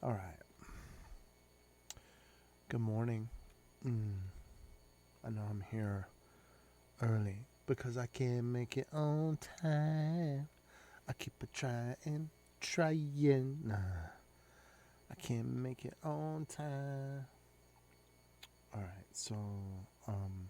All right. Good morning. Mm, I know I'm here early because I can't make it on time. I keep a trying. Nah, I can't make it on time. All right. Um,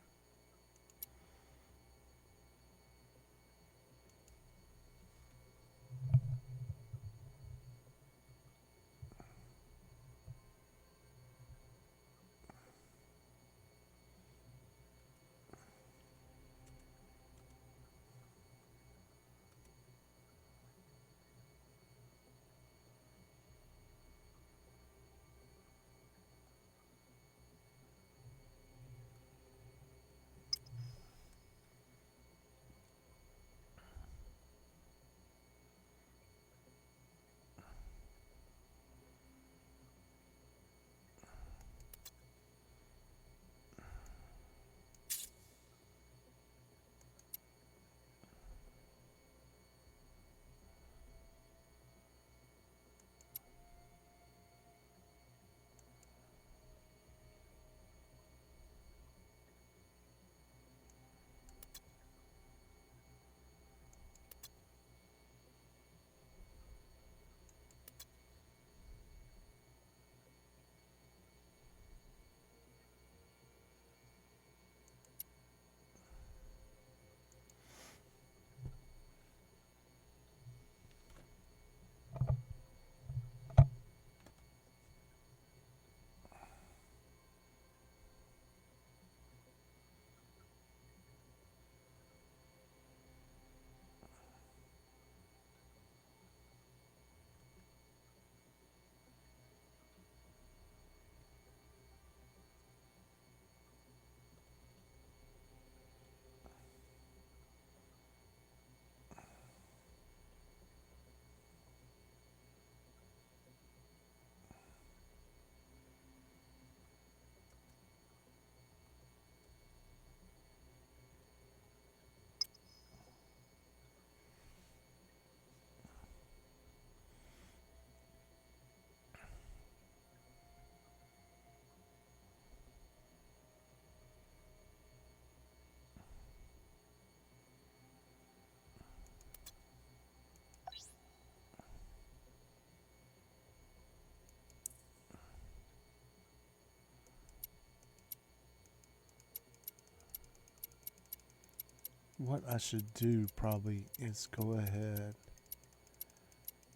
what I should do probably is go ahead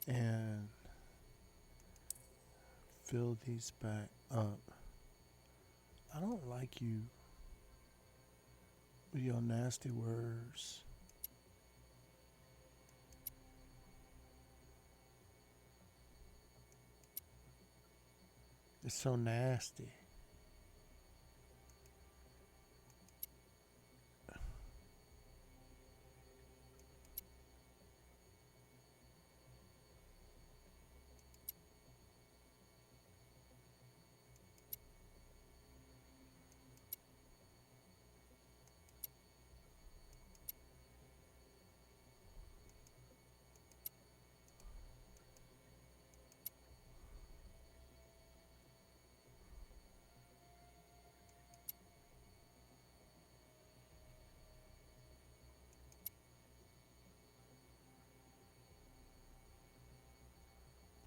and fill these back up. I don't like you with your nasty words. It's so nasty.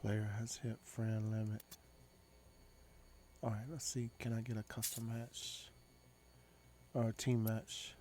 Player has hit friend limit. All right, let's see. Can I get a custom match or a team match?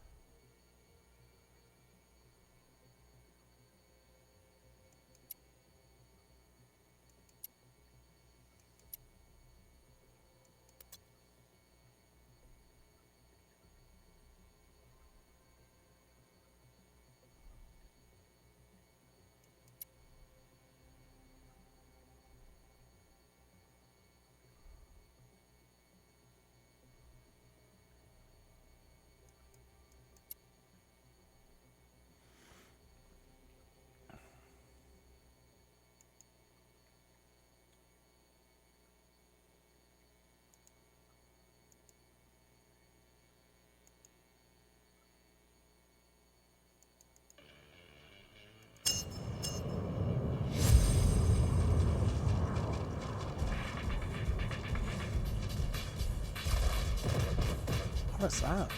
What's up?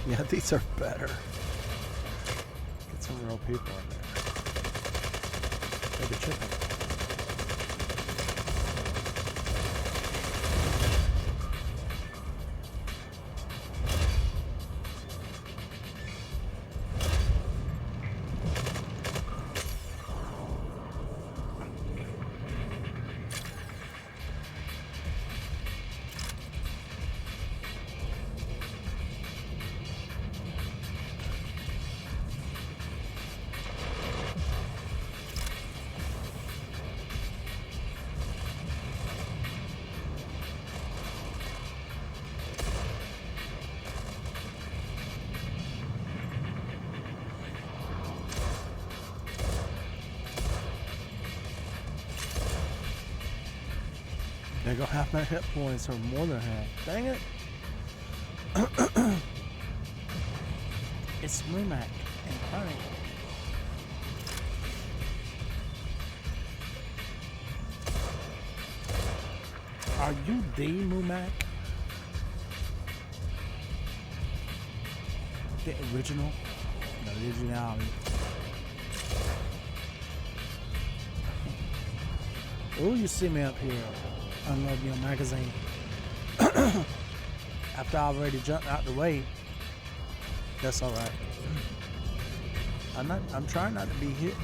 Yeah, these are better. Get some real people in there. Like a chicken. There go half my hit points, or more than half. Dang it! It's Mumak and Honey. Are you the Mumak? The original? The originality. Oh, you see me up here. Unloading your magazine. After I already jumped out the way. That's alright. I'm trying not to be hit.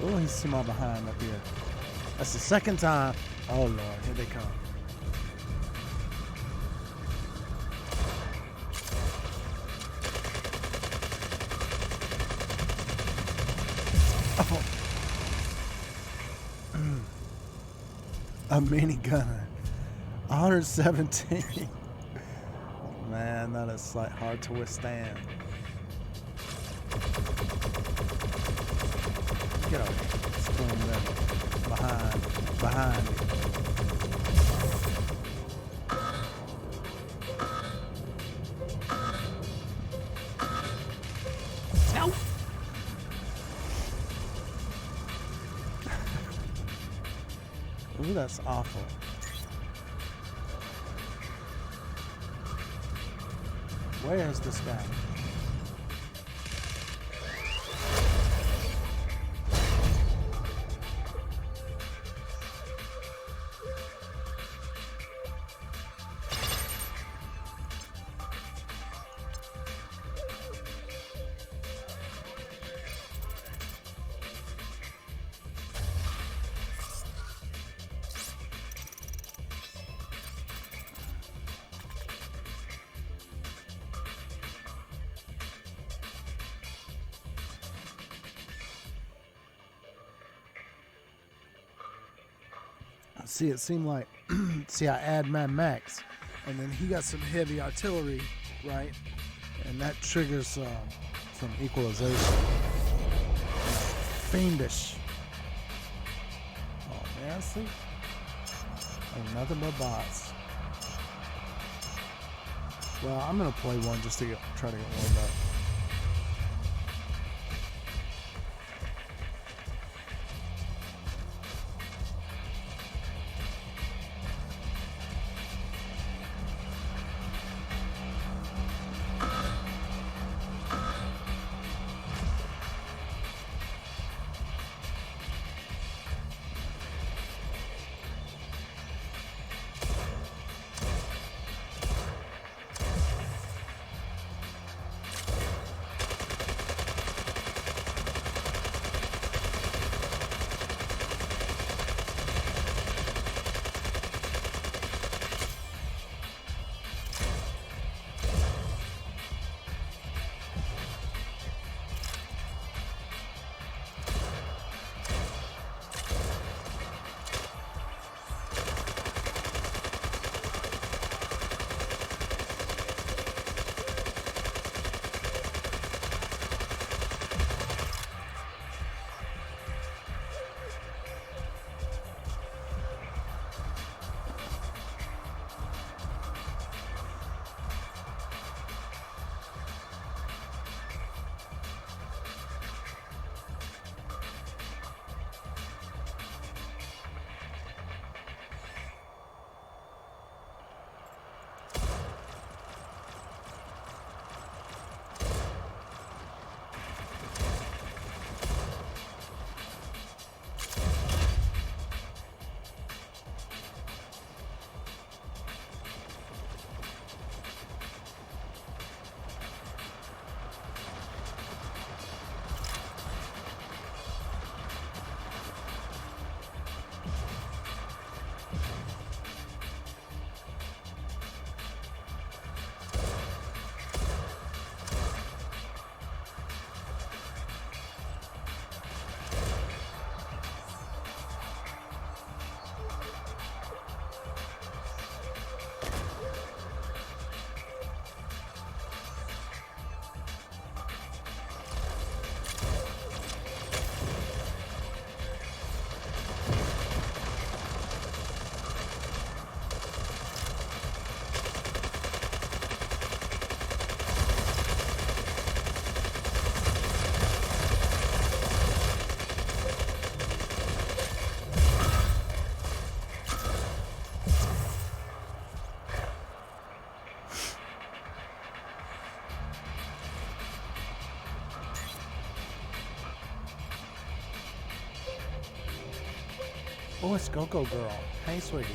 Oh, he's to my behind up here. That's the second time. Oh Lord, here they come. Oh. A minigun. 117. Man, that is like hard to withstand. Get over here. Storm River. Behind me. No. Ooh, that's awful. Where is this guy? See, it seemed like, see, I add Mad Max, and then he got some heavy artillery, right? And that triggers some equalization. Fiendish. Oh, man, see? Ain't nothing but bots. Well, I'm going to play one just to try to get warmed up. Oh, it's Go-Go Girl. Hey, sweetie.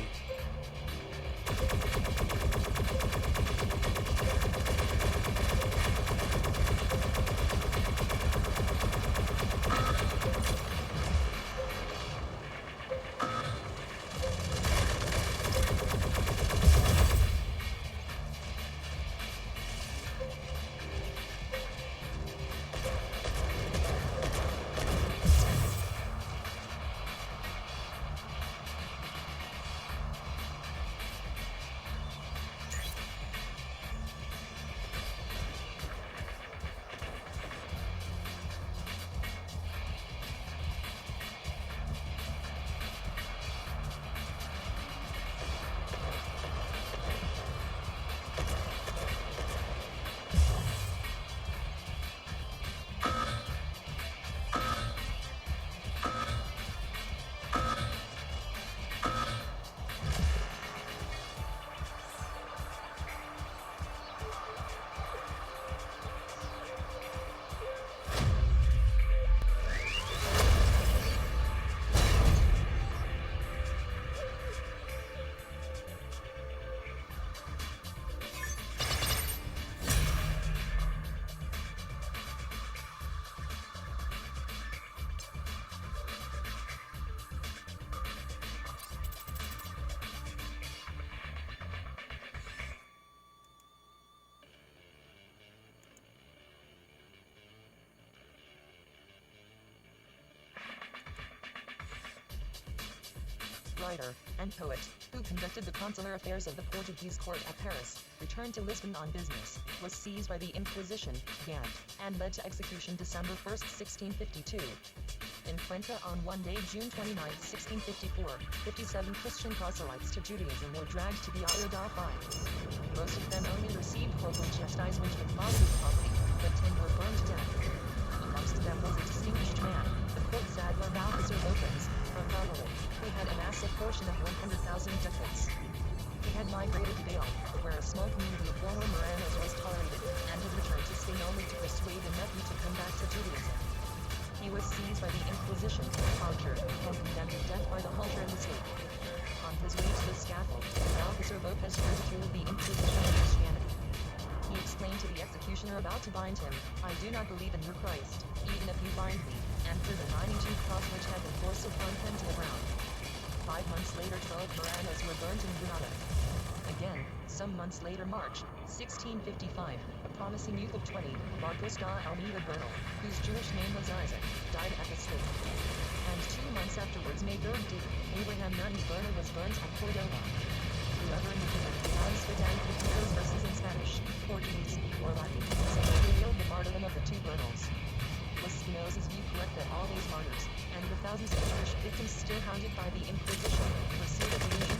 Writer and poet, who conducted the consular affairs of the Portuguese court at Paris, returned to Lisbon on business, was seized by the Inquisition, gagged, and led to execution December 1, 1652. In Cuenca on one day, June 29, 1654, 57 Christian proselytes to Judaism were dragged to the Auto da Fé. Most of them only received corporal chastisement with loss of property, but 10 were burned to death. Amongst them was a distinguished man, the court saddler Balthazar Lopez, from Valladolid, who had amassed a portion of 100,000 ducats. He had migrated to Bale, where a small community of former Moranos was tolerated, and had returned to Spain only to persuade a nephew to come back to Judaism. He was seized by the Inquisition, tortured, and condemned to death by the halter in the stake. On his way to the scaffold, Balthazar Lopez ridiculed the Inquisition and Christianity. He explained to the executioner about to bind him, "I do not believe in your Christ, even if you bind me," and threw the 92 cross which had been forced upon him to the ground. 5 months later, 12 Moranos were burnt in Granada. Again, some months later, March 1655, a promising youth of 20, Marcos da Almeida Bernal, whose Jewish name was Isaac, died at the stake. And 2 months afterwards, May 3rd, Abraham Nunes Bernal was burnt at Cordova. Whoever indicated the Amsterdam Cathedral's verses in Spanish, Portuguese, or Latin, revealed the martyrdom of the two Bernals. Was Spinoza's view correct that all these martyrs, and the thousands of Jewish victims still hounded by the Inquisition, pursued a delusion?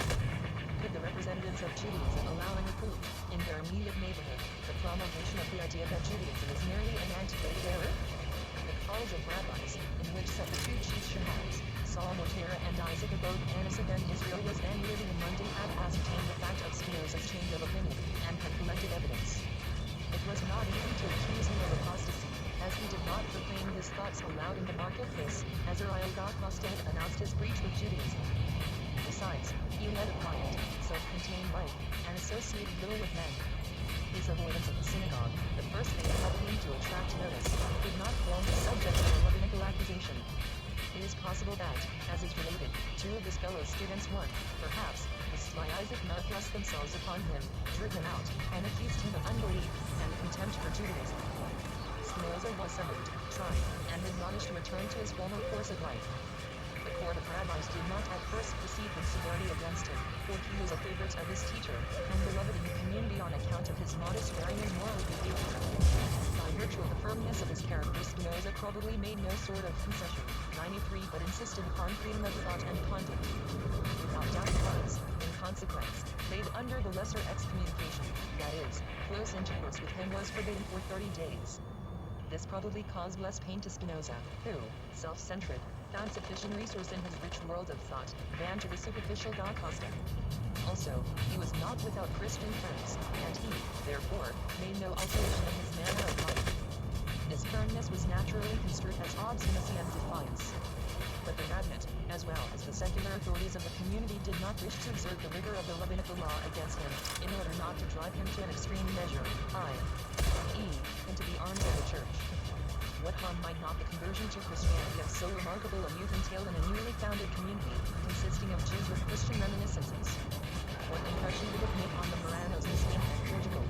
Could the representatives of Judaism allow and approve, in their immediate neighborhood, the promulgation of the idea that Judaism is merely an antiquated error? The College of Rabbis, in which sat the two chief Shahads, Saul Mortera and Isaac of both Anissa ben Israel, was then living in London, had ascertained the fact of Spinoza's change of opinion, and had collected evidence. It was not easy to accuse him of apostasy, as he did not proclaim his thoughts aloud in the marketplace. Azariah da Costa had announced his breach with Judaism. Besides, he led a quiet, self-contained life, and associated little with men. His avoidance of the synagogue, the first thing that helped him to attract notice, did not form the subject of a rabbinical accusation. It is possible that, as is related, 2 of his fellow students, one, perhaps, the sly Isaac Mar, thrust themselves upon him, drew him out, and accused him of unbelief and contempt for Judaism. Spinoza was summoned, tried, and admonished to return to his former course of life. The court of rabbis did not at first proceed with severity against him, for he was a favorite of his teacher, and beloved in the community on account of his modest bearing and moral behavior. By virtue of the firmness of his character, Spinoza probably made no sort of concession, 93, but insisted upon freedom of thought and conduct. Without doubt he was, in consequence, laid under the lesser excommunication, that is, close intercourse with him was forbidden for 30 days. This probably caused less pain to Spinoza, who, self-centered, found sufficient resource in his rich world of thought, than to the superficial da Costa. Also, he was not without Christian friends, and he, therefore, made no alteration in his manner of life. His firmness was naturally construed as obstinacy and defiance. But the rabbinate, as well as the secular authorities of the community, did not wish to exert the rigor of the rabbinical law against him, in order not to drive him to an extreme measure, i.e., into the arms of the church. What harm might not the conversion to Christianity of so remarkable a youth entail in a newly founded community, consisting of Jews with Christian reminiscences? What impression would it make on the Moranos in Spain and Portugal?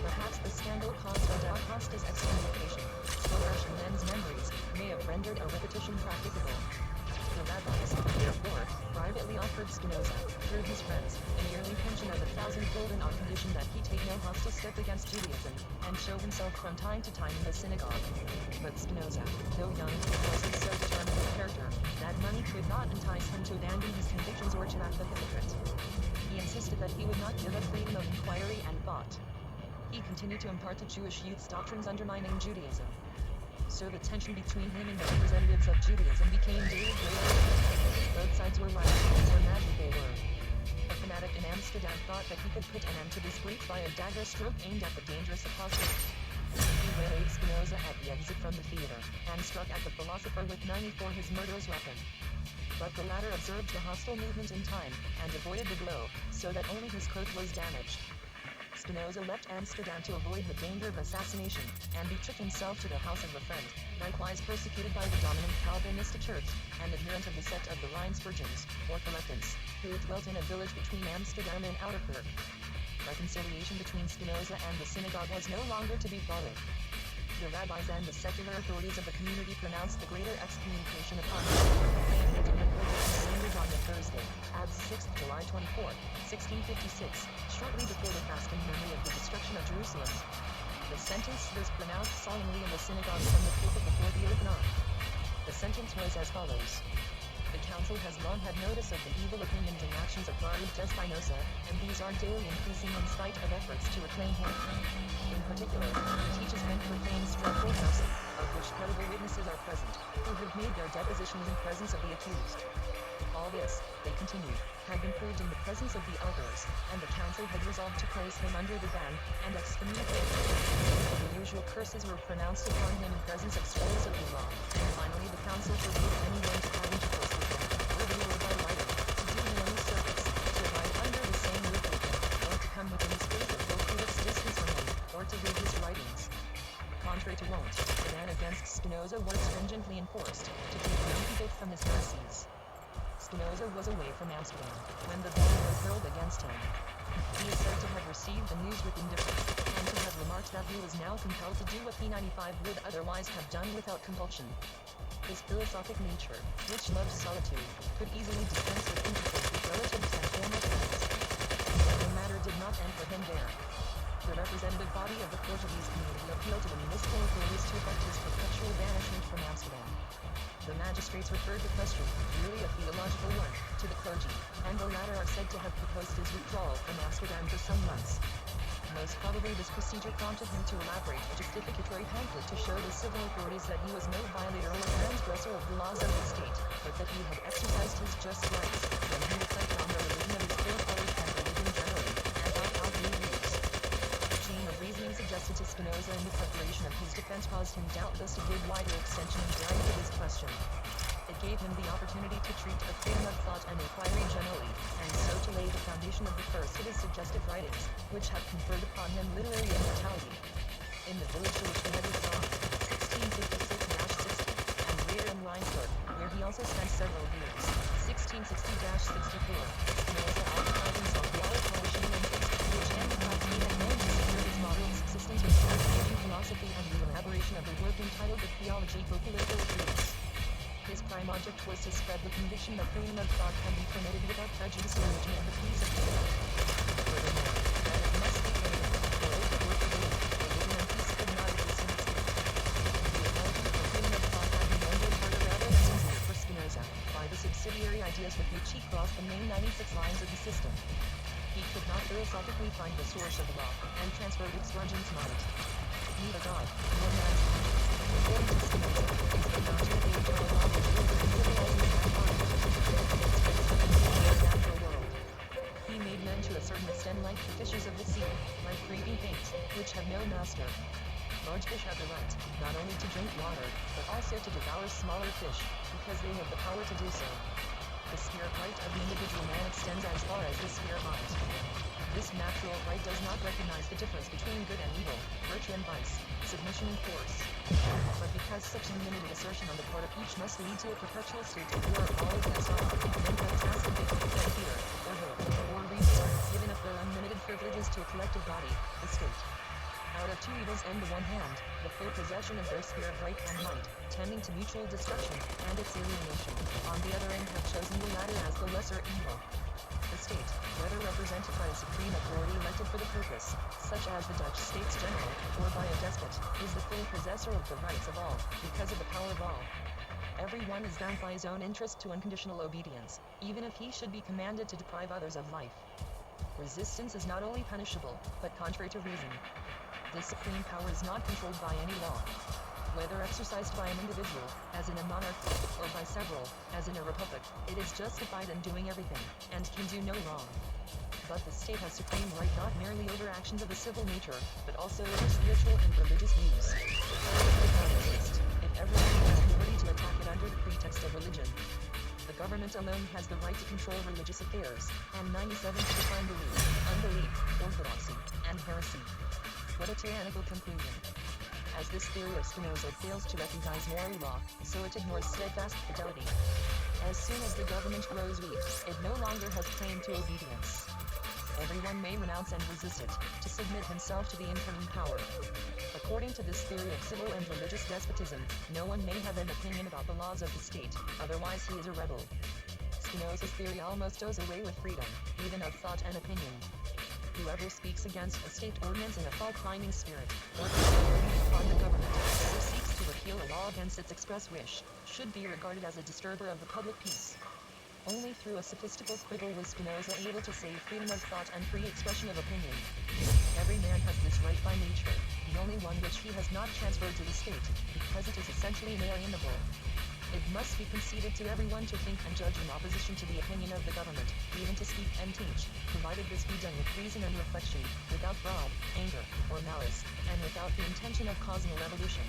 Perhaps the scandal caused by Da Costa's excommunication, so fresh in men's memories, may have rendered a repetition practicable. The rabbis, therefore, privately offered Spinoza, through his friends, a yearly pension of 1,000 gulden on condition that he take no hostile step against Judaism, and show himself from time to time in the synagogue. But Spinoza, though young, was of so determined a character, that money could not entice him to abandon his convictions or to act the hypocrite. He insisted that he would not give up freedom of inquiry and thought. He continued to impart to Jewish youths doctrines undermining Judaism. So the tension between him and the representatives of Judaism became daily greater. Both sides were right, or madly they were. A fanatic in Amsterdam thought that he could put an end to this breach by a dagger stroke aimed at the dangerous apostle. He waylaid Spinoza at the exit from the theater, and struck at the philosopher with 94 his murderous weapon. But the latter observed the hostile movement in time, and avoided the blow, so that only his coat was damaged. Spinoza left Amsterdam to avoid the danger of assassination, and betook himself to the house of a friend, likewise persecuted by the dominant Calvinist church, and adherent of the sect of the Rheinsbergens, or Collectants, who dwelt in a village between Amsterdam and Ouderkerk. Reconciliation between Spinoza and the synagogue was no longer to be thought of. The rabbis and the secular authorities of the community pronounced the greater excommunication upon him, proclaimed it in the court of Chambers on the Thursday, as 6th July 24, 1656, shortly before the fast in memory of the destruction of Jerusalem. The sentence was pronounced solemnly in the synagogue from the pulpit before the open ark. The sentence was as follows. The council has long had notice of the evil opinions and actions of Baruch Spinoza, and these are daily increasing in spite of efforts to reclaim him. In particular, he teaches men profane structural gossip, of which credible witnesses are present, who have made their depositions in presence of the accused. All this, they continued, had been proved in the presence of the elders, and the council had resolved to place him under the ban, and excommunicate him. The usual curses were pronounced upon him in presence of scholars of the law, and finally the council forbade anyone to have intercourse with him, verbally or by writing, to do him any service, to ride under the same roof with him, or to come within a space of fortuitous distance from him, or to read his writings. Contrary to wont, the ban against Spinoza was stringently enforced, to keep young people from his heresies. Spinoza was away from Amsterdam when the ban was hurled against him. He is said to have received the news with indifference, and to have remarked that he was now compelled to do what P95 would otherwise have done without compulsion. His philosophic nature, which loved solitude, could easily dispense with intercourse with relatives and former friends. But the matter did not end for him there. The representative body of the Portuguese community appealed to the municipal authorities to effect his perpetual banishment from Amsterdam. The magistrates referred the question, really a theological one, to the clergy, and the latter are said to have proposed his withdrawal from Amsterdam for some months. Most probably this procedure prompted him to elaborate a justificatory pamphlet to show the civil authorities that he was no violator or transgressor of the laws of the state, but that he had exercised his just rights, when he reflected on the religion of his forefathers and religion generally, and thought out new views. The chain of reasoning suggested to Spinoza in the preparation of his defense caused him doubtless to give wider extension and bearing to his question. It gave him the opportunity to treat of freedom of thought and inquiry generally, and so to lay the foundation of the first of his suggestive writings, which have conferred upon him literary immortality. In the village to which he had withdrawn, 1656-60, and later in Rheinsberg, where he also spent several years, 1660-64, Spinoza occupied himself while polishing linguistics, which handicraft he had known to secure his moderate subsistence in Carthaginian philosophy and the elaboration of the work entitled The Theology Populical Treatise. His prime object was to spread the conviction that freedom of thought can be permitted without prejudice or religion and the peace of God. Furthermore, that it must be permitted, for if it were forbidden, religion and peace could not exist in its state. The apology for freedom of thought had been rendered harder rather than easier for Spinoza, by the subsidiary ideas with which he crossed the main 96 lines of the system. He could not philosophically find the source of the law, and transferred its origins might. Neither God, nor man's conscience, according to Spinoza, is the fountain of the eternal law which will be civilizing mankind, the natural world. He made men to a certain extent like the fishes of the sea, like creeping things, which have no master. Large fish have the right, not only to drink water, but also to devour smaller fish, because they have the power to do so. The spirit right of the individual man extends as far as the spirit might. This natural right does not recognize the difference between good and evil, virtue and vice, submission and force. But because such a limited assertion on the part of each must lead to a perpetual state of war all against all, men have tacitly declared fear, or hope, or reason, given up their unlimited privileges to a collective body, the state. Out of two evils on the one hand, the full possession of their spirit right and might, tending to mutual destruction, and its alienation, on the other end have chosen the latter as the lesser evil. The state, whether represented by a supreme authority elected for the purpose, such as the Dutch States General, or by a despot, is the full possessor of the rights of all, because of the power of all. Everyone is bound by his own interest to unconditional obedience, even if he should be commanded to deprive others of life. Resistance is not only punishable, but contrary to reason. This supreme power is not controlled by any law. Whether exercised by an individual, as in a monarchy, or by several, as in a republic, it is justified in doing everything, and can do no wrong. But the state has supreme right not merely over actions of a civil nature, but also over spiritual and religious views. It would not exist, if everyone had the liberty to attack it under the pretext of religion. The government alone has the right to control religious affairs, and 97 to define belief, unbelief, orthodoxy, and heresy. What a tyrannical conclusion. As this theory of Spinoza fails to recognize moral law, so it ignores steadfast fidelity. As soon as the government grows weak, it no longer has claim to obedience. Everyone may renounce and resist it, to submit himself to the incoming power. According to this theory of civil and religious despotism, no one may have an opinion about the laws of the state, otherwise he is a rebel. Spinoza's theory almost does away with freedom, even of thought and opinion. Whoever speaks against a state ordinance in a fault-finding spirit, or upon the government, or seeks to repeal a law against its express wish, should be regarded as a disturber of the public peace. Only through a sophistical quibble was Spinoza able to save freedom of thought and free expression of opinion. Every man has this right by nature, the only one which he has not transferred to the state, because it is essentially inalienable. It must be conceded to everyone to think and judge in opposition to the opinion of the government, even to speak and teach, provided this be done with reason and reflection, without fraud, anger, or malice, and without the intention of causing a revolution.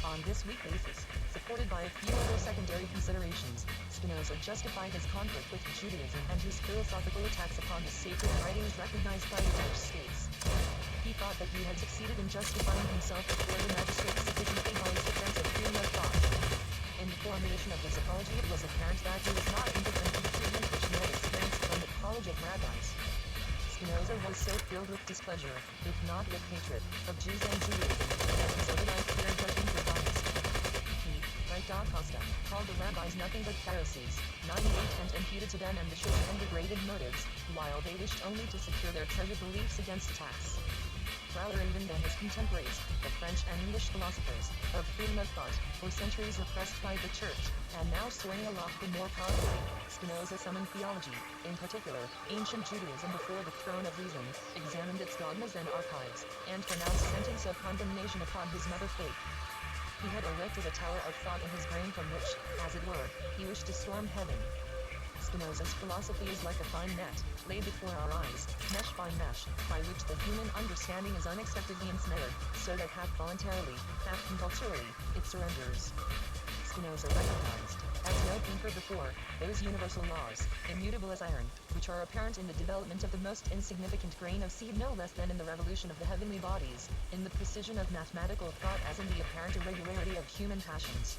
On this weak basis, supported by a few other secondary considerations, Spinoza justified his conflict with Judaism and his philosophical attacks upon the sacred writings recognized by the Dutch states. He thought that he had succeeded in justifying himself before the magistrates sufficiently by his defense of freedom of thought. In the formulation of this apology, it was apparent that he was not indifferent to the treatment which he had experienced from the College of Rabbis. Spinoza was so filled with displeasure, if not with hatred, of Jews and Judaism, that his otherwise clear judgment was biased. He, like Da Costa, called the rabbis nothing but Pharisees, 98 and imputed to them ambitious and degraded motives, while they wished only to secure their treasured beliefs against attacks. Prouder even than his contemporaries, the French and English philosophers, of freedom of thought, for centuries repressed by the Church, and now soaring aloft the more powerfully, Spinoza summoned theology, in particular, ancient Judaism before the throne of reason, examined its dogmas and archives, and pronounced sentence of condemnation upon his mother faith. He had erected a tower of thought in his brain from which, as it were, he wished to storm heaven. Spinoza's philosophy is like a fine net, laid before our eyes, mesh by mesh, by which the human understanding is unexpectedly ensnared, so that half voluntarily, half compulsorily, it surrenders. Spinoza recognized, as no thinker before, those universal laws, immutable as iron, which are apparent in the development of the most insignificant grain of seed no less than in the revolution of the heavenly bodies, in the precision of mathematical thought as in the apparent irregularity of human passions.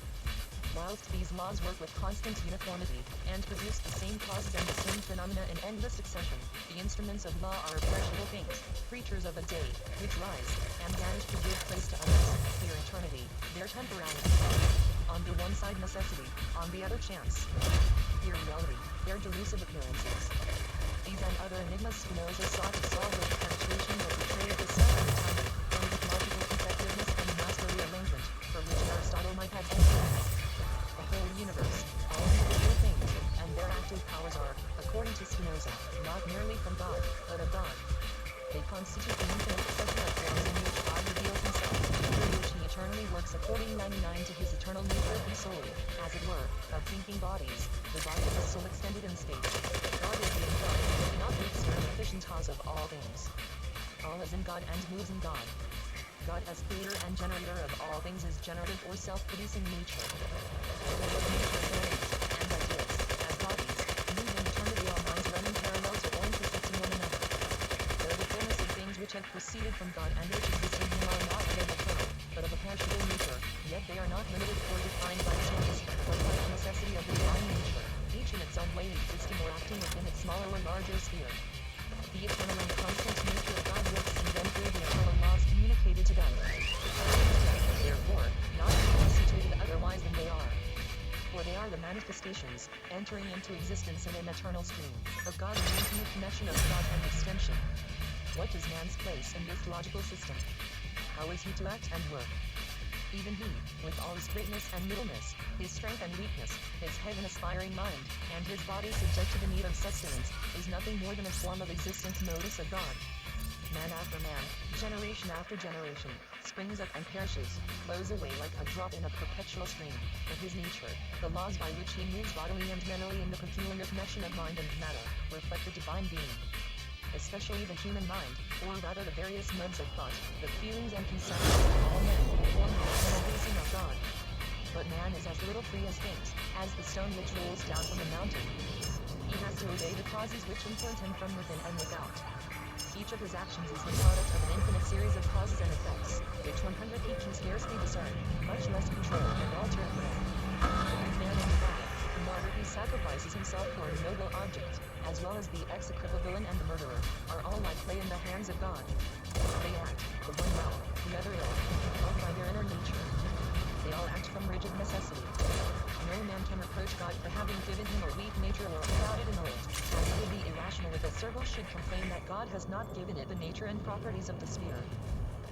Whilst these laws work with constant uniformity, and produce the same causes and the same phenomena in endless succession, the instruments of law are perishable things, creatures of a day, which rise, and vanish to give place to others, their eternity, their temporality. On the one side necessity, on the other chance. Their reality, their delusive appearances. These and other enigmas Spinoza sought to solve with penetration that betrayed the self and time, from with logical effectiveness and masterly arrangement, for which Aristotle might have entered. The whole universe, all individual things, and their active powers are, according to Spinoza, not merely from God, but of God. They constitute the infinite succession of forms in which God reveals himself, through which he eternally works according 99 to his eternal nature and solely, as it were, of thinking bodies, the body of a soul extended in space. God is the indwelling, not the external efficient cause of all things. All is in God and moves in God. God as creator and generator of all things is generative or self-producing nature. The word nature generates, and ideas, as bodies, move in eternity all minds running parallel to or intersecting one another. Though the fullness of things which have proceeded from God and which exist in him are not of an eternal, but of a perishable nature, yet they are not limited or defined by chance, but by the necessity of the divine nature, each in its own way existing or acting within its smaller or larger sphere. The eternal and constant nature of God works in them through the eternal laws communicated to them. Therefore, not to be constituted otherwise than they are. For they are the manifestations, entering into existence in an eternal stream, of God and the intimate connection of God and extension. What is man's place in this logical system? How is he to act and work? Even he, with all his greatness and littleness, his strength and weakness, his heaven-aspiring mind, and his body subject to the need of sustenance, is nothing more than a form of existence modus of God. Man after man, generation after generation, springs up and perishes, flows away like a drop in a perpetual stream, but his nature, the laws by which he moves bodily and mentally in the peculiar connection of mind and matter, reflect the divine being. Especially the human mind, or rather the various modes of thought, the feelings and conceptions of all men, form the reason of God. But man is as little free as things, as the stone which rolls down from the mountain. He has to obey the causes which influence him from within and without. Each of his actions is the product of an infinite series of causes and effects, which 100 feet can scarcely discern, much less control and alter at will. Man in the Bible, the martyr who sacrifices himself for a noble object, as well as the execrable villain and the murderer, are all like clay in the hands of God. They act, the one well, the other ill, both by their inner nature. They all act from rigid necessity. No man can reproach God for having given him a weak nature or clouded in it, as it would be irrational if a servant should complain that God has not given it the nature and properties of the sphere.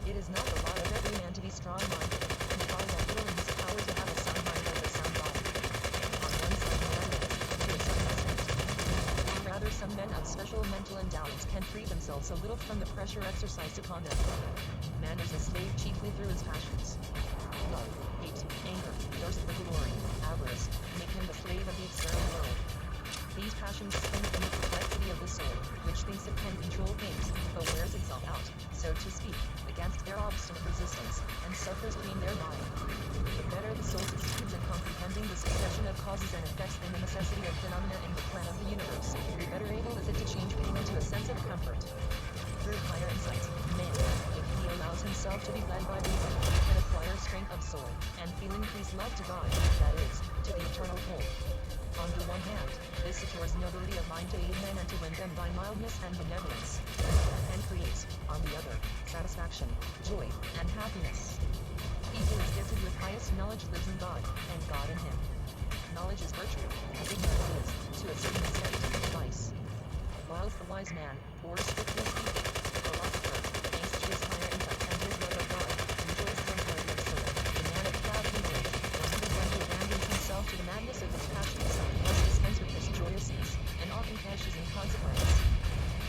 It is not the lot of every man to be strong-minded, and God has little in his power to have a sound mind and a sound body. On one side man is, to a certain extent. Or rather some men of special mental endowments can free themselves a little from the pressure exercised upon them. Man is a slave chiefly through his passions. Love, hate, anger, thirst for glory, avarice, make him the slave of the external world. These passions spring from the perplexity of the soul, which thinks it can control things, but wears itself out, so to speak, against their obstinate resistance, and suffers pain thereby. The better the soul succeeds in comprehending the succession of causes and effects than the necessity of phenomena in the plan of the universe, the better able is it to change pain into a sense of comfort. Through higher insight, man, if he allows himself to be led by reason, can acquire strength of soul, and feel increased love to God, that is, to the eternal whole. On the one hand, this secures nobility of mind to aid men and to win them by mildness and benevolence, and creates, on the other, satisfaction, joy, and happiness. He who is gifted with highest knowledge lives in God, and God in him. Knowledge is virtue, as ignorance is, to a certain extent, vice. Whilst the wise man, or strictly speaking, the philosopher, thanks to his higher intellect and his love of God, enjoys temporary soul, the man of proud humility, or the one who abandons himself to the madness of his passions, must dispense with this joyousness, and often perishes in consequence.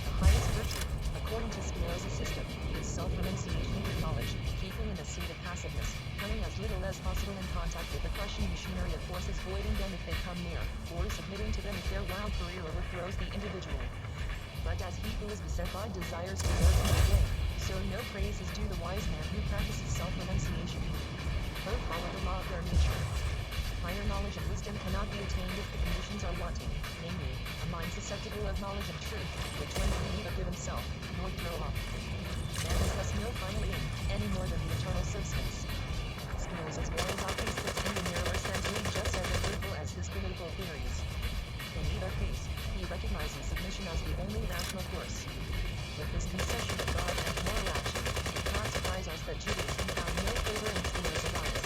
The highest virtue, according to Spinoza's system, is self-renunciation with knowledge, keeping in a state of passiveness, coming as little as possible in contact with the crushing machinery of forces, voiding them if they come near, or submitting to them if their wild career overthrows the individual. But as he who is beset by desires to work in the way, so no praise is due the wise man who practices self-renunciation. Both follow the law of their nature. Higher knowledge and wisdom cannot be attained if the conditions are wanting, namely, a mind susceptible of knowledge and truth, which one can neither give himself, nor throw off. Man is thus no final aim, any more than the eternal substance. Spinoza's moral doctrines puts him in narrower sense just as fruitful as his political theories. In either case, he recognizes submission as the only rational course. With this concession of God and moral action, it cannot surprise us that Judaism found no favor in Spinoza's eyes.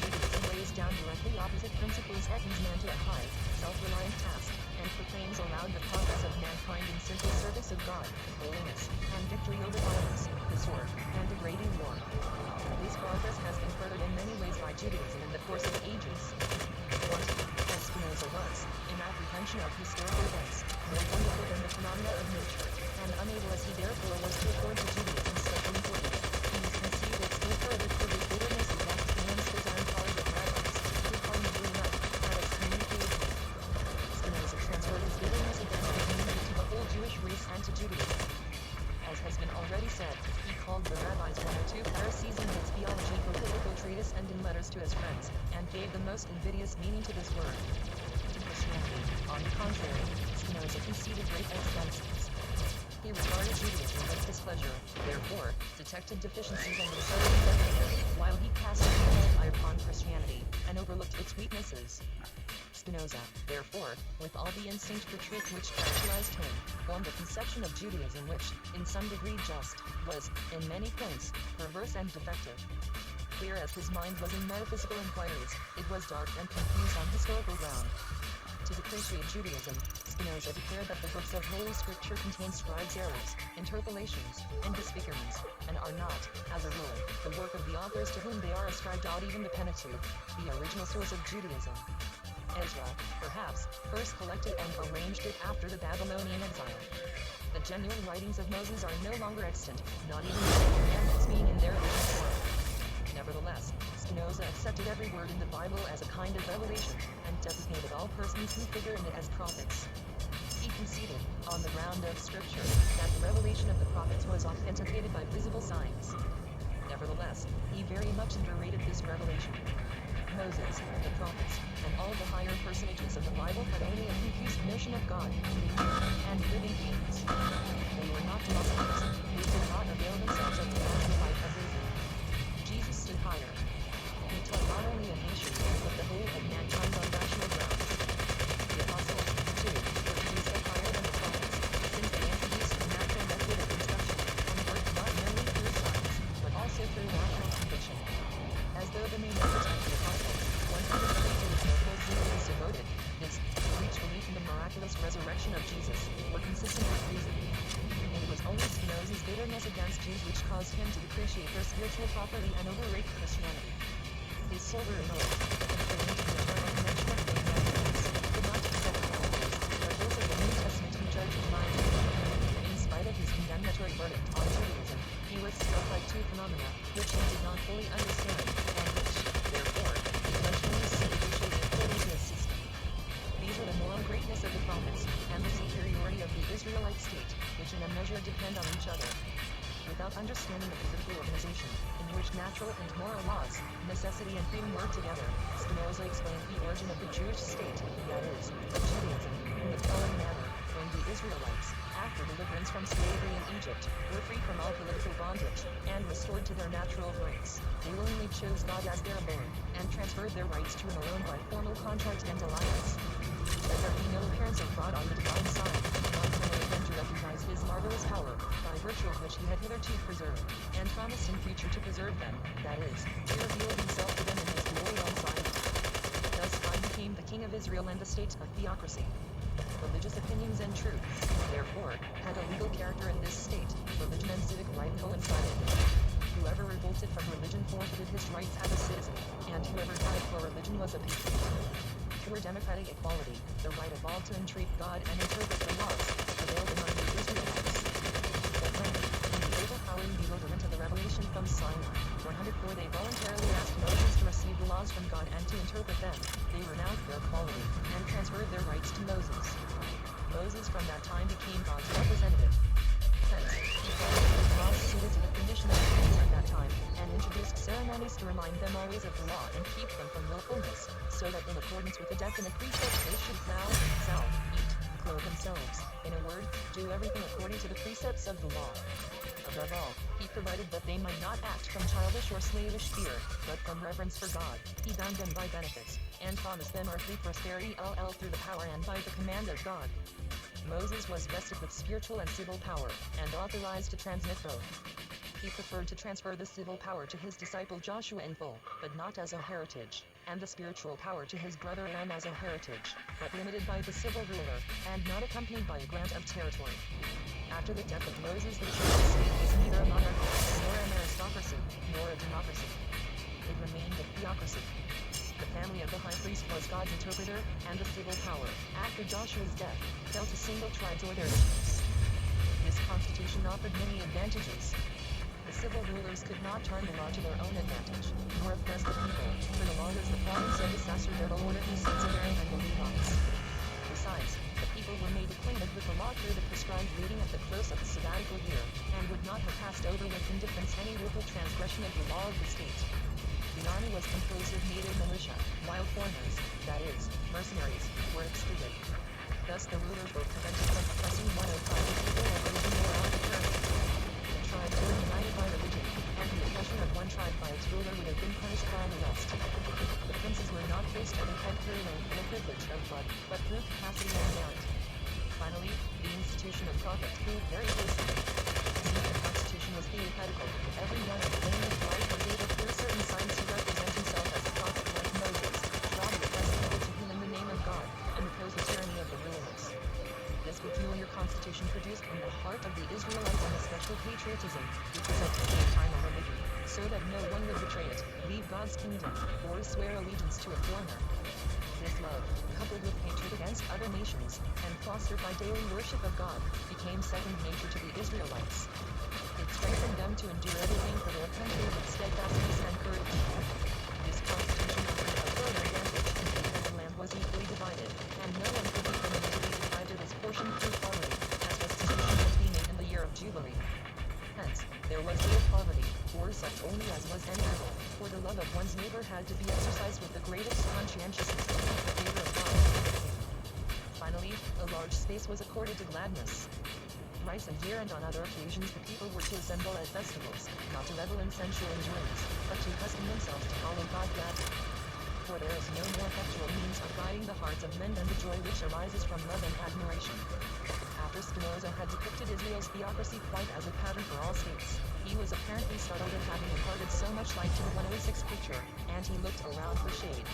Judaism lays down directly opposite principles, reckons man to a high, self-reliant task, and proclaims aloud the progress of mankind in simple service of God, holiness, and victory over violence, the sword, and degrading war. This progress has been furthered in many ways by Judaism in the course of ages. Wanting, as Spinoza was, in apprehension of historical events, more wonderful than the phenomena of nature, and unable as he therefore was to accord to Judaism special importance, he has conceived it still further for the bitterness of that Spinoza's and college of rabbis, who probably enough, had excommunicated him. Spinoza transferred his bitterness against the community to the whole Jewish race and to Judaism. as has been already said, he called the rabbis 1 or 2 Pharisees in his theology-political treatise and in letters to his friends, and gave the most invidious meaning to this word. To Christianity, on the contrary, Spinoza conceded great extensions. He regarded Judaism with displeasure, therefore, detected deficiencies and decided everywhere, while he cast a cold eye upon Christianity, and overlooked its weaknesses. Spinoza, therefore, with all the instinct for truth which characterized him, formed a conception of Judaism which, in some degree just, was, in many points, perverse and defective. Clear as his mind was in metaphysical inquiries, it was dark and confused on historical ground. To depreciate Judaism, Spinoza declared that the books of Holy Scripture contain scribes' errors, interpolations, and disfigurements, and are not, as a rule, the work of the authors to whom they are ascribed. Even the Pentateuch, the original source of Judaism. Ezra, perhaps, first collected and arranged it after the Babylonian exile. The genuine writings of Moses are no longer extant, not even the commandments being in their written form. Nevertheless, Spinoza accepted every word in the Bible as a kind of revelation, and designated all persons who figure in it as prophets. He conceded, on the ground of Scripture, that the revelation of the prophets was authenticated by visible signs. Nevertheless, he very much underrated this revelation. Moses, the prophets, and all the higher personages of the Bible had only a confused notion of God, and living beings. They were not philosophers, they did not avail themselves of the natural life of reason. Jesus stood higher. He taught not only a nation, but the whole of mankind on rational grounds. The apostles, too, were raised up higher than the prophets, since they introduced the natural method of instruction, and worked not merely through signs, but also through natural conviction. As though the main efforts of the apostles, 100 pages of whole zeal was devoted, this, to reach belief in the miraculous resurrection of Jesus, were consistent with reason. It was only Spinoza's bitterness against Jews which caused him to depreciate their spiritual property and overrate Christianity. His sober emotion, conforming to the eternal connection of faith and grace, could not accept the authors, but those of the New Testament who judged his mind. In spite of his condemnatory verdict on Judaism, he was struck by 2 phenomena, which he did not fully understand, and which, therefore, eventually depreciated according to his system. These were the moral greatness of the prophets, and the superiority of the Israelite state, which in a measure depend on each other. Without understanding the political organization, in which natural and moral laws, necessity and freedom work together, Spinoza explained the origin of the Jewish state, that is, of Judaism, in the following manner: when the Israelites, after deliverance from slavery in Egypt, were freed from all political bondage, and restored to their natural rights, they willingly chose God as their Lord, and transferred their rights to Him alone by formal contract and alliance. Let there be no appearance of fraud on the divine side, not permitted them to recognize His marvelous power, by virtue of which He had hitherto preserved, and promised in future to preserve them, that is, to reveal Himself to them in His glory on Zion. Thus God became the King of Israel and the state of theocracy. Religious opinions and truths, therefore, had a legal character in this state. Religion and civic right coincided. Whoever revolted from religion forfeited his rights as a citizen, and whoever died for religion was a patriot. Pure democratic equality, the right of all to entreat God and interpret the laws, prevailed among the Israelites. But when, in the overpowering bewilderment of the revelation from Sinai, 104 they voluntarily asked Moses to receive the laws from God and to interpret them, they renounced their equality, and transferred their rights to Moses. Moses from that time became God's representative. Hence, he followed the laws suited to the condition of the people at that time, and introduced ceremonies to remind them always of the law and keep them from willfulness, so that in accordance with the definite precepts they should plow, sow, eat, clothe themselves, in a word, do everything according to the precepts of the law. Above all, he provided that they might not act from childish or slavish fear, but from reverence for God. He bound them by benefits, and promised them earthly prosperity through the power and by the command of God. Moses was vested with spiritual and civil power, and authorized to transmit both. He preferred to transfer the civil power to his disciple Joshua in full, but not as a heritage, and the spiritual power to his brother Aaron as a heritage, but limited by the civil ruler, and not accompanied by a grant of territory. After the death of Moses, the church state was neither a monarchy, nor an aristocracy, nor a democracy. It remained a theocracy. The family of the high priest was God's interpreter, and the civil power, after Joshua's death, fell to single tribes or their chiefs. This constitution offered many advantages. The civil rulers could not turn the law to their own advantage, nor oppress the people, for the law was the province of the sacerdotal order whose sons of Aaron and the Levites. Besides, the people were made acquainted with the law through the prescribed reading of the close of the sabbatical year, and would not have passed over with indifference any willful transgression of the law of the state. The army was composed of native militia, while foreigners, that is, mercenaries, were excluded. Thus the rulers were prevented from oppressing one of five people of religion or arbitrarily. The tribes were united by religion, and the oppression of one tribe by its ruler would have been punished by the rest. The princes were not placed at the head through rank or privilege of blood, but through capacity and merit. Finally, the institution of prophet proved very wholesome. Since the constitution was theocratical, every one of the name of life was able through certain signs to represent himself as a prophet like Moses, draw the oppressed people to him in the name of God, and oppose the tyranny of the rulers. This peculiar constitution produced in the heart of the Israelites an especial patriotism, which was at the same time a religion, so that no one would betray it, leave God's kingdom, or swear allegiance to a foreigner. This love, coupled with hatred against other nations, and fostered by daily worship of God, became second nature to the Israelites. It strengthened them to endure everything for their country with steadfastness and courage. This constitution offered a further advantage, because the land was equally divided, and no one could be permitted to be deprived of his portion through poverty, as restitution must be made in the year of Jubilee. Hence, there was real poverty, or such only as was endurable, for the love of one's neighbor had to be exercised with the greatest conscientiousness to seek the favor of God. Finally, a large space was accorded to gladness. Thrice a year and on other occasions the people were to assemble at festivals, not to revel in sensual enjoyments, but to accustom themselves to follow God gladly. For there is no more effectual means of guiding the hearts of men than the joy which arises from love and admiration. After Spinoza had depicted Israel's theocracy quite as a pattern for all states, he was apparently startled at having imparted so much light to the 106 picture, and he looked around for shade.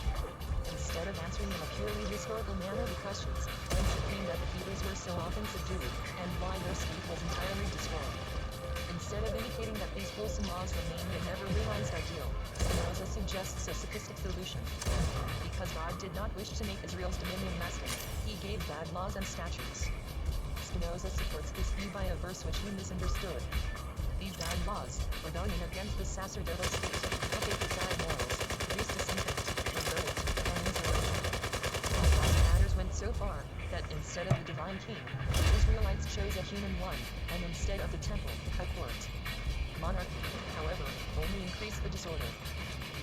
Instead of answering in a purely historical manner the questions, whence it came that the Hebrews were so often subdued, and why their state was entirely destroyed. Instead of indicating that these wholesome laws remained a never-realized ideal, Spinoza suggests a sophistic solution. Because God did not wish to make Israel's dominion lasting, he gave bad laws and statutes. Spinoza supports this view by a verse which he misunderstood. These bad laws, rebellion against the sacerdotal state, update the bad morals, produce discontent, revolt, and insurrection. Matters went so far, that instead of the divine king, the Israelites chose a human one, and instead of the temple, a court. Monarchy, however, only increased the disorder.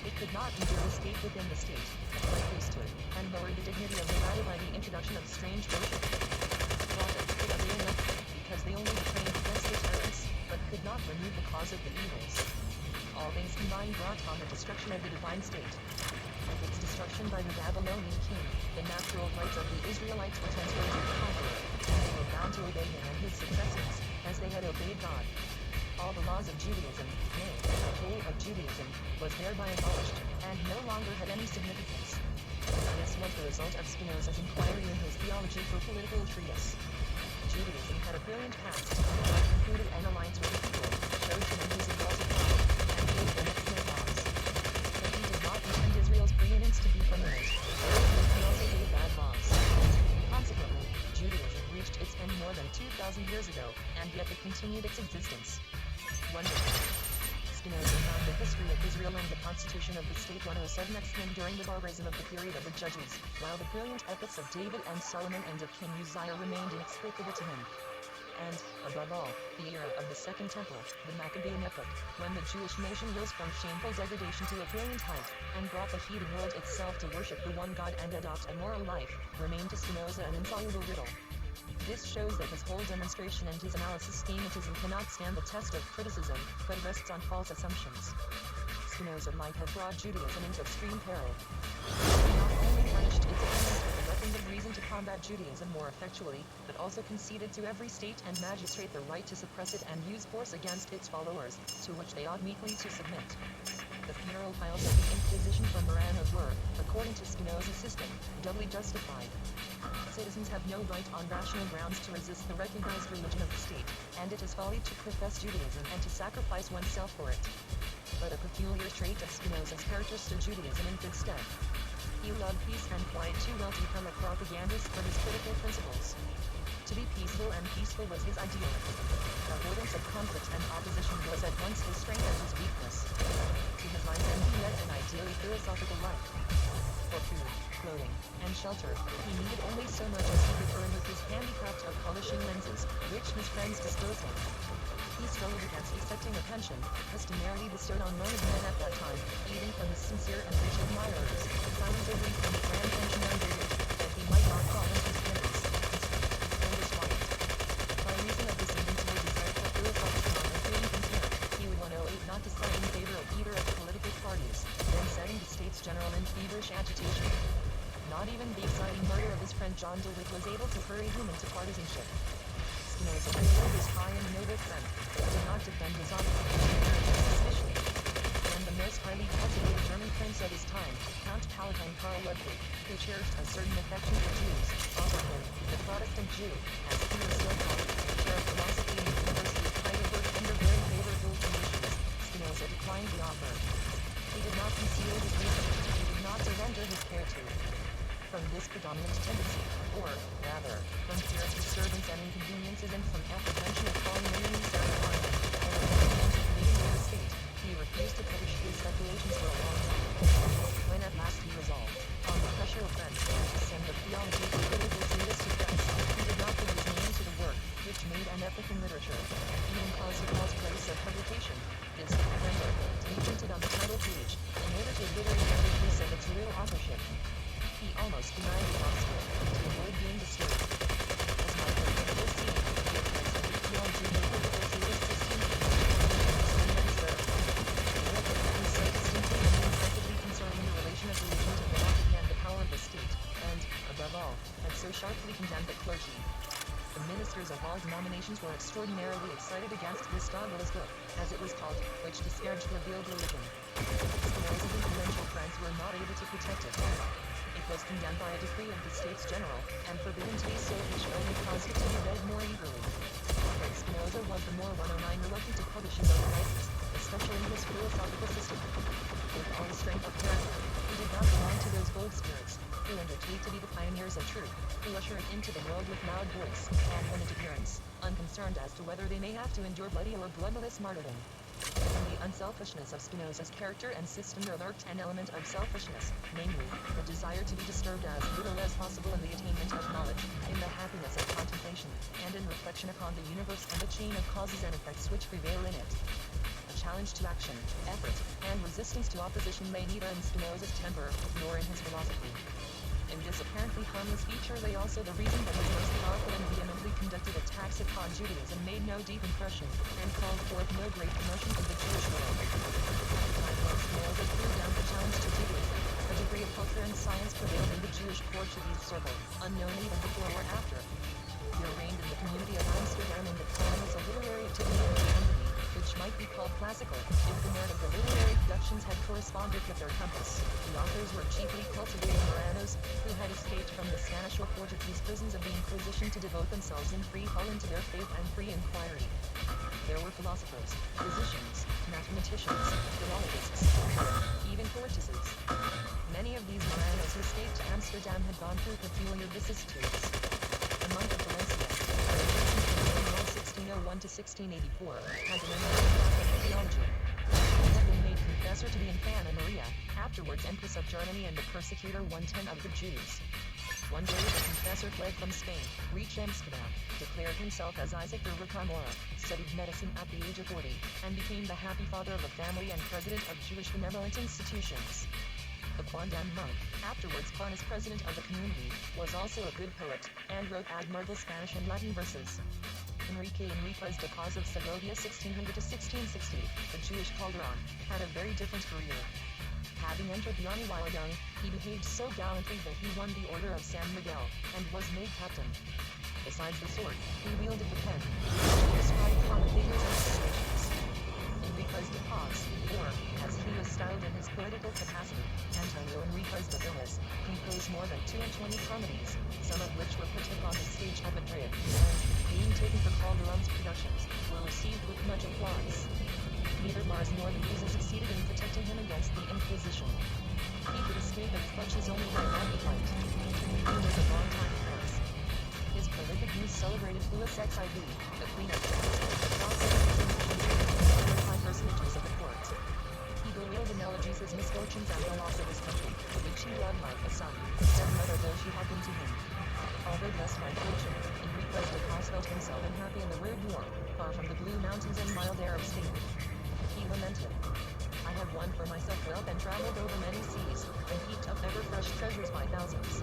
It could not endure the state within the state, a priesthood, and lowered the dignity of the latter by the introduction of strange worship. Prophets could avail nothing, because they only proclaimed against the tyrants, but could not remove the cause of the evils. All things combined brought on the destruction of the divine state. With its destruction by the Babylonian king, the natural rights of the Israelites were transferred to the conqueror, and they were bound to obey him and his successors, as they had obeyed God. All the laws of Judaism, nay, the whole of Judaism, was thereby abolished, and no longer had any significance. This was the result of Spinoza's inquiry in his Theology for Political Treatise. Judaism had a brilliant past, but concluded an alliance with the people, showed to them his exalted power, and gave them excellent laws. But he did not intend Israel's preeminence to be permanent, therefore he also gave bad laws. Consequently, Judaism reached its end more than 2,000 years ago, and yet it continued its existence. Wonderful. Spinoza found the history of Israel and the constitution of the state 107 explained during the barbarism of the period of the Judges, while the brilliant epics of David and Solomon and of King Uzziah remained inexplicable to him. And, above all, the era of the Second Temple, the Maccabean epoch, when the Jewish nation rose from shameful degradation to a brilliant height, and brought the heathen world itself to worship the one God and adopt a moral life, remained to Spinoza an insoluble riddle. This shows that his whole demonstration and his analysis schematism cannot stand the test of criticism, but rests on false assumptions. Spinoza might have brought Judaism into extreme peril. He not only furnished its opponents with the weapons of reason to combat Judaism more effectually, but also conceded to every state and magistrate the right to suppress it and use force against its followers, to which they ought meekly to submit. The funeral piles of the Inquisition for Marana were, according to Spinoza's system, doubly justified. Citizens have no right on rational grounds to resist the recognized religion of the state, and it is folly to profess Judaism and to sacrifice oneself for it. But a peculiar trait of Spinoza's character stood Judaism in good stead. He loved peace and quiet too well to become a propagandist for his critical principles. To be peaceful and peaceful was his ideal. Avoidance of conflict and opposition was at once his strength and his weakness. To his mind's end he led an ideally philosophical life. For food, clothing, and shelter. He needed only so much as he could earn with his handicraft of polishing lenses, which his friends disposed him. He struggled against accepting a pension, customarily bestowed on learned men at that time, even from his sincere and rich admirers, silent only from the grand pensioner David, that he might not fall into scandals, and disquiet. By reason of this invincible desire for philosophical knowledge being considered, he would 108 not to sign in favor of either of the political parties, then setting the States General in feverish agitation. Not even the exciting murder of his friend John DeWitt was able to hurry him into partisanship. Spinoza hailed his high and noble friend, but did not defend his honor, suspicion. And the most highly cultivated German prince of his time, Count Palatine Karl Ludwig, who cherished a certain affection for Jews, offered him, the Protestant Jew, as he was still called, chair of philosophy in the University of Heidelberg under very favorable conditions. Spinoza declined the offer. He did not conceal his reason, he did not surrender his care to. From this predominant tendency, or, rather, from fear of disturbance and inconveniences and from apprehension of calling enemies down upon him, or leading to the state, he refused to publish his speculations for a long time. When at last he resolved, on the pressure of friends, to send the theology of biblical treatise to press, he did not put his name to the work, which made an epoch in literature, and even caused a false place of publication. This, remember, to be printed on the title page, in order to obliterate every trace of its real authorship. He almost denied the gospel, to avoid being disturbed. As my friend will see, the appearance of the theology of biblical treatise 16 is so distinctly and inextricably concerning the relation of religion to philosophy and the power of the state, and, above all, had so sharply condemned the clergy. The ministers of all denominations were extraordinarily excited against this doggerless book, as it was called, which disparaged revealed religion. Spinoza's influential friends were not able to protect it. It was condemned by a decree of the States General, and forbidden to be sold, which only caused it to be read more eagerly. But Spinoza was the more 109 reluctant to publish his own writings, especially his philosophical system. With all his strength of character, he did not belong to those bold spirits, who undertake to be the pioneers of truth, who usher it into the world with loud voice, and eminent appearance, unconcerned as to whether they may have to endure bloody or bloodless martyrdom. In the unselfishness of Spinoza's character and system there lurked an element of selfishness, namely, the desire to be disturbed as little as possible in the attainment of knowledge, in the happiness of contemplation, and in reflection upon the universe and the chain of causes and effects which prevail in it. A challenge to action, effort, and resistance to opposition lay neither in Spinoza's temper, nor in his philosophy. In this apparently harmless feature lay also the reason that his most powerful and vehemently conducted attacks upon Judaism made no deep impression, and called forth no great commotion in the Jewish world. At the time when Spinoza threw down the challenge to Judaism, a degree of culture and science prevailed in the Jewish Portuguese circle, unknown even before or after. There reigned in the community of Amsterdam in the times a literary activity and activity, which might be called classical, if the merit of the literary productions had corresponded with their compass. The authors were chiefly cultivated Moranos, who had escaped from the Spanish or Portuguese prisons of the Inquisition to devote themselves in free fall into their faith and free inquiry. There were philosophers, physicians, mathematicians, philologists, even poetesses. Many of these Moranos who escaped to Amsterdam had gone through peculiar vicissitudes. Among the Valencians, 1601 to 1684, had an eminent theology. He had been made confessor to the Infanta Maria, afterwards Empress of Germany and the persecutor 110 of the Jews. One day the confessor fled from Spain, reached Amsterdam, declared himself as Isaac de Rocamora, studied medicine at the age of 40, and became the happy father of a family and president of Jewish benevolent institutions. The quondam monk, afterwards Parnas president of the community, was also a good poet, and wrote admirable Spanish and Latin verses. Enrique Enriquez de Paz of Segovia 1600 to 1660, the Jewish Calderon, had a very different career. Having entered the army while young, he behaved so gallantly that he won the Order of San Miguel, and was made captain. Besides the sword, he wielded the pen, which he described common figures and situations. Enriquez de Paz, or, as he was styled in his poetical capacity, Antonio Enriquez de Villas, composed more than 22 comedies, some of which were put upon the stage at Madrid, and, being taken for Calderon's productions, were received with much applause. Neither Mars nor the Muses succeeded in protecting him against the Inquisition. He could escape and clutches only by rapid flight. He was a long time in Paris. His prolific muse celebrated Louis XIV, the Queen of France, and high personages of the court. He bewailed in elegies his misfortunes and the loss of his country, which he loved like a son. himself unhappy in the rude war, far from the blue mountains and mild Arab state. He lamented, I have won for myself wealth and traveled over many seas, and heaped up ever fresh treasures by thousands.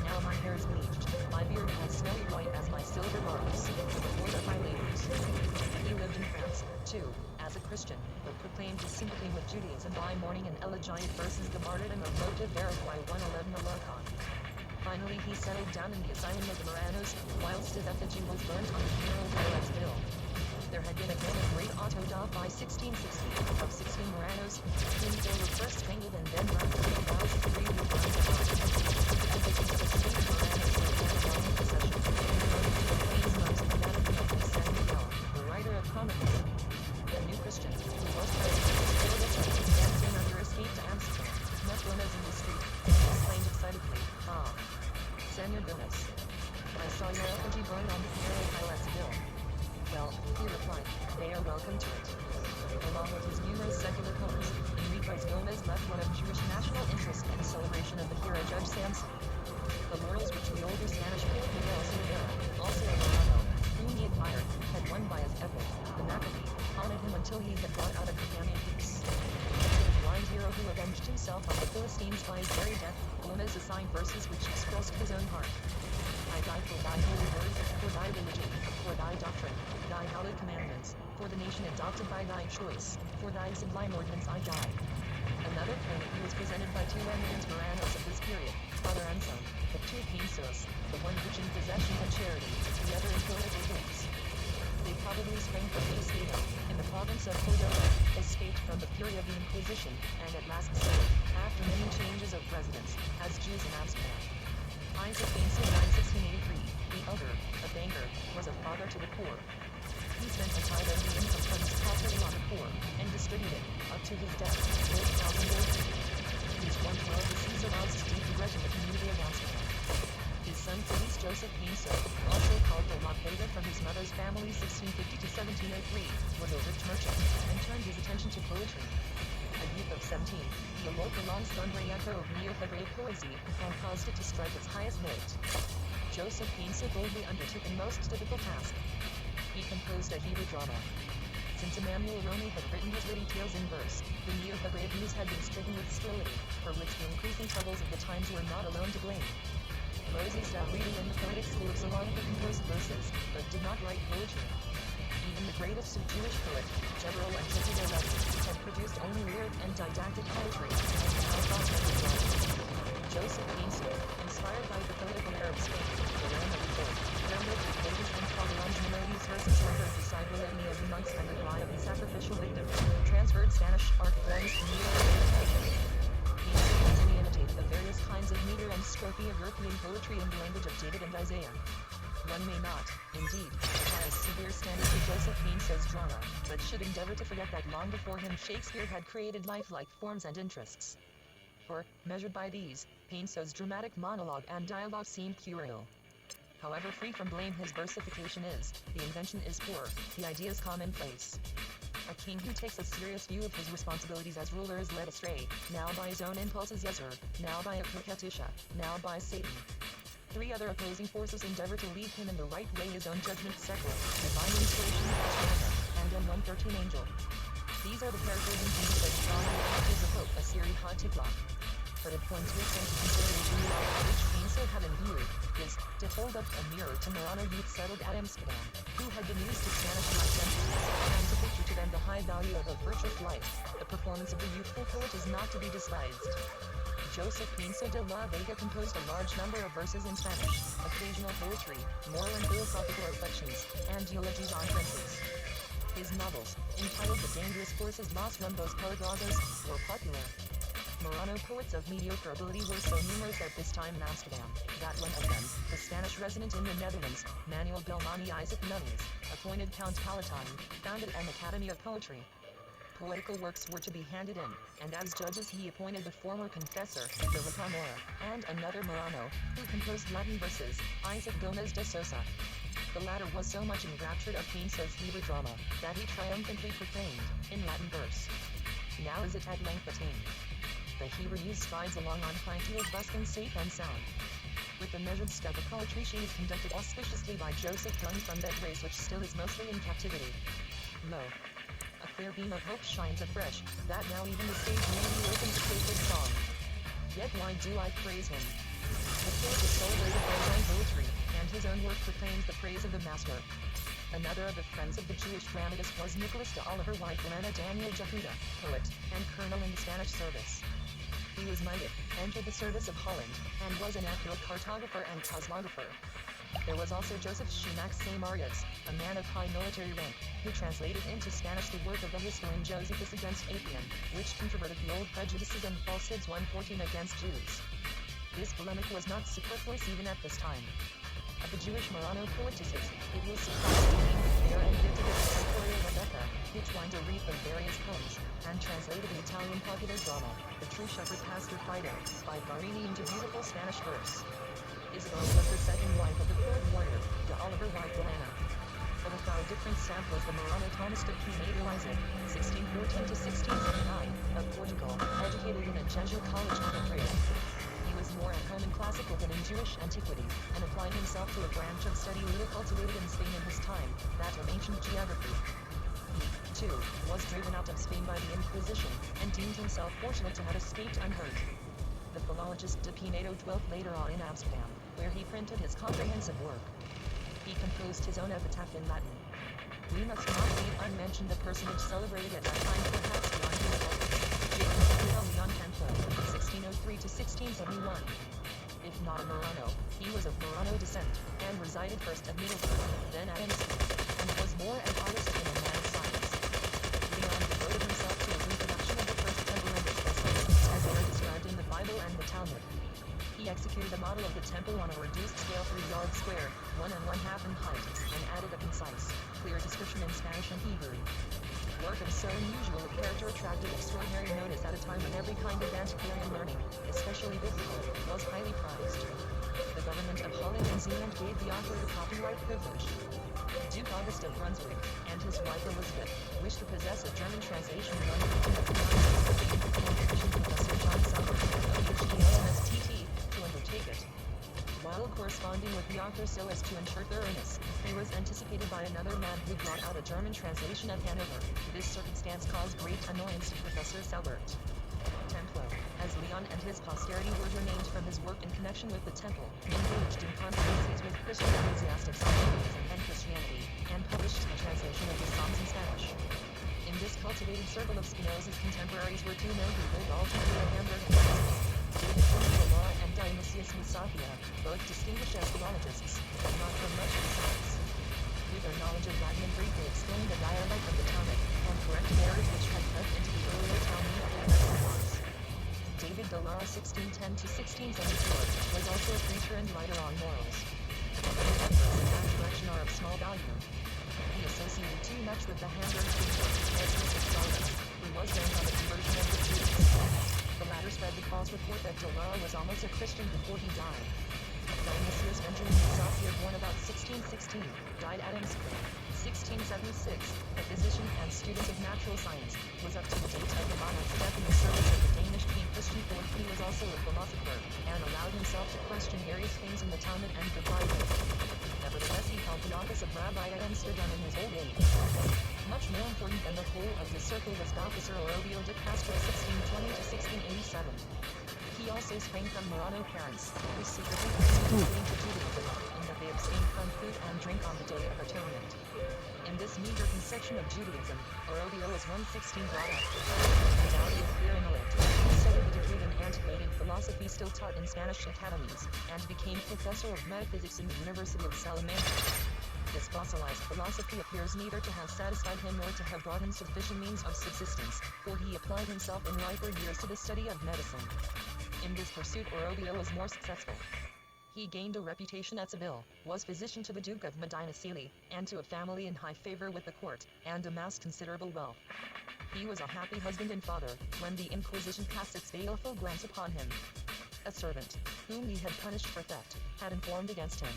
Now my hair is bleached, my beard as snowy white as my silver bars, for the word of my labors. He lived in France, too, as a Christian, but proclaimed his sympathy with Judaism by mourning in elegiac verses the martyrdom of Motivera by 111 Alarcon. Finally he settled down in the asylum of the Marranos, whilst his effigy was burnt on the funeral pyre at Bill. There had been again a great auto da by 1660, of 16 Marranos, whom they were first strangled and then burned to the vows of 3 were burned alive. And the 16 Marranos were led along in procession, and rode to the plains most of that of the noble San Miguel, the writer of Chronicles. A new Christian, who was present, killed us and soon after escaped to Amsterdam, met Gomez in the street, and exclaimed excitedly, Ah, Senor Gomez, I saw your effigy burned on the funeral pile at Seville. Well, he replied, they are welcome to it. Along with his numerous secular poems, Enriquez Gomez left one of Jewish national interest in celebration of the hero Judge Samson. The laurels which the older Spanish poet Miguel Silvera, also a Marrano, whom he admired, had won by his epic, the Maccabee, honored him until he had brought out a companion piece. To the blind hero who avenged himself on the Philistines by his very death, Gomez assigned verses which expressed his own heart. I die for thy holy word, for thy religion, for thy doctrine, thy hallowed commandments, for the nation adopted by thy choice, for thy sublime ordinance I die. Another poem he was presented by 2 eminent Marranos of this period, Father Anselm, the 2 Pinsos, the one rich in possessions and charity, the other in political gifts. They probably sprang from Estado, in the province of Córdoba, escaped from the fury of the Inquisition, and at last settled, after many changes of residence, as Jews in Amsterdam. Isaac Pinso died 1683, the elder, a banker, was a father to the poor. He spent a tithe of the income from his property on the poor, and distributed, up to his death, 40,000 gold. His 112 deceased aroused deep regret in the community of Amsterdam. His son Felice Joseph Pinso, also called de la Vega from his mother's family 1650 to 1703, was a rich merchant, and turned his attention to poetry. A youth of 17, he awoke a long sombrero of neo-Hebraic poesy, and caused it to strike its highest note. Joseph Pinso boldly undertook a most difficult task. He composed a Hebrew drama. Since Emmanuel Romy had written his witty tales in verse, the neo-Hebraic muse had been stricken with sterility, for which the increasing troubles of the times were not alone to blame. Moses reading in the poetic school of Salonica composed verses, but did not write poetry. Even the greatest of Jewish poets, Jebrel and Yehuda Levi, had produced only lyric and didactic poetry, and now thought of the drama. Joseph Pinso, inspired by the political Arab Spain, the Rome of Revolt, trembled with Davis and Calderon's melodious verses rendered the side litany of the monks and the cry of the sacrificial victims, transferred Spanish art forms to neo-Arabic poetry. Pinso began to imitate the various kinds of meter and strophe of European poetry in the language of David and Isaiah. One may not, indeed, apply a severe standard to Joseph Pinso's drama, but should endeavor to forget that long before him Shakespeare had created lifelike forms and interests. For, measured by these, Pinso's dramatic monologue and dialogue seem puerile. However free from blame his versification is, the invention is poor, the ideas commonplace. A king who takes a serious view of his responsibilities as ruler is led astray, now by his own impulses Yezer, now by a coquettisha, now by Satan. 3 other opposing forces endeavor to lead him in the right way: his own judgment Secular, divine inspiration and M113 angel. These are the characters in Pinso's drama Patches of Hope, a series hot Tiktok. But a point to extend to consideration which Pinso had in view is to hold up a mirror to Marrano youth settled at Amsterdam, who had been used to Spanish licentices, and to picture to them the high value of a virtuous life. The performance of the youthful poet is not to be despised. Joseph Pinso de la Vega composed a large number of verses in Spanish, occasional poetry, moral and philosophical reflections, and eulogies on princes. His novels, entitled The Dangerous Forces Los Rumbos Peligrosos, were popular. Marrano poets of mediocre ability were so numerous at this time in Amsterdam, that one of them, the Spanish resident in the Netherlands, Manuel Belmani Isaac Nunes, appointed Count Palatine, founded an Academy of Poetry. Poetical works were to be handed in, and as judges he appointed the former confessor, de Ricamora, and another Marrano, who composed Latin verses, Isaac Gomez de Sosa. The latter was so much enraptured of Pinso's Hebrew drama, that he triumphantly proclaimed, in Latin verse, "Now is it at length attained. The Hebrew youth strides along on fine heels busking safe and sound. with the measured step of poetry she is conducted auspiciously by Joseph Young from that race which still is mostly in captivity. Lo! A clear beam of hope shines afresh, that now even the stage may be open to sacred song. Yet why do I praise him? The poet is celebrated by his own poetry, and his own work proclaims the praise of the master. Another of the friends of the Jewish dramatist was Nicholas de Oliver, wife Elena Daniel Jehuda, poet, and colonel in the Spanish service. He was knighted, entered the service of Holland, and was an accurate cartographer and cosmographer. There was also Joseph Schumack Samarias, a man of high military rank, who translated into Spanish the work of the historian Josephus against Apion, which controverted the old prejudices and falsehoods 114 against Jews. This polemic was not superfluous even at this time. Of the Jewish Marano poetesses, it will suffice to name the fair and gifted Victoria Rebecca, who twined a wreath of various poems, and translated the Italian popular drama, The True Shepherd Pastor Fido, by Guarini into beautiful Spanish verse. Isabel was the second wife of the poet warrior, de Oliver wife Elena. Of a far different stamp was the Marano Thomas de Pineda Isaac, 1614 to 1679, of Portugal, educated in a Jesuit college at Madrid. He was more at home in classical than in Jewish antiquity, and applied himself to a branch of study little cultivated in Spain in his time, that of ancient geography. He, too, was driven out of Spain by the Inquisition, and deemed himself fortunate to have escaped unhurt. The philologist de Pinedo dwelt later on in Amsterdam, where he printed his comprehensive work. He composed his own epitaph in Latin. We must not leave unmentioned the personage celebrated at that time perhaps beyond himself, Jacob Gabriel Leon Templo, 1603 to 1671. If not a Marano, he was of Marano descent, and resided first at Middelburg, then at Amsterdam, and was more an artist than a man of science. Leon devoted himself to a reproduction of the first temple and its vessels, as they are described in the Bible and the Talmud. He executed a model of the temple on a reduced scale 3 yards square, 1 1/2 in height, and added a concise, clear description in Spanish and Hebrew. Work of so unusual a character attracted extraordinary notice at a time when every kind of antiquarian learning, especially biblical, was highly prized. The government of Holland and Zealand gave the author the copyright privilege. Duke August of Brunswick, and his wife Elizabeth, wished to possess a German translation run from the commissioned Professor John Sumner, PhD LMSTT, to undertake it. While corresponding with the author so as to ensure thoroughness, he was anticipated by another man who brought out a German translation at Hanover. This circumstance caused great annoyance to Professor Selbert. Templo, as Leon and his posterity were renamed from his work in connection with the temple, engaged in controversies with Christian ecclesiastics on Judaism and Christianity, and published a translation of the Psalms in Spanish. In this cultivated circle of Spinoza's contemporaries were two men who lived alternately at Hamburg and Dresden, David Fonseca and Dionysius Musafia, both distinguished as philologists, but not from much of science. With their knowledge of Latin and Greek they explained the dialect of the Talmud, and corrected errors which had crept into the earlier Talmudic renaissance. David de Lara 1610 to 1674 was also a preacher and writer on morals. His efforts in that direction are of small value. He associated too much with the Hamburg preacher, Joseph Stalin, who was bent on the conversion of the Jews. The latter spread the false report that de Lara was almost a Christian before he died. Dionysius Benjamin Musafia, born about 1616, died at Amsterdam, 1676, a physician and student of natural science, was up to the date of the monarch's death in the service of the Danish king Christian IV. He was also a philosopher, and allowed himself to question various things in the Talmud and the Bible. Nevertheless, he held the office of rabbi at Amsterdam in his old age. Much more important than the whole of his circle was Balthasar Orobio de Castro 1620 to 1687. He also sprang from Marano parents, who secretly participated into Judaism, in that they abstained from food and drink on the Day of Atonement. In this meager conception of Judaism, Orobio was 116 brought up. Without a clear intellect, he studied the degree in antiquated philosophy still taught in Spanish academies, and became professor of metaphysics in the University of Salamanca. This fossilized philosophy appears neither to have satisfied him nor to have brought him sufficient means of subsistence, for he applied himself in riper years to the study of medicine. In this pursuit Orobio was more successful. He gained a reputation at Seville, was physician to the Duke of Medinaceli, and to a family in high favor with the court, and amassed considerable wealth. He was a happy husband and father, when the Inquisition cast its baleful glance upon him. A servant, whom he had punished for theft, had informed against him.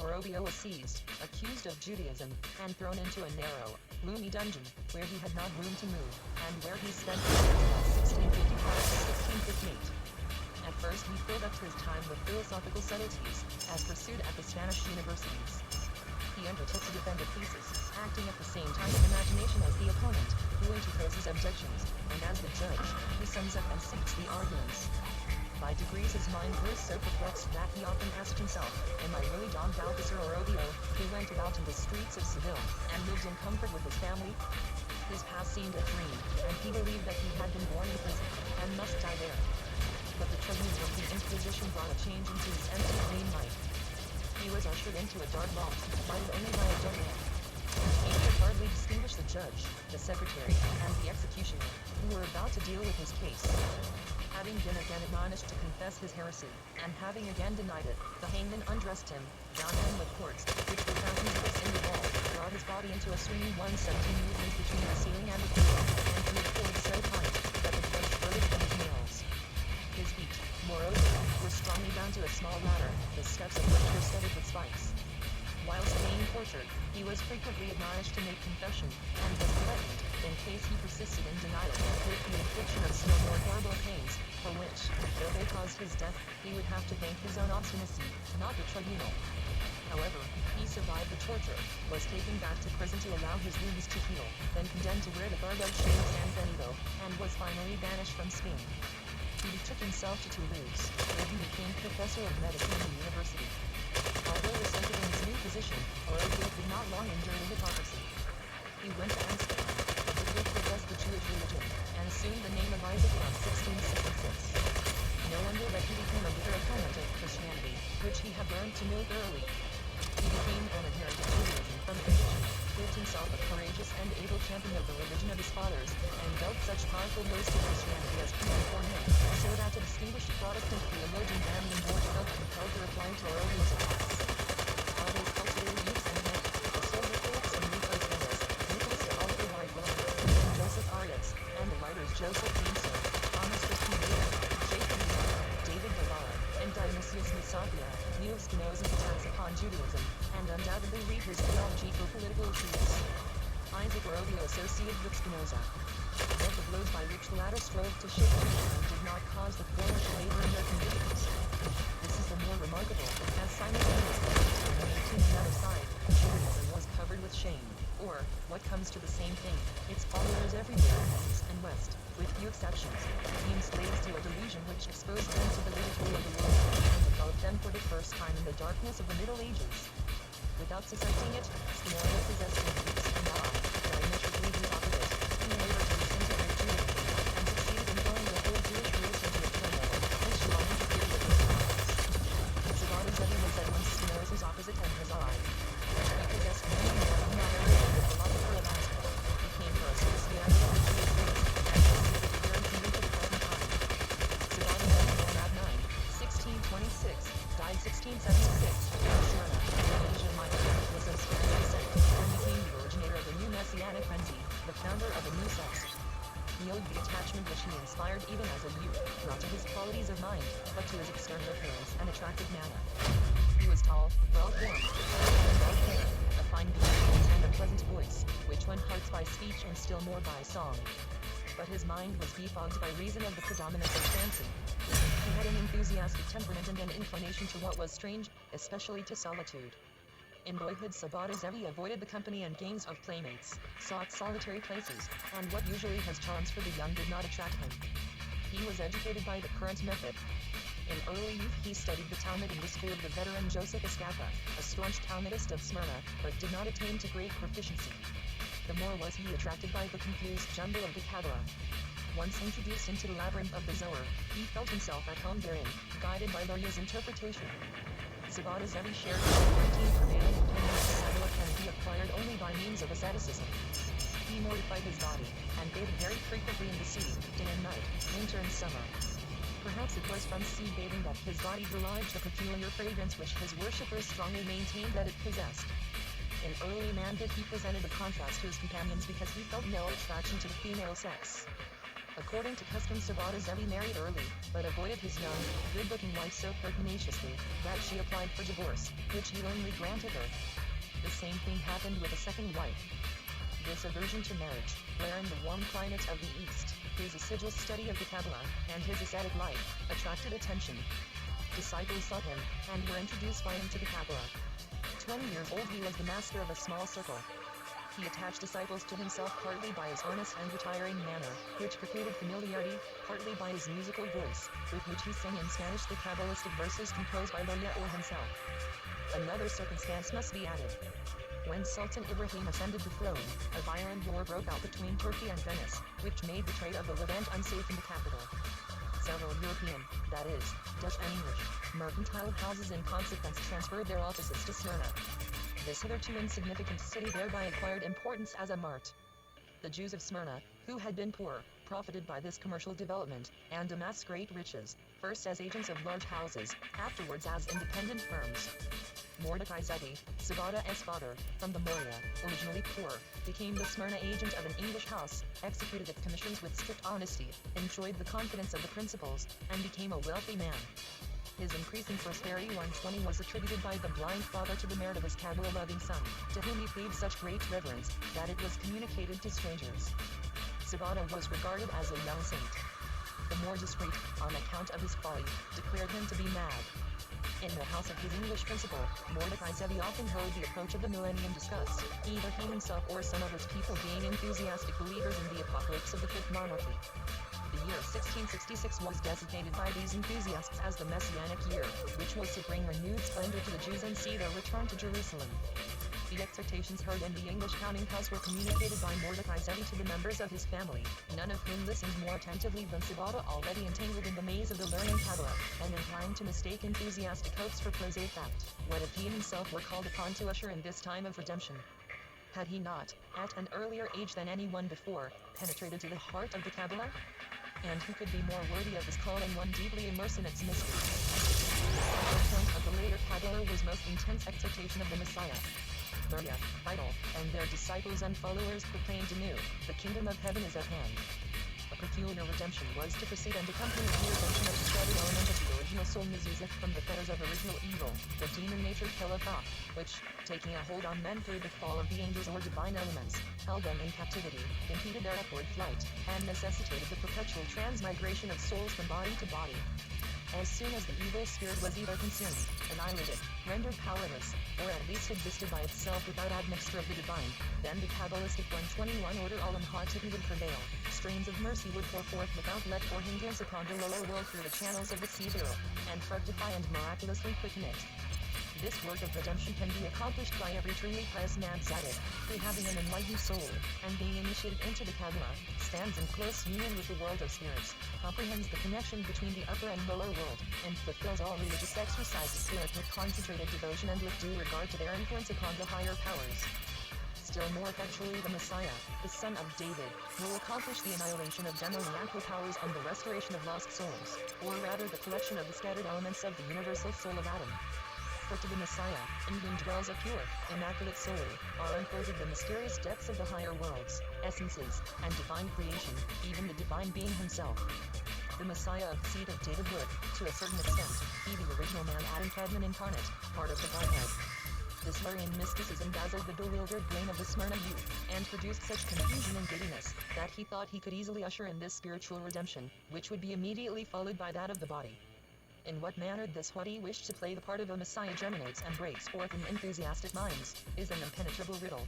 Orobio was seized, accused of Judaism, and thrown into a narrow, gloomy dungeon, where he had not room to move, and where he spent the years about 1655 to 1658. At first he filled up his time with philosophical subtleties, as pursued at the Spanish universities. He undertook to defend a thesis, acting at the same time in imagination as the opponent, who interposes objections, and as the judge, who sums up and sifts the arguments. By degrees his mind grew so perplexed that he often asked himself, am I really Don Balthasar Orovio, who went about in the streets of Seville, and lived in comfort with his family? His past seemed a dream, and he believed that he had been born in prison, and must die there. But the tribunal of the Inquisition brought a change into his empty vain life. He was ushered into a dark vault, lighted only by a dead lamp. He could hardly distinguish the judge, the secretary, and the executioner, who were about to deal with his case. Having been again admonished to confess his heresy, and having again denied it, the hangman undressed him, bound him with cords, which were fastened close in the wall, brought his body into a swinging 117 movement between the ceiling and the floor, and threw the cord so tight, that the blood spurted from his nails. His feet, moreover, were strongly bound to a small ladder, the steps of which were studded with spikes. Whilst being tortured, he was frequently admonished to make confession, and was threatened, in case he persisted in denial, with the infliction of still more horrible pains, for which, though they caused his death, he would have to thank his own obstinacy, not the tribunal. However, he survived the torture, was taken back to prison to allow his wounds to heal, then condemned to wear the garb of San Benito, and was finally banished from Spain. He betook himself to Toulouse, where he became professor of medicine in the university. Although resented in his new position, Orovio could not long endure the hypocrisy. He went to Amsterdam, but did profess the Jewish religion, and assumed the name of Isaac around 1666. No wonder that he became a bitter opponent of Christianity, which he had learned to know thoroughly. He became an adherent of Judaism from conviction, proved himself a courageous and able champion of the religion of his fathers, and dealt such powerful blows to Christianity as came before him, so that a distinguished Protestant theologian Daniel George felt compelled to reply to Orovio's attacks. All those cultivated youths and men, the Silver Phillips and Nicholas Mendes, Nicholas de Oliver Wycliffe, and Joseph Arias, and the writers Joseph Jameson, Thomas Crispin, Jacob Leon, David Villar, and Dionysius Missapia, knew of Spinoza's attacks upon Judaism, and undoubtedly read his theologico-political treatise. Isaac Orovio associated with Spinoza. Yet the blows by which the latter strove to shake Judaism did not cause the former to waver in their convictions. This is the more remarkable, as simultaneously, on the other side, Judaism was covered with shame, or, what comes to the same thing, its followers everywhere, east and west, with few exceptions, became slaves to a delusion which exposed them to the ridicule of the world, and developed them for the first time in the darkness of the Middle Ages. Without suspecting it, Spinoza possessed in Greece and Law, diametrically the opposite. He labored to disintegrate Judaism, and succeeded in throwing the whole Jewish race into a turmoil, which Shaw interfered with his cause. Sabata Zevi was at once Spinoza's opposite and his ally. He possessed many more than that area the philosopher of Ascot, became for associated with the Jewish race, and considered the very kingdom to the present time. Sabata Zevi born at 1626, died 1676, in Smyrna, Asia Minor, was of Spanish descent, and became the originator of the new Messianic frenzy, the founder of a new sect. He owed the attachment which he inspired even as a youth, not to his qualities of mind, but to his external appearance and attractive manner. He was tall, well-formed, and well-haired, a fine beard, and a pleasant voice, which won hearts by speech and still more by song. But his mind was befogged by reason of the predominance of fancy. He had an enthusiastic temperament and an inclination to what was strange, especially to solitude. In boyhood Sabata Zevi avoided the company and games of playmates, sought solitary places, and what usually has charms for the young did not attract him. He was educated by the current method. In early youth he studied the Talmud in the school of the veteran Joseph Escapa, a staunch Talmudist of Smyrna, but did not attain to great proficiency. The more was he attracted by the confused jumble of the Kabbalah. Once introduced into the labyrinth of the Zohar, he felt himself at home therein, guided by Luria's interpretation. Sabata Zevi shared the 19 prevailing opinions that Kabbalah can be acquired only by means of asceticism. He mortified his body, and bathed very frequently in the sea, day and night, winter and summer. Perhaps it was from sea bathing that his body derived the peculiar fragrance which his worshippers strongly maintained that it possessed. In early manhood he presented a contrast to his companions because he felt no attraction to the female sex. According to custom Sabata Zevi married early, but avoided his young, good-looking wife so pertinaciously, that she applied for divorce, which he only granted her. The same thing happened with a second wife. This aversion to marriage, where in the warm climate of the East, His assiduous study of the Kabbalah and his ascetic life attracted attention. Disciples sought him and were introduced by him to the Kabbalah. 20 years old, he was the master of a small circle. He attached disciples to himself partly by his earnest and retiring manner, which precluded familiarity, partly by his musical voice, with which he sang in Spanish the Kabbalistic verses composed by Loya or himself. Another circumstance must be added. When Sultan Ibrahim ascended the throne, a violent war broke out between Turkey and Venice, which made the trade of the Levant unsafe in the capital. Several European, that is, Dutch and English, mercantile houses in consequence transferred their offices to Smyrna. This hitherto insignificant city thereby acquired importance as a mart. The Jews of Smyrna, who had been poor, profited by this commercial development, and amassed great riches, first as agents of large houses, afterwards as independent firms. Mordecai Zevi, Sabata's father, from the Morea, originally poor, became the Smyrna agent of an English house, executed its commissions with strict honesty, enjoyed the confidence of the principals, and became a wealthy man. His increasing prosperity 120 was attributed by the blind father to the merit of his Kabbalah-loving son, to whom he paid such great reverence, that it was communicated to strangers. Sabata was regarded as a young saint. The more discreet, on account of his folly, declared him to be mad. In the house of his English principal, Mordecai Zevi often heard the approach of the millennium discussed, either he himself or some of his people being enthusiastic believers in the apocalypse of the Fifth Monarchy. The year 1666 was designated by these enthusiasts as the Messianic year, which was to bring renewed splendor to the Jews and see their return to Jerusalem. The exhortations heard in the English counting house were communicated by Mordecai Zevi to the members of his family, none of whom listened more attentively than Sabata, already entangled in the maze of the learning Kabbalah, and inclined to mistake enthusiastic hopes for prosaic fact. What if he himself were called upon to usher in this time of redemption? Had he not, at an earlier age than anyone before, penetrated to the heart of the Kabbalah? And who could be more worthy of his call than one deeply immersed in its mysteries? The central point of the later Kabbalah was most intense exhortation of the Messiah. Maria, Idol, and their disciples and followers proclaimed anew, the kingdom of heaven is at hand. A peculiar redemption was to precede and accompany the redemption of the scattered element of the original soul Mezuzah from the fetters of original evil, the demon-natured Kelapha, which, taking a hold on men through the fall of the angels or divine elements, held them in captivity, impeded their upward flight, and necessitated the perpetual transmigration of souls from body to body. As soon as the evil spirit was either consumed, annihilated, rendered powerless, or at least existed by itself without admixture of the divine, then the Kabbalistic 121 order Olam Ha-Tikkun would prevail. Streams of mercy would pour forth without let or hindrance upon the lower world through the channels of the Sivir, and fructify and miraculously quicken it. This work of redemption can be accomplished by every truly pious man Tzaddik, who having an enlightened soul, and being initiated into the Kabbalah, stands in close union with the world of spirits, comprehends the connection between the upper and lower world, and fulfills all religious exercises spirit with concentrated devotion and with due regard to their influence upon the higher powers. Still more effectually the Messiah, the son of David, will accomplish the annihilation of demoniacal powers and the restoration of lost souls, or rather the collection of the scattered elements of the universal soul of Adam. For to the Messiah, in whom dwells a pure, immaculate soul, are unfolded the mysterious depths of the higher worlds, essences, and divine creation, even the divine being himself. The Messiah of the seed of David would, to a certain extent, be the original man Adam Kadmon incarnate, part of the Godhead. This Lurian mysticism dazzled the bewildered brain of the Smyrna youth, and produced such confusion and giddiness, that he thought he could easily usher in this spiritual redemption, which would be immediately followed by that of the body. In what manner this haughty wish to play the part of a Messiah germinates and breaks forth in enthusiastic minds, is an impenetrable riddle.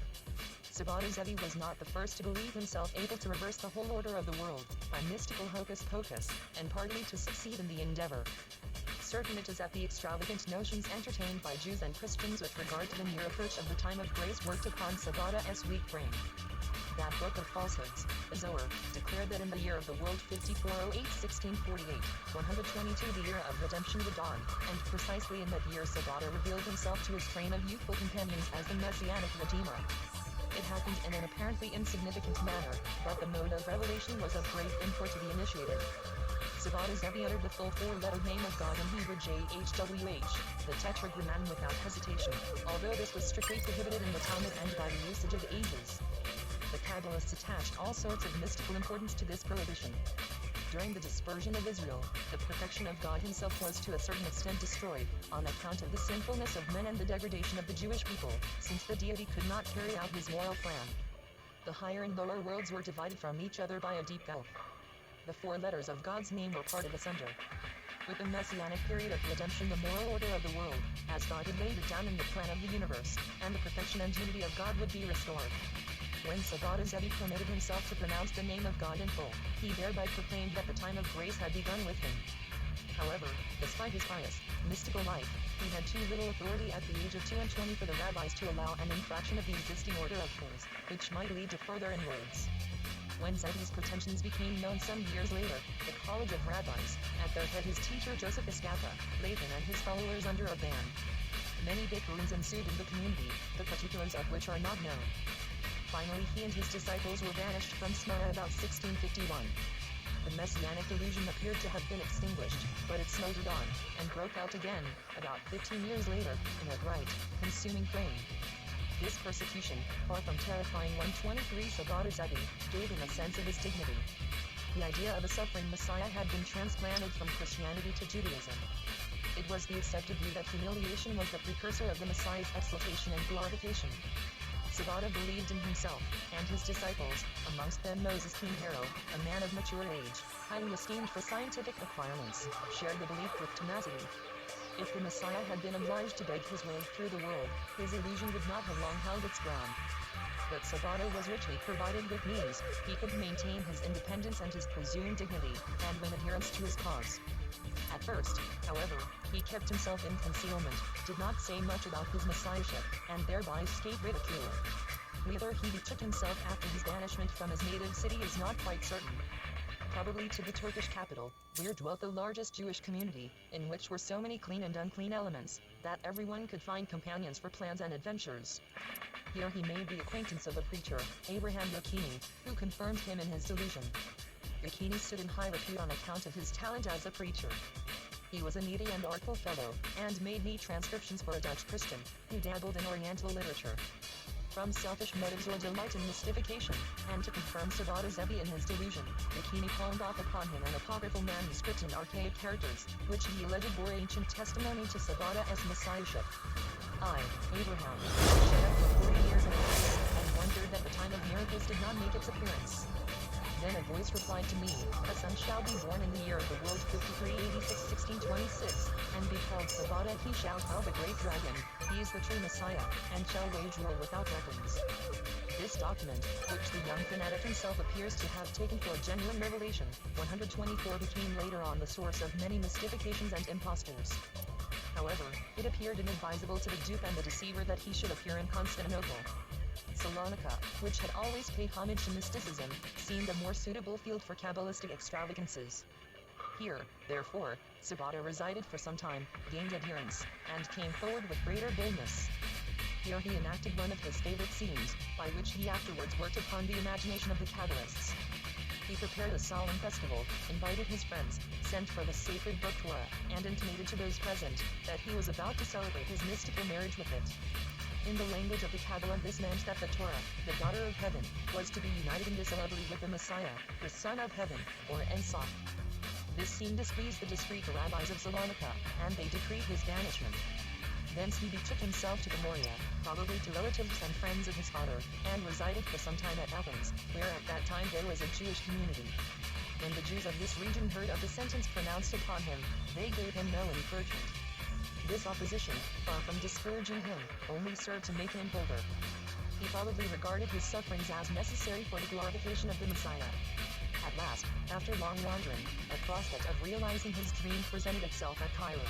Sabata Zevi was not the first to believe himself able to reverse the whole order of the world, by mystical hocus pocus, and partly to succeed in the endeavor. Certain it is that the extravagant notions entertained by Jews and Christians with regard to the near approach of the time of grace worked upon Sabata's weak brain. That book of falsehoods, the Zohar, declared that in the year of the world 5408 1648, 122 the year of redemption would dawn, and precisely in that year Sabata revealed himself to his train of youthful companions as the Messianic Redeemer. It happened in an apparently insignificant manner, but the mode of revelation was of great import to the initiated. Sabata Zevi uttered the full four-lettered name of God in Hebrew JHWH, the Tetragrammaton without hesitation, although this was strictly prohibited in the Talmud and by the usage of the ages. The Kabbalists attached all sorts of mystical importance to this prohibition. During the dispersion of Israel, the perfection of God himself was to a certain extent destroyed, on account of the sinfulness of men and the degradation of the Jewish people, since the deity could not carry out his moral plan. The higher and lower worlds were divided from each other by a deep gulf. the 4 letters of God's name were parted asunder. With the messianic period of redemption, the moral order of the world, as God had laid it down in the plan of the universe, and the perfection and unity of God would be restored. When Sabbatai Zevi permitted himself to pronounce the name of God in full, he thereby proclaimed that the time of grace had begun with him. However, despite his pious, mystical life, he had too little authority at the age of 22 for the rabbis to allow an infraction of the existing order of things, which might lead to further inroads. When Zevi's pretensions became known some years later, the College of Rabbis, at their head his teacher Joseph Escapa, laid him and his followers under a ban. Many bickerings ensued in the community, the particulars of which are not known. Finally he and his disciples were banished from Smyrna about 1651. The messianic delusion appeared to have been extinguished, but it smoldered on, and broke out again, about 15 years later, in a bright, consuming flame. This persecution, far from terrifying 123 Sabbatai Zevi, gave him a sense of his dignity. The idea of a suffering Messiah had been transplanted from Christianity to Judaism. It was the accepted view that humiliation was the precursor of the Messiah's exaltation and glorification. Sabbatai believed in himself, and his disciples, amongst them Moses King Hero, a man of mature age, highly esteemed for scientific acquirements, shared the belief with tenacity. If the Messiah had been obliged to beg his way through the world, his illusion would not have long held its ground. But Sabbatai was richly provided with means. He could maintain his independence and his presumed dignity, and win adherence to his cause. At first, however, he kept himself in concealment, did not say much about his messiahship, and thereby escaped ridicule. Whither he betook himself after his banishment from his native city is not quite certain. Probably to the Turkish capital, where dwelt the largest Jewish community, in which were so many clean and unclean elements, that everyone could find companions for plans and adventures. Here he made the acquaintance of a preacher, Abraham Yechini, who confirmed him in his delusion. Yechini stood in high repute on account of his talent as a preacher. He was a needy and artful fellow, and made neat transcriptions for a Dutch Christian, who dabbled in Oriental literature. From selfish motives or delight in mystification, and to confirm Sabbatai Zevi in his delusion, Yechini palmed off upon him an apocryphal manuscript in archaic characters, which he alleged bore ancient testimony to Sabbatai's messiahship. I, Abraham, shut up for 40 years in a cave, and wondered that the time of miracles did not make its appearance. Then a voice replied to me, a son shall be born in the year of the world 5386-1626, and be called Sabbatai. He shall tell the great dragon, he is the true Messiah, and shall wage war without weapons. This document, which the young fanatic himself appears to have taken for a genuine revelation, 124 became later on the source of many mystifications and impostures. However, it appeared inadvisable to the dupe and the deceiver that he should appear in Constantinople. Salonika, which had always paid homage to mysticism, seemed a more suitable field for Kabbalistic extravagances. Here, therefore, Sabbatai resided for some time, gained adherents, and came forward with greater boldness. Here he enacted one of his favorite scenes, by which he afterwards worked upon the imagination of the Kabbalists. He prepared a solemn festival, invited his friends, sent for the sacred book Torah, and intimated to those present that he was about to celebrate his mystical marriage with it. In the language of the Kabbalah, this meant that the Torah, the daughter of heaven, was to be united indissolubly with the Messiah, the Son of Heaven, or Ein Sof. This scene displeased the discreet rabbis of Salonika, and they decreed his banishment. Thence he betook himself to the Moria, probably to relatives and friends of his father, and resided for some time at Athens, where at that time there was a Jewish community. When the Jews of this region heard of the sentence pronounced upon him, they gave him no encouragement. This opposition, far from discouraging him, only served to make him bolder. He probably regarded his sufferings as necessary for the glorification of the Messiah. At last, after long wandering, a prospect of realizing his dream presented itself at Cairo.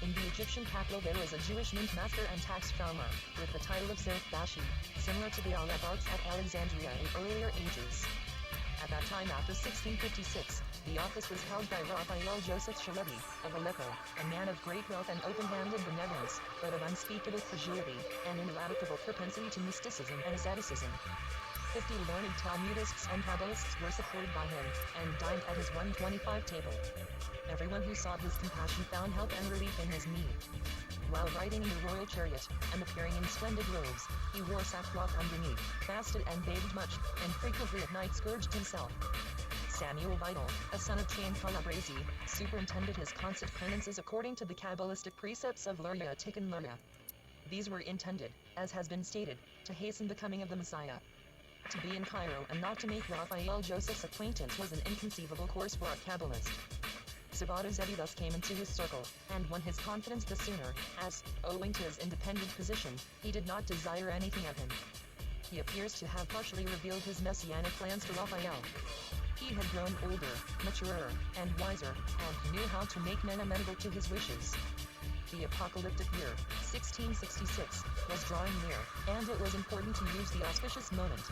In the Egyptian capital there was a Jewish mint master and tax farmer, with the title of Seraph Bashi, similar to the oligarchs at Alexandria in earlier ages. At that time after 1656, the office was held by Raphael Joseph Shalebi, of Aleppo, a man of great wealth and open-handed benevolence, but of unspeakable credulity, and ineradicable propensity to mysticism and asceticism. 50 learned Talmudists and Kabbalists were supported by him, and dined at his 125 table. Everyone who sought his compassion found help and relief in his need. While riding in the royal chariot, and appearing in splendid robes, he wore sackcloth underneath, fasted and bathed much, and frequently at night scourged himself. Samuel Vidal, a son of Chaim Calabresi, superintended his constant penances according to the Kabbalistic precepts of Luria Tikkun Luria. These were intended, as has been stated, to hasten the coming of the Messiah. To be in Cairo and not to make Raphael Joseph's acquaintance was an inconceivable course for a Kabbalist. Sabata Zevi thus came into his circle, and won his confidence the sooner, as, owing to his independent position, he did not desire anything of him. He appears to have partially revealed his messianic plans to Raphael. He had grown older, maturer, and wiser, and he knew how to make men amenable to his wishes. The apocalyptic year, 1666, was drawing near, and it was important to use the auspicious moment.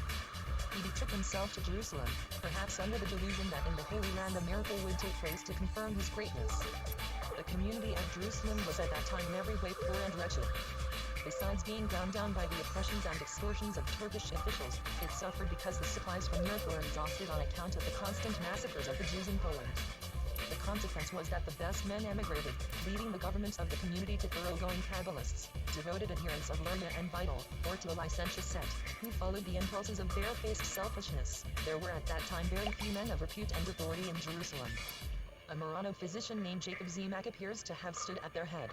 He betook himself to Jerusalem, perhaps under the delusion that in the Holy Land a miracle would take place to confirm his greatness. The community of Jerusalem was at that time in every way poor and wretched. Besides being ground down by the oppressions and extortions of Turkish officials, it suffered because the supplies from Europe were exhausted on account of the constant massacres of the Jews in Poland. The consequence was that the best men emigrated, leaving the government of the community to thoroughgoing Kabbalists, devoted adherents of Luria and Vital, or to a licentious sect, who followed the impulses of barefaced selfishness. There were at that time very few men of repute and authority in Jerusalem. A Marano physician named Jacob Zemak appears to have stood at their head.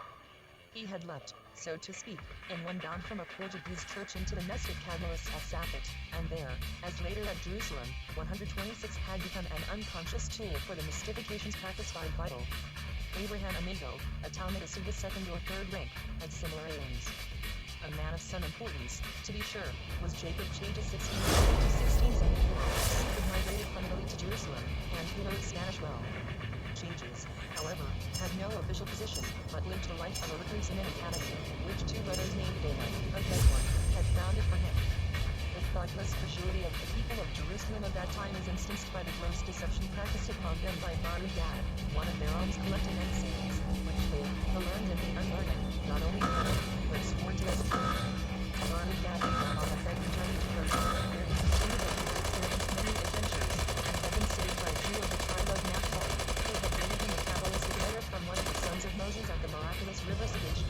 He had leapt, so to speak, in one bound from a Portuguese church into the nest of Kabbalists at Safed, and there, as later at Jerusalem, 126 had become an unconscious tool for the mystifications practiced by Vital. Abraham Amigo, a Talmudist of the second or third rank, had similar aims. A man of some importance, to be sure, was Jacob Chagas 1660 to 1674, who had migrated from Italy to Jerusalem, and who wrote Spanish well. Chagas, however, had no official position, but lived the life of a recluse in an academy, which two brothers named David, of Hebron, had founded for him. The thoughtless credulity of the people of Jerusalem of that time is instanced by the gross deception practiced upon them by Baru Gad, one of their alms collecting and sayings, which they, the learned and the unlearned, not only heard, but swore to execute. Baru Gad had gone on a begging journey to Persia, where he concluded that he had experienced many adventures, and had been saved by a Jew of the tribe of Naphtali, who had given him a Kabbalistic letter from one of the sons of Moses at the miraculous river Sabation.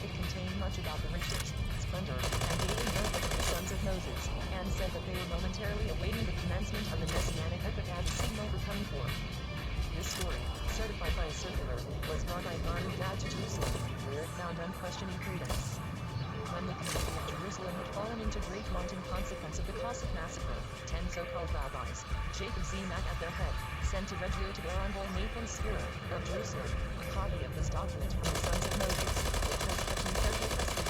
It contained much about the riches, splendor, and daily miracles of the sons of Moses, and said that they were momentarily awaiting the commencement of the Messianic epoch as a signal for coming forth. This story, certified by a circular, was brought by Baru Gad to Jerusalem, where it found unquestioning credence. When the community of Jerusalem had fallen into great want in consequence of the Cossack massacre, 10 so-called rabbis, Jacob Zemak at their head, sent to Reggio to their envoy Nathan Spira, of Jerusalem, a copy of this document from the sons of Moses, which was kept in careful custody.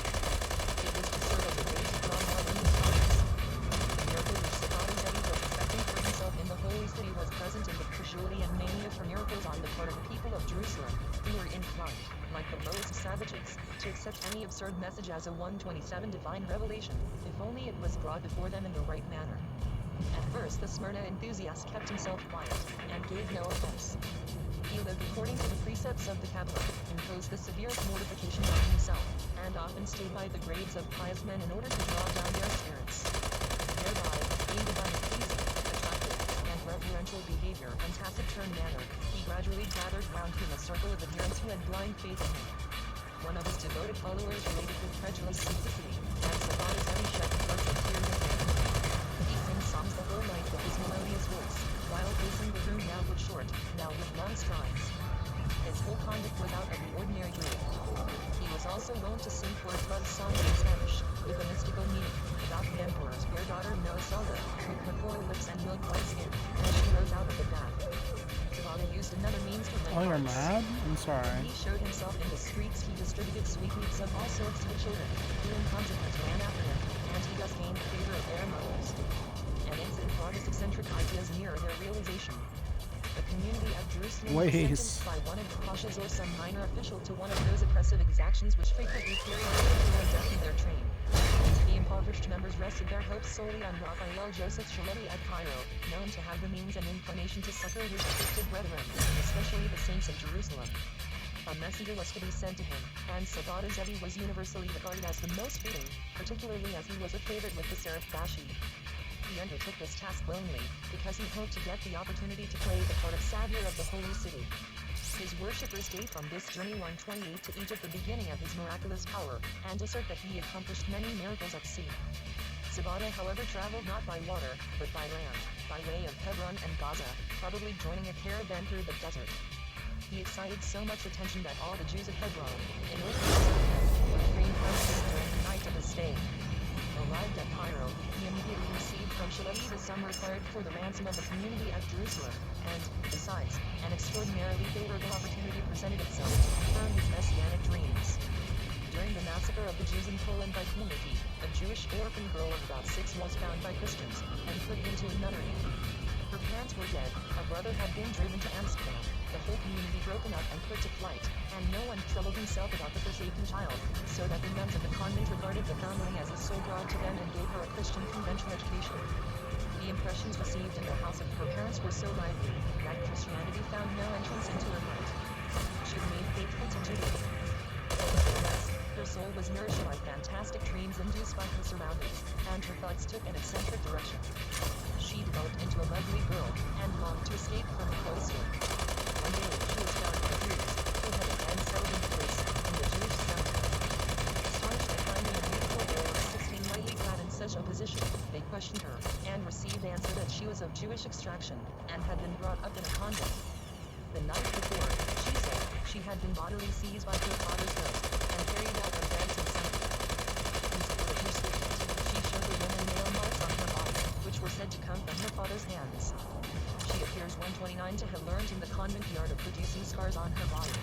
It was to serve as a way to draw more in the province. The miracle which Sabata Zevi was expecting for himself in the holy city was present in the credulity and mania for miracles on the part of the people of Jerusalem, who were inclined, like the lowest savages, to accept any absurd message as a 127 divine revelation, if only it was brought before them in the right manner. At first the Smyrna enthusiast kept himself quiet, and gave no offense. He lived according to the precepts of the Kabbalah, imposed the severest mortification on himself, and often stayed by the graves of pious men in order to draw down their spirits. Thereby, aided by a pleasing, attractive, and reverential behavior and taciturn manner, he gradually gathered round him a circle of adherents who had blind faith in him. One of his devoted followers related with credulous simplicity, and Sabata Zevi shed floods of tears of pain. He sings songs the whole night with his melodious voice, while pacing the room now with short, now with long strides. His whole conduct was out of the ordinary groove. He was also wont to sing for his love song in Spanish, with a mystical meaning, about the emperor's fair daughter Melisenda, with her coral lips and milk-white skin, as she rose out of the bath. Sabata used another means to win Oh, you're hearts. mad? I'm sorry. When he showed himself in the streets, he distributed sweetmeats of all sorts to the children, who in consequence ran after him, and he thus gained the favor of their mothers. An incident brought his eccentric ideas nearer their realization. The community of Jerusalem was sentenced by one of the pashas or some minor official to one of those oppressive exactions which frequently carry people and death in their train. The impoverished members rested their hopes solely on Raphael Joseph Shalevi at Cairo, known to have the means and inclination to succor his afflicted brethren, especially the saints of Jerusalem. A messenger was to be sent to him, and Sabata Zevi was universally regarded as the most fitting, particularly as he was a favorite with the Seraph Bashi. He undertook this task willingly, because he hoped to get the opportunity to play the part of savior of the holy city. His worshippers date from this journey 128 to Egypt the beginning of his miraculous power, and assert that he accomplished many miracles at sea. Sabata, however, traveled not by water, but by land, by way of Hebron and Gaza, probably joining a caravan through the desert. He excited so much attention that all the Jews of Hebron, in order to serve him, would bring promises during the night of his stay. A arrived at Cairo, he immediately received from Shalebi the sum required for the ransom of the community at Jerusalem, and, besides, an extraordinarily favorable opportunity presented itself to confirm his messianic dreams. During the massacre of the Jews in Poland by Khmelnytsky, a Jewish orphan girl of about 6 was found by Christians, and put into a nunnery. Her parents were dead, a brother had been driven to Amsterdam, the whole community broken up and put to flight, and no one troubled himself about the forsaken child, so that the nuns of the convent regarded the foundling as a sole god to them and gave her a Christian conventual education. The impressions received in the house of her parents were so lively, that Christianity found no entrance into her heart. She remained faithful to Judaism. Nevertheless, her soul was nourished by fantastic dreams induced by her surroundings, and her thoughts took an eccentric direction. She developed into a lovely girl, and longed to escape from the cloister. One day, she was found by Jews, who had again settled in place, in the Jewish cemetery. Astonished at finding a beautiful girl of 16 lightly clad in such a position, they questioned her, and received answer that she was of Jewish extraction, and had been brought up in a convent. The night before, she said, she had been bodily seized by her father's ghost, and carried out of bed to the cemetery. In support of her statement, she showed the women nail marks on her body, which were said to come from her father's hands. She appears 129 to have learned in the convent the art of producing scars on her body.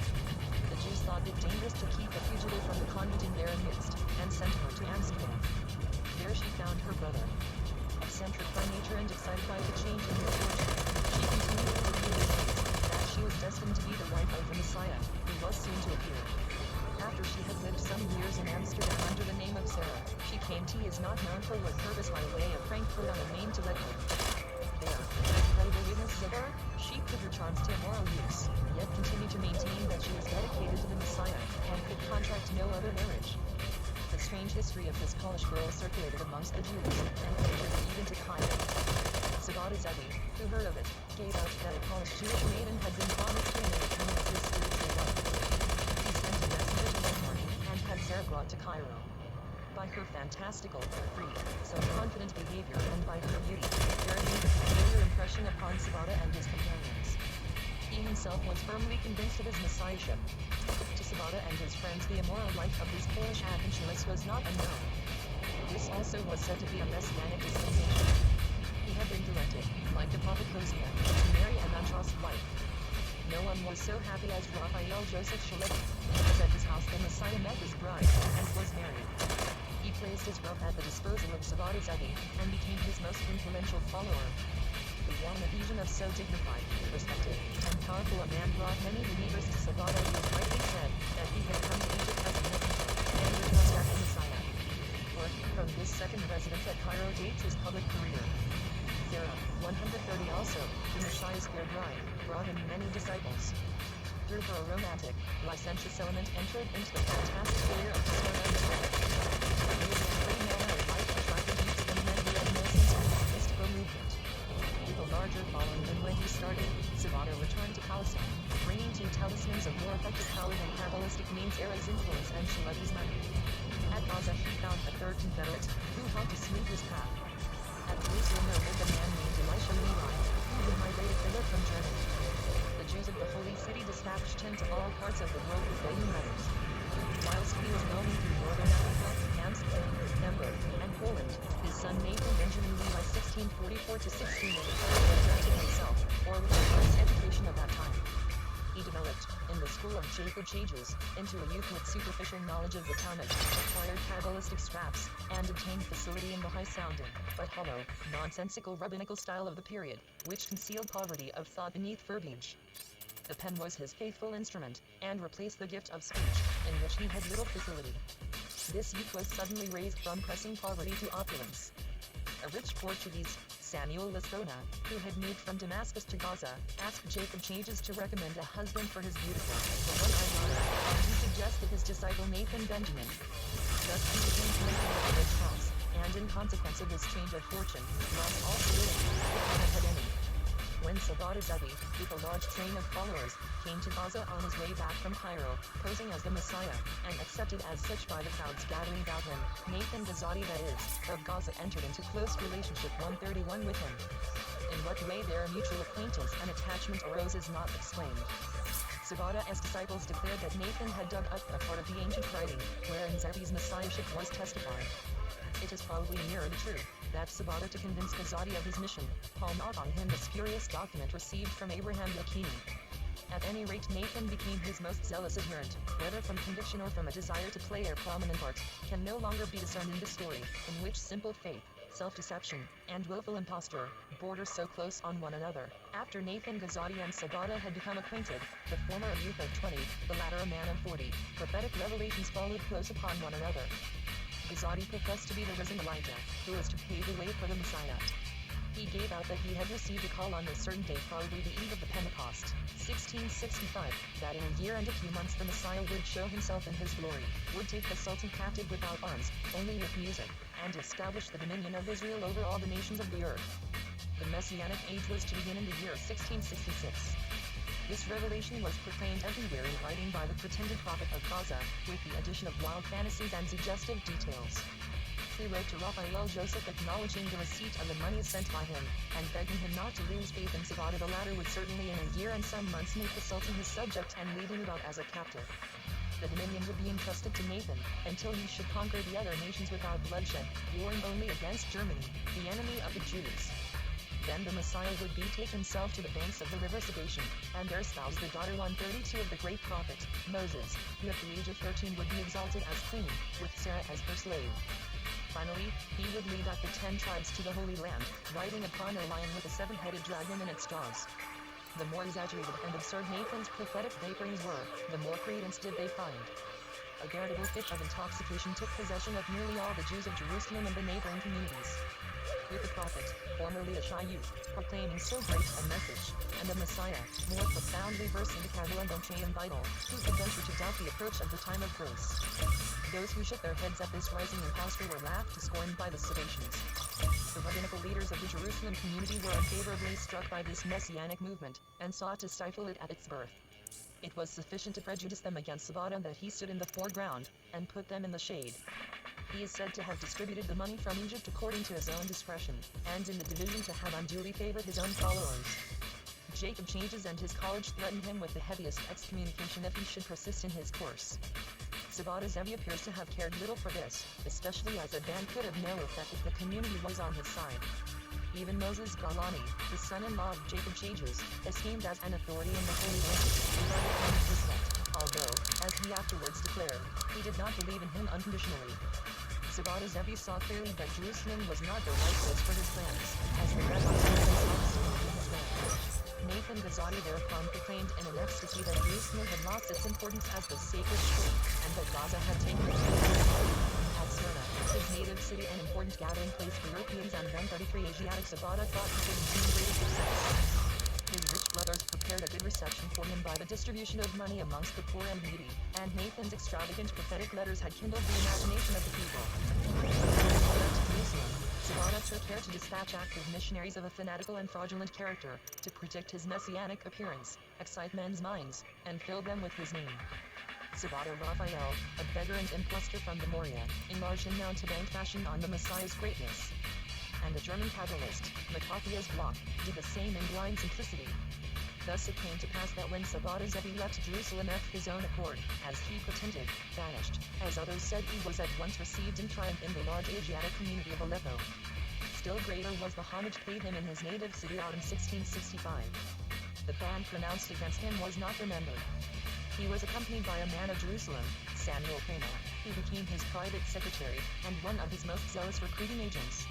The Jews thought it dangerous to keep a fugitive from the convent in their midst, and sent her to Amsterdam. There she found her brother. Eccentric by nature and excited by the change in her fortunes, she continued to believe that she was destined to be the wife of the Messiah, who was soon to appear. After she had lived some years in Amsterdam under the name of Sarah, she came to is not known for what purpose by way of Frankfurt on the Main to Leghorn. There, as credible witnesses of her, she put her charms to immoral use, yet continued to maintain that she was dedicated to the Messiah, and could contract no other marriage. The strange history of this Polish girl circulated amongst the Jews, and penetrated even to Cairo. Sabata Zevi, who heard of it, gave out that a Polish Jewish maiden had been promised to him in return as his spiritual wife. He sent a messenger to Leghorn, and had Sarah brought to Cairo. By her fantastical, free, self-confident behavior and by her beauty, Sarah made a peculiar impression upon Sabata and his companions. He himself was firmly convinced of his messiahship. To Sabata and his friends the immoral life of these Polish adventurers was not unknown. This also was said to be a messianic dispensation. He had been directed, like the prophet Hosea, to marry an unjust wife. No one was so happy as Raphael Joseph Shalebi, because at his house the Messiah met his bride, and was married. He placed his wealth at the disposal of Sabata Zevi, and became his most influential follower. The warm adhesion of so dignified, respected, and powerful a man brought many believers to Sabata. It was rightly said that he had come to Egypt as a messenger, and returned as the Messiah. For, from this second residence at Cairo dates his public career. Sarah, 130 also, the Messiah's fair bride, brought him many disciples. Through her romantic, licentious element entered into the fantastic career of Sarah and the Prophet. He was a free man of life attracted youth and men who had no sense of the mystical movement. With a larger following than when he started, Sabata returned to Palestine, bringing 2 talismans of more effective power than Kabbalistic means Erez's influence and Shalebi's money. At Gaza he found a third confederate, who helped to smooth his path. At Jerusalem there lived a man named Elisha Levi, who had migrated thither from Germany. The Jews of the Holy City dispatched him to all parts of the world with daily letters. Whilst he was roaming through northern Africa, Amsterdam, Hamburg, and Poland, his son Nathan Benjamin Levi 1644 to 1680 directed himself, or with the first education of that time. He developed, in the school of Jacob Chages, into a youth with superficial knowledge of the Talmud, acquired Kabbalistic scraps, and obtained facility in the high-sounding, but hollow, nonsensical rabbinical style of the period, which concealed poverty of thought beneath verbiage. The pen was his faithful instrument, and replaced the gift of speech, in which he had little facility. This youth was suddenly raised from pressing poverty to opulence. A rich Portuguese, Samuel Lisbona, who had moved from Damascus to Gaza, asked Jacob Chages to recommend a husband for his beautiful, the one-eyed daughter, and he suggested his disciple Nathan Benjamin. Thus he became connected with a rich house, and in consequence of this change of fortune, lost all stability, if he had any. When Sabata Zevi, with a large train of followers, came to Gaza on his way back from Cairo, posing as the Messiah, and accepted as such by the crowds gathering about him, Nathan Gazati that is, of Gaza entered into close relationship 131 with him. In what way their mutual acquaintance and attachment arose is not explained. Sabata's disciples declared that Nathan had dug up a part of the ancient writing, wherein Zevi's messiahship was testified. It is probably nearer the truth that Sabata, to convince Ghazati of his mission, palmed off on him the spurious document received from Abraham Yakini. At any rate, Nathan became his most zealous adherent, whether from conviction or from a desire to play a prominent part, can no longer be discerned in this story, in which simple faith, self-deception, and willful imposture border so close on one another. After Nathan Ghazati and Sabata had become acquainted, the former a youth of 20, the latter a man of 40, prophetic revelations followed close upon one another. Ghazati professed to be the risen Elijah, who was to pave the way for the Messiah. He gave out that he had received a call on a certain day, probably the eve of the Pentecost, 1665, that in a year and a few months the Messiah would show himself in his glory, would take the Sultan captive without arms, only with music, and establish the dominion of Israel over all the nations of the earth. The Messianic age was to begin in the year 1666. This revelation was proclaimed everywhere in writing by the pretended prophet of Gaza, with the addition of wild fantasies and suggestive details. He wrote to Raphael Joseph acknowledging the receipt of the money sent by him, and begging him not to lose faith in Sabata. The latter would certainly in a year and some months make the Sultan his subject and lead him about as a captive. The dominion would be entrusted to Nathan, until he should conquer the other nations without bloodshed, warring only against Germany, the enemy of the Jews. Then the Messiah would take himself to the banks of the river Sabation, and there spouse the daughter 132 of the great prophet, Moses, who at the age of 13 would be exalted as queen, with Sarah as her slave. Finally, he would lead out the 10 tribes to the Holy Land, riding upon a lion with a 7-headed dragon in its jaws. The more exaggerated and absurd Nathan's prophetic vaporings were, the more credence did they find. A veritable fit of intoxication took possession of nearly all the Jews of Jerusalem and the neighboring communities. With the prophet, formerly a shy youth, proclaiming so great a message, and the Messiah, more profoundly versed in the Kabbalah and Bible, who could venture to doubt the approach of the time of grace. Those who shook their heads at this rising impostor were laughed to scorn by the Sabbatians. The rabbinical leaders of the Jerusalem community were unfavorably struck by this messianic movement, and sought to stifle it at its birth. It was sufficient to prejudice them against Sabata that he stood in the foreground, and put them in the shade. He is said to have distributed the money from Egypt according to his own discretion, and in the division to have unduly favored his own followers. Jacob Changes and his college threatened him with the heaviest excommunication if he should persist in his course. Sabata Zevi appears to have cared little for this, especially as a ban could have no effect if the community was on his side. Even Moses Galani, the son-in-law of Jacob Changes, esteemed as an authority in the Holy Land, regarded him with respect, although, as he afterwards declared, he did not believe in him unconditionally. Sabata Zevi saw clearly that Jerusalem was not the right place for his plans, as the rabbis were themselves to his way. Nathan Ghazati thereupon proclaimed in an ecstasy that Jerusalem had lost its importance as the sacred city, and that Gaza had taken its place. At Smyrna, his native city, an important gathering place for Europeans and then 33 Asiatics, Sabata thought he could achieve greater success. His rich brothers prepared a good reception for him by the distribution of money amongst the poor and needy, and Nathan's extravagant prophetic letters had kindled the imagination of the people. Sabata took care to dispatch active missionaries of a fanatical and fraudulent character, to predict his messianic appearance, excite men's minds, and fill them with his name. Sabata Raphael, a beggar and impostor from the Moria, enlarged in mountebank fashion on the Messiah's greatness. And the German Kabbalist, Mattathias Bloch, did the same in blind simplicity. Thus it came to pass that when Sabata Zevi left Jerusalem of his own accord, as he pretended, vanished, as others said, he was at once received in triumph in the large Asiatic community of Aleppo. Still greater was the homage paid him in his native city autumn 1665. The ban pronounced against him was not remembered. He was accompanied by a man of Jerusalem, Samuel Kramer, who became his private secretary, and one of his most zealous recruiting agents.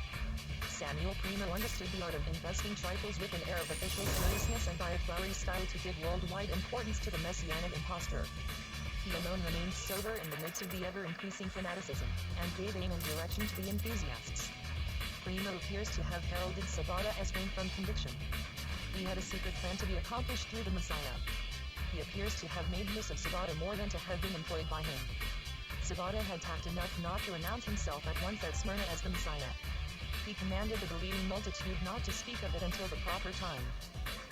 Samuel Primo understood the art of investing trifles with an air of official seriousness and by a flowery style to give worldwide importance to the messianic impostor. He alone remained sober in the midst of the ever-increasing fanaticism, and gave aim and direction to the enthusiasts. Primo appears to have heralded Sabata as freed from conviction. He had a secret plan to be accomplished through the Messiah. He appears to have made use of Sabata more than to have been employed by him. Sabata had tact enough not to announce himself at once at Smyrna as the Messiah. He commanded the believing multitude not to speak of it until the proper time.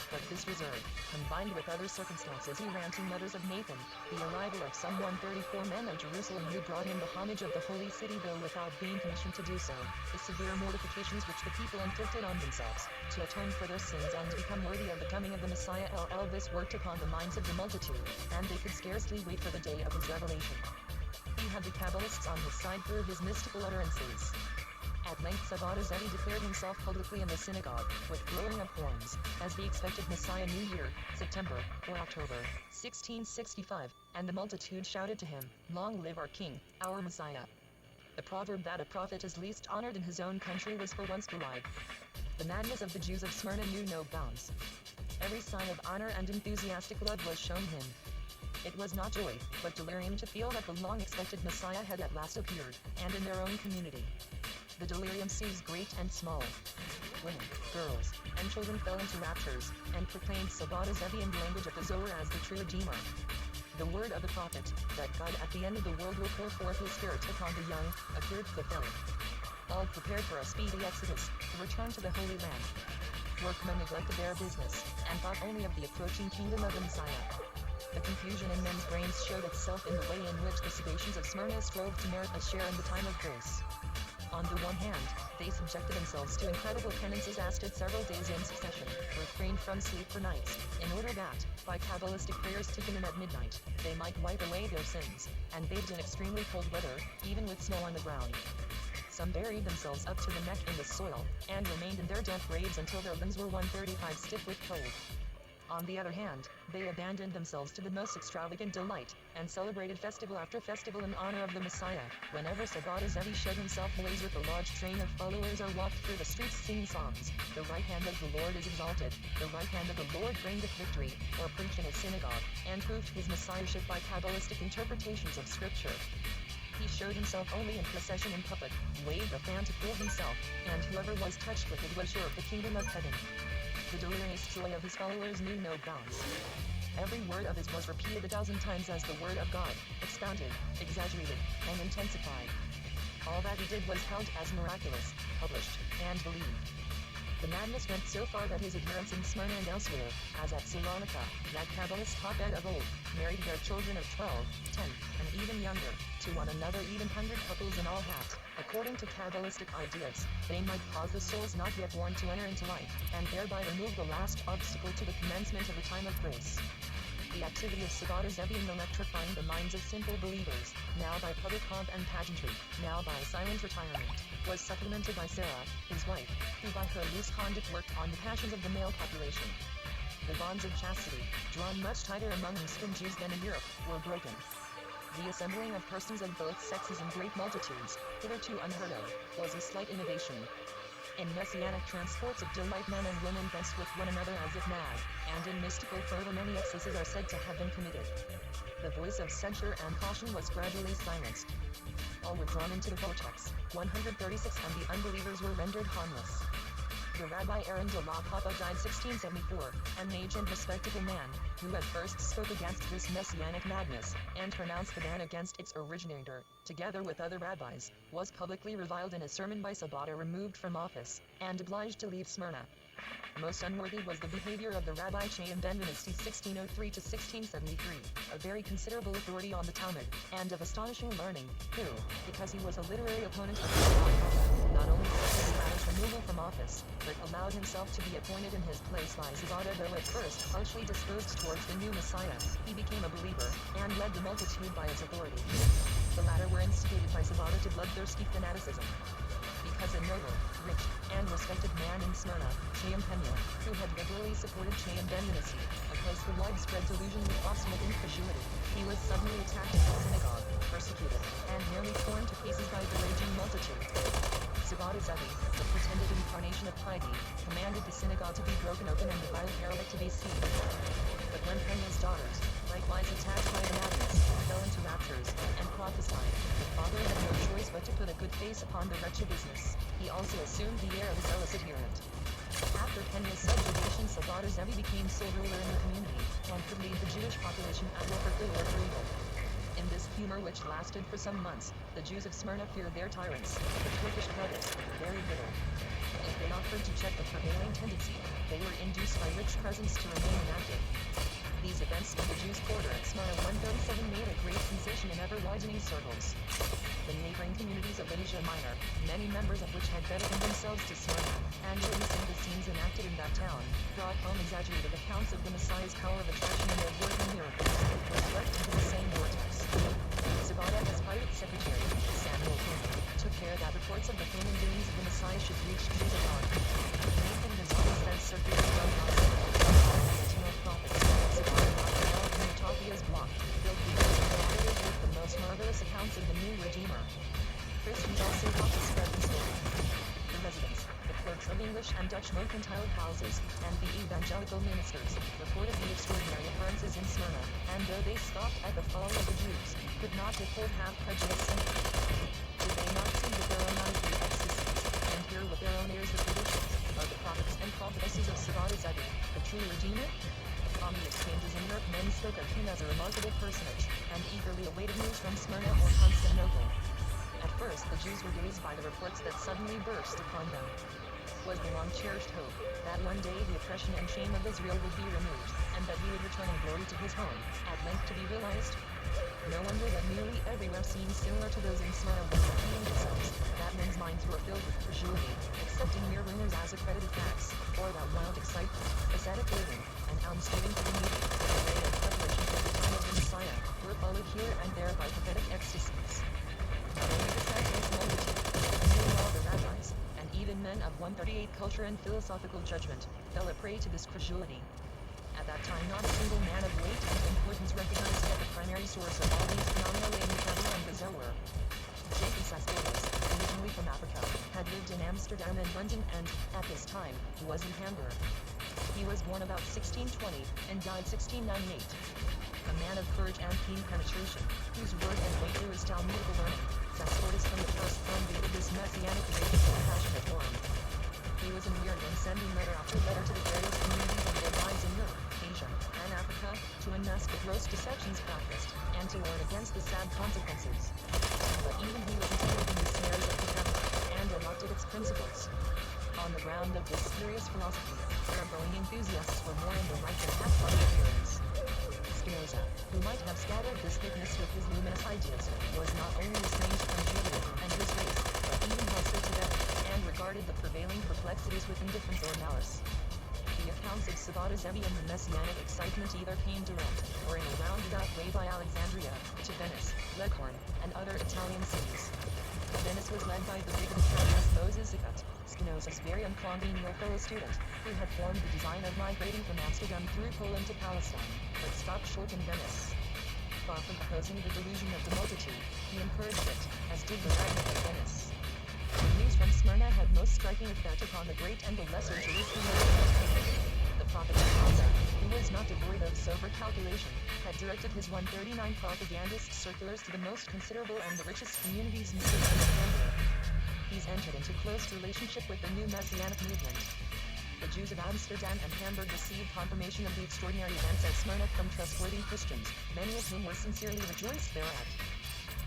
But this reserve, combined with other circumstances, he ranting letters of Nathan, the arrival of some 134 men of Jerusalem who brought him the homage of the holy city though without being commissioned to do so, the severe mortifications which the people inflicted on themselves, to atone for their sins and to become worthy of the coming of the Messiah. This worked upon the minds of the multitude, and they could scarcely wait for the day of his revelation. He had the Kabbalists on his side through his mystical utterances. At length Sabbatai Zevi declared himself publicly in the synagogue, with blowing of horns, as the expected Messiah New Year, September, or October, 1665, and the multitude shouted to him, "Long live our King, our Messiah." The proverb that a prophet is least honored in his own country was for once belied. The madness of the Jews of Smyrna knew no bounds. Every sign of honor and enthusiastic love was shown him. It was not joy, but delirium to feel that the long-expected Messiah had at last appeared, and in their own community. The delirium seized great and small. Women, girls, and children fell into raptures, and proclaimed Sabbatai Zevi in the language of the Zohar as the true Redeemer. The word of the prophet, that God at the end of the world will pour forth his spirit upon the young, appeared fulfilled. All prepared for a speedy exodus, to return to the Holy Land. Workmen neglected their business, and thought only of the approaching kingdom of the Messiah. The confusion in men's brains showed itself in the way in which the Sabbatians of Smyrna strove to merit a share in the time of grace. On the one hand, they subjected themselves to incredible penances lasted several days in succession, refrained from sleep for nights, in order that, by Kabbalistic prayers taken in at midnight, they might wipe away their sins, and bathed in extremely cold weather, even with snow on the ground. Some buried themselves up to the neck in the soil, and remained in their damp graves until their limbs were 135 stiff with cold. On the other hand, they abandoned themselves to the most extravagant delight, and celebrated festival after festival in honor of the Messiah. Whenever Sabbatai Zevi showed himself ablaze with a large train of followers or walked through the streets singing songs, "The right hand of the Lord is exalted, the right hand of the Lord reigneth victory," or preached in a synagogue, and proved his messiahship by Kabbalistic interpretations of Scripture. He showed himself only in procession in public, waved a fan to cool himself, and whoever was touched with it was sure of the kingdom of heaven. The delirious joy of his followers knew no bounds. Every word of his was repeated 1,000 times as the word of God, expounded, exaggerated, and intensified. All that he did was held as miraculous, published, and believed. The madness went so far that his adherents in Smyrna and elsewhere, as at Salonika, that Kabbalist hotbed of old, married their children of 12, 10, and even younger, to one another, even 100 couples in all hat, according to Kabbalistic ideas, they might cause the souls not yet born to enter into life, and thereby remove the last obstacle to the commencement of the time of grace. The activity of Sabbatai Zevi in electrifying the minds of simple believers, now by public pomp and pageantry, now by silent retirement, was supplemented by Sarah, his wife, who by her loose conduct worked on the passions of the male population. The bonds of chastity, drawn much tighter among Muslim Jews than in Europe, were broken. The assembling of persons of both sexes in great multitudes, hitherto unheard of, was a slight innovation. In messianic transports of delight, men and women fenced with one another as if mad, and in mystical fervor many excesses are said to have been committed. The voice of censure and caution was gradually silenced. All were drawn into the vortex, 136, and the unbelievers were rendered harmless. The Rabbi Aaron de la Papa died 1674, an aged and respectable man, who at first spoke against this messianic madness, and pronounced the ban against its originator, together with other rabbis, was publicly reviled in a sermon by Sabbatai, removed from office, and obliged to leave Smyrna. Most unworthy was the behavior of the Rabbi Chaim Ben Dynasty 1603 to 1673, a very considerable authority on the Talmud, and of astonishing learning, who, because he was a literary opponent of the not only suffered Rabbi's removal from office, but allowed himself to be appointed in his place by Sabbatai. Though at first harshly disposed towards the new Messiah, he became a believer, and led the multitude by his authority. The latter were instigated by Sabbatai to bloodthirsty fanaticism. Because a noble, rich, and respected man in Smyrna, Chaim Penya, who had liberally supported Chaim Ben Dynasty, opposed the widespread delusion with obstinate incredulity, he was suddenly attacked in the synagogue, persecuted, and nearly torn to pieces by the raging multitude. Sabbatai Zevi, the pretended incarnation of piety, commanded the synagogue to be broken open and the vile derelict to be seized. But when Penya's daughters, likewise attacked by the madness, fell into raptures, and prophesied, the father had no choice but to put a good face upon the wretched business. He also assumed the air of a zealous adherent. After Penya's subjugation, Sabbatai Zevi became sole ruler in the community, and could lead the Jewish population at will for good or for evil. In this humor, which lasted for some months, the Jews of Smyrna feared their tyrants, the Turkish brothers, very little. If they offered to check the prevailing tendency, they were induced by rich presents to remain inactive. These events in the Jews' quarter at Smyrna 137 made a great sensation in ever-widening circles. The neighboring communities of Asia Minor, many members of which had dedicated themselves to Smyrna, and witnessing the scenes enacted in that town, brought home exaggerated accounts of the Messiah's power of attraction and their working miracles, were swept into the same vortex. Sabbatai, as private secretary, Samuel King, took care that reports of the fame and doings of the Messiah should reach Jews abroad. Nathan has always been circulated from Latino prophets. Savannah Raphael in Utopia's block, filled with the most marvelous accounts of the new Redeemer. Christians also want to spread the story. The residents, the clerks of English and Dutch mercantile houses, and the evangelical ministers, reported the extraordinary occurrences in Smyrna, and though they scoffed at the folly of the Jews, could not withhold half prejudice sympathy. Did they not see with their own eyes the ecstasies, and hear with their own ears the predictions, of the prophets and prophetesses of Savada Zevi, the true Redeemer? On the exchanges in Europe, men spoke of him as a remarkable personage, and eagerly awaited news from Smyrna or Constantinople. At first, the Jews were dazed by the reports that suddenly burst upon them. Was the long-cherished hope that one day the oppression and shame of Israel would be removed, and that he would return in glory to his home, at length to be realized? No wonder that nearly everywhere scenes similar to those in Smyrna were repeating themselves, that men's minds were filled with credulity, accepting mere rumors as accredited facts, or that wild excitement, ascetic living, and almsgiving to the needy, the way of preparation for the time of the Messiah, were followed here and there by prophetic ecstasies. Not only the sacrilegious multitude, but nearly all the rabbis, and even men of 138 culture and philosophical judgment, fell a prey to this credulity. At that time not a single man of weight and importance recognized that the primary source of all these phenomena lay in the Bible and the Zohar. Jacob Sasporus, originally from Africa, had lived in Amsterdam and London and, at this time, was in Hamburg. He was born about 1620, and died 1698. A man of courage and keen penetration, whose word and weight through his Talmudical learning, Sasporus from the first promulgated this messianic debate with a passionate form. He was inured in sending letter after letter to the various communities of their lives in Europe, Asia, and Africa, to unmask the gross deceptions practiced, and to warn against the sad consequences. But even he was entangled in the snares of the devil, and adopted its principles. On the ground of this spurious philosophy, outgoing enthusiasts were more in the right than half-hearted adherents. Spinoza, who might have scattered this thickness with his luminous ideas, was not only estranged from Judaism and his race, but even hostile to them, and regarded the prevailing perplexities with indifference or malice. The accounts of Savada Zevi and the messianic excitement either came direct, or in a roundabout way by Alexandria, to Venice, Leghorn, and other Italian cities. Venice was led by the bigoted Fabulous Moses Zicut, Spinoza's very uncongenial fellow student, who had formed the design of migrating from Amsterdam through Poland to Palestine, but stopped short in Venice. Far from opposing the delusion of the multitude, he encouraged it, as did the Magnate of Venice. The news from Smyrna had most striking effect upon the great and the lesser Jerusalem. The prophet Gaza, who was not devoid of sober calculation, had directed his 139 propagandist circulars to the most considerable and the richest communities in Hamburg. These entered into close relationship with the new messianic movement. The Jews of Amsterdam and Hamburg received confirmation of the extraordinary events at Smyrna from trustworthy Christians, many of whom were sincerely rejoiced thereat.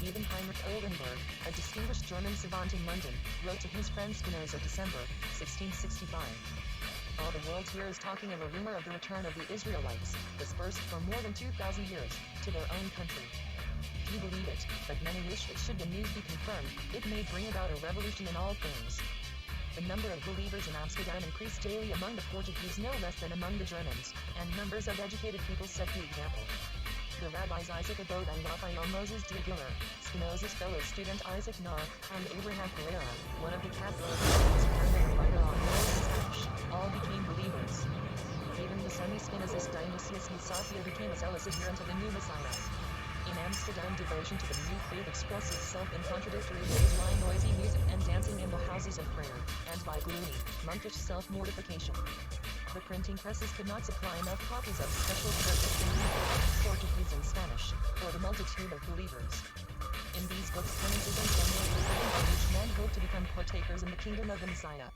Even Heinrich Oldenburg, a distinguished German savant in London, wrote to his friend Spinoza December 1665. All the world here is talking of a rumor of the return of the Israelites, dispersed for more than 2,000 years, to their own country. Few believe it, but many wish that should the news be confirmed, it may bring about a revolution in all things. The number of believers in Amsterdam increased daily among the Portuguese no less than among the Germans, and numbers of educated people set the example. The rabbis Isaac Abode and Raphael Moses de Aguilar, Spinoza's fellow student Isaac Nar, and Abraham Pereira, one of the Catholics, all became believers. Even the semi-Spinozist Dionysius Eusaphia became a zealous adherent of the new Messiah. In Amsterdam, devotion to the new faith expressed itself in contradictory ways by noisy music and dancing in the houses of prayer, and by gloomy, monkish self-mortification. The printing presses could not supply enough copies of special churches in Portuguese and Spanish, for the multitude of believers. In these books, penances and formulas were written by which men hoped to become partakers in the kingdom of the Messiah.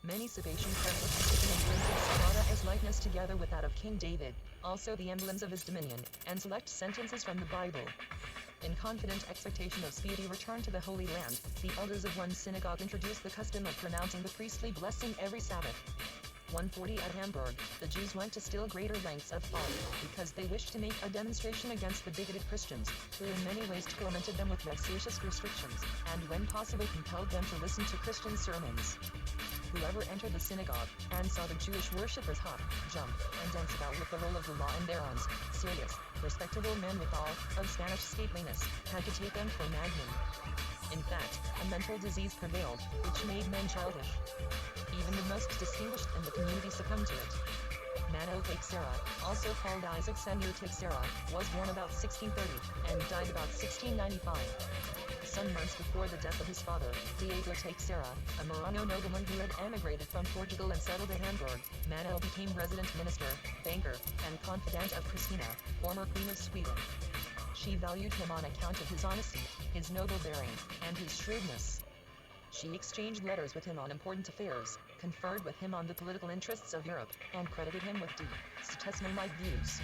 Many Sabbatian prayers written in printed Savada as likeness together with that of King David, also the emblems of his dominion, and select sentences from the Bible. In confident expectation of speedy return to the Holy Land, the elders of one synagogue introduced the custom of pronouncing the priestly blessing every Sabbath. 140 at Hamburg, the Jews went to still greater lengths of thought, because they wished to make a demonstration against the bigoted Christians, who in many ways tormented them with vexatious restrictions, and when possible compelled them to listen to Christian sermons. Whoever entered the synagogue, and saw the Jewish worshippers hop, jump, and dance about with the roll of the law in their arms, serious, respectable men withal, of Spanish stateliness, had to take them for madmen. In fact, a mental disease prevailed, which made men childish. Even the most distinguished in the community succumbed to it. Mano Teixeira, also called Isaac Senor Teixeira, was born about 1630, and died about 1695. Some months before the death of his father, Diego Teixeira, a Morongo nobleman who had emigrated from Portugal and settled at Hamburg, Mano became resident minister, banker, and confidant of Christina, former Queen of Sweden. She valued him on account of his honesty, his noble bearing, and his shrewdness. She exchanged letters with him on important affairs, conferred with him on the political interests of Europe, and credited him with deep, statesmanlike views.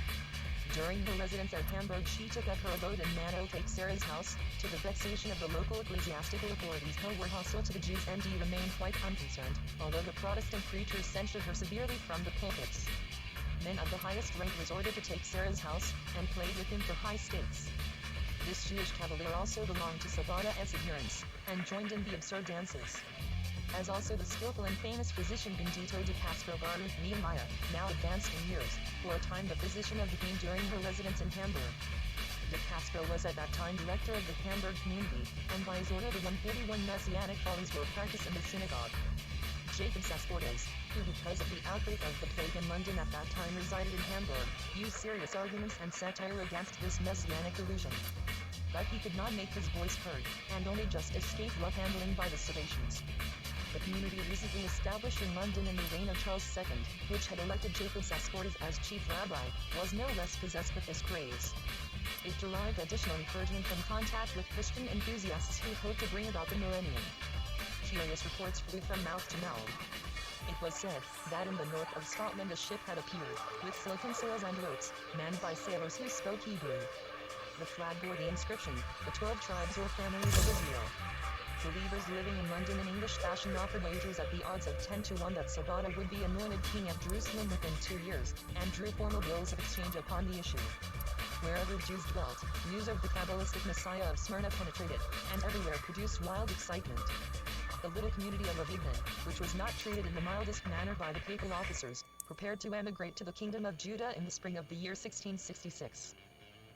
During her residence at Hamburg, she took up her abode in Mano Teixeira's house, to the vexation of the local ecclesiastical authorities who were hostile to the Jews, and he remained quite unconcerned, although the Protestant preachers censured her severely from the pulpits. Men of the highest rank resorted to Teixeira's house, and played with him for high stakes. This Jewish cavalier also belonged to Sabata's adherents, and joined in the absurd dances. As also the skillful and famous physician Benedito de Castro Baruch Nehemiah, now advanced in years, for a time the physician of the Queen during her residence in Hamburg. De Castro was at that time director of the Hamburg community, and by his order the 141 Messianic follies were practiced in the synagogue. Jacob Sasportes, who because of the outbreak of the plague in London at that time resided in Hamburg, used serious arguments and satire against this Messianic delusion. But he could not make his voice heard, and only just escaped rough handling by the Sabatians. The community recently established in London in the reign of Charles II, which had elected Jacob Sasportes as chief rabbi, was no less possessed with this craze. It derived additional encouragement from contact with Christian enthusiasts who hoped to bring about the millennium. Curious reports flew from mouth to mouth. It was said that in the north of Scotland a ship had appeared, with silken sails and ropes, manned by sailors who spoke Hebrew. The flag bore the inscription, "The 12 tribes or families of Israel." Believers living in London in English fashion offered wagers at the odds of 10 to 1 that Sabata would be anointed king of Jerusalem within 2 years, and drew formal bills of exchange upon the issue. Wherever Jews dwelt, news of the Kabbalistic Messiah of Smyrna penetrated, and everywhere produced wild excitement. The little community of Avignon, which was not treated in the mildest manner by the papal officers, prepared to emigrate to the kingdom of Judah in the spring of the year 1666.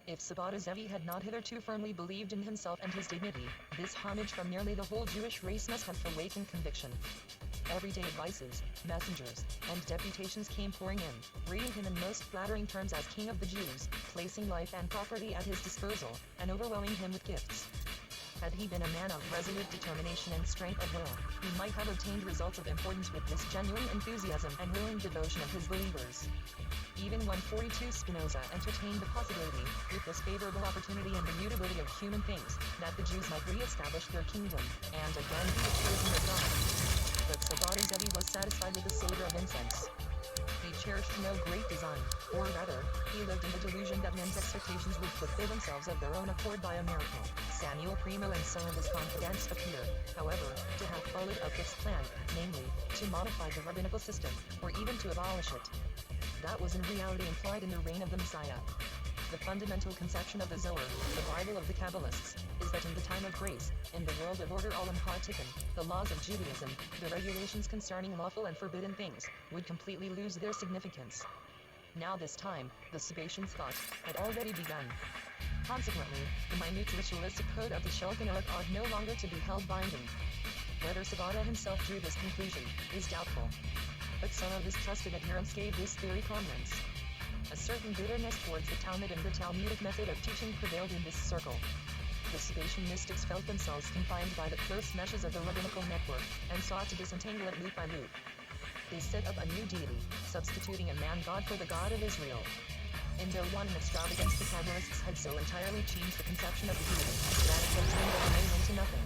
If Sabata Zevi had not hitherto firmly believed in himself and his dignity, this homage from nearly the whole Jewish race must have awakened conviction. Everyday advices, messengers, and deputations came pouring in, greeting him in most flattering terms as King of the Jews, placing life and property at his disposal, and overwhelming him with gifts. Had he been a man of resolute determination and strength of will, he might have obtained results of importance with this genuine enthusiasm and willing devotion of his believers. Even 142 Spinoza entertained the possibility, with this favorable opportunity and the mutability of human things, that the Jews might re-establish their kingdom, and again be the chosen of God. But Sabata Zevi was satisfied with the savor of incense. He cherished no great design, or rather, he lived in the delusion that men's expectations would fulfill themselves of their own accord by a miracle. Samuel Primo and some of his confidants appear, however, to have followed a fixed plan, namely, to modify the rabbinical system, or even to abolish it. That was in reality implied in the reign of the Messiah. The fundamental conception of the Zohar, the Bible of the Kabbalists, is that in the time of grace, in the world of order Olam HaTikun, the laws of Judaism, the regulations concerning lawful and forbidden things, would completely lose their significance. Now this time, the Sabatians' thought, had already begun. Consequently, the minute ritualistic code of the Shulchan Aruch ought no longer to be held binding. Whether Sabata himself drew this conclusion, is doubtful. But some of his trusted adherents gave this theory prominence. A certain bitterness towards the Talmud and the Talmudic method of teaching prevailed in this circle. The Sabatian mystics felt themselves confined by the close meshes of the rabbinical network, and sought to disentangle it loop by loop. They set up a new deity, substituting a man-god for the God of Israel. In their one extravagance, the Kabbalists had so entirely changed the conception of the deity, that it had turned the name into nothing.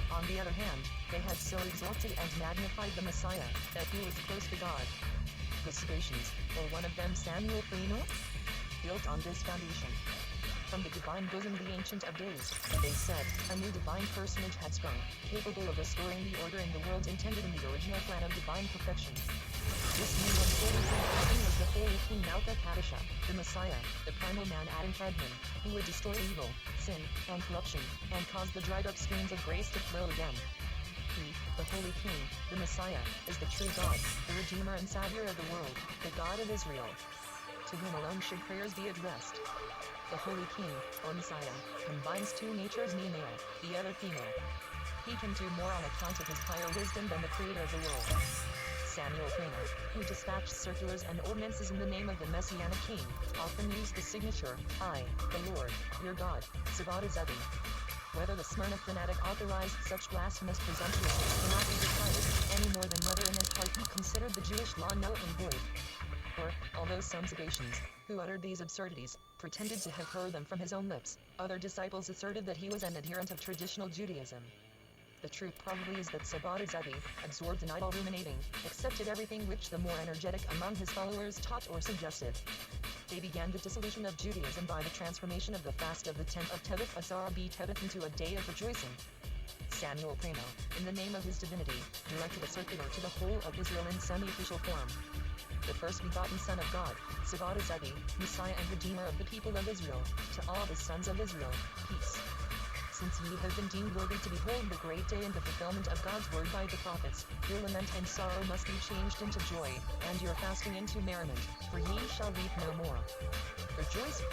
On the other hand, they had so exalted and magnified the Messiah, that he was close to God. The Sabatians, or one of them Samuel Primo, built on this foundation. From the divine bosom the Ancient of Days, they said, a new divine personage had sprung, capable of restoring the order in the world intended in the original plan of divine perfection. This new 143 person was the Holy King Malka Kadisha, the Messiah, the primal man Adam Kadmon, who would destroy evil, sin, and corruption, and cause the dried up streams of grace to flow again. He, the Holy King, the Messiah, is the true God, the Redeemer and Savior of the world, the God of Israel. to whom alone should prayers be addressed. The Holy King, or Messiah, combines two natures, one male, the other female. He can do more on account of his higher wisdom than the creator of the world. Samuel Kramer, who dispatched circulars and ordinances in the name of the Messianic King, often used the signature, I, the Lord, your God, Sabaoth Zevi. Whether the Smyrna fanatic authorized such blasphemous presumptuousness cannot be decided, any more than whether in his heart he considered the Jewish law null and void. For, although some Sabbatians, who uttered these absurdities, pretended to have heard them from his own lips, other disciples asserted that he was an adherent of traditional Judaism. The truth probably is that Sabaoth Zevi, absorbed in idle ruminating, accepted everything which the more energetic among his followers taught or suggested. They began the dissolution of Judaism by the transformation of the fast of the 10th of Tebeth Asara B. Tebeth into a day of rejoicing. Samuel Pramo, in the name of his divinity, directed a circular to the whole of Israel in semi-official form. The first begotten Son of God, Sabaoth Zevi, Messiah and Redeemer of the people of Israel, to all the sons of Israel, peace. Since ye have been deemed worthy to behold the great day and the fulfillment of God's word by the prophets, your lament and sorrow must be changed into joy, and your fasting into merriment, for ye shall weep no more. Rejoice.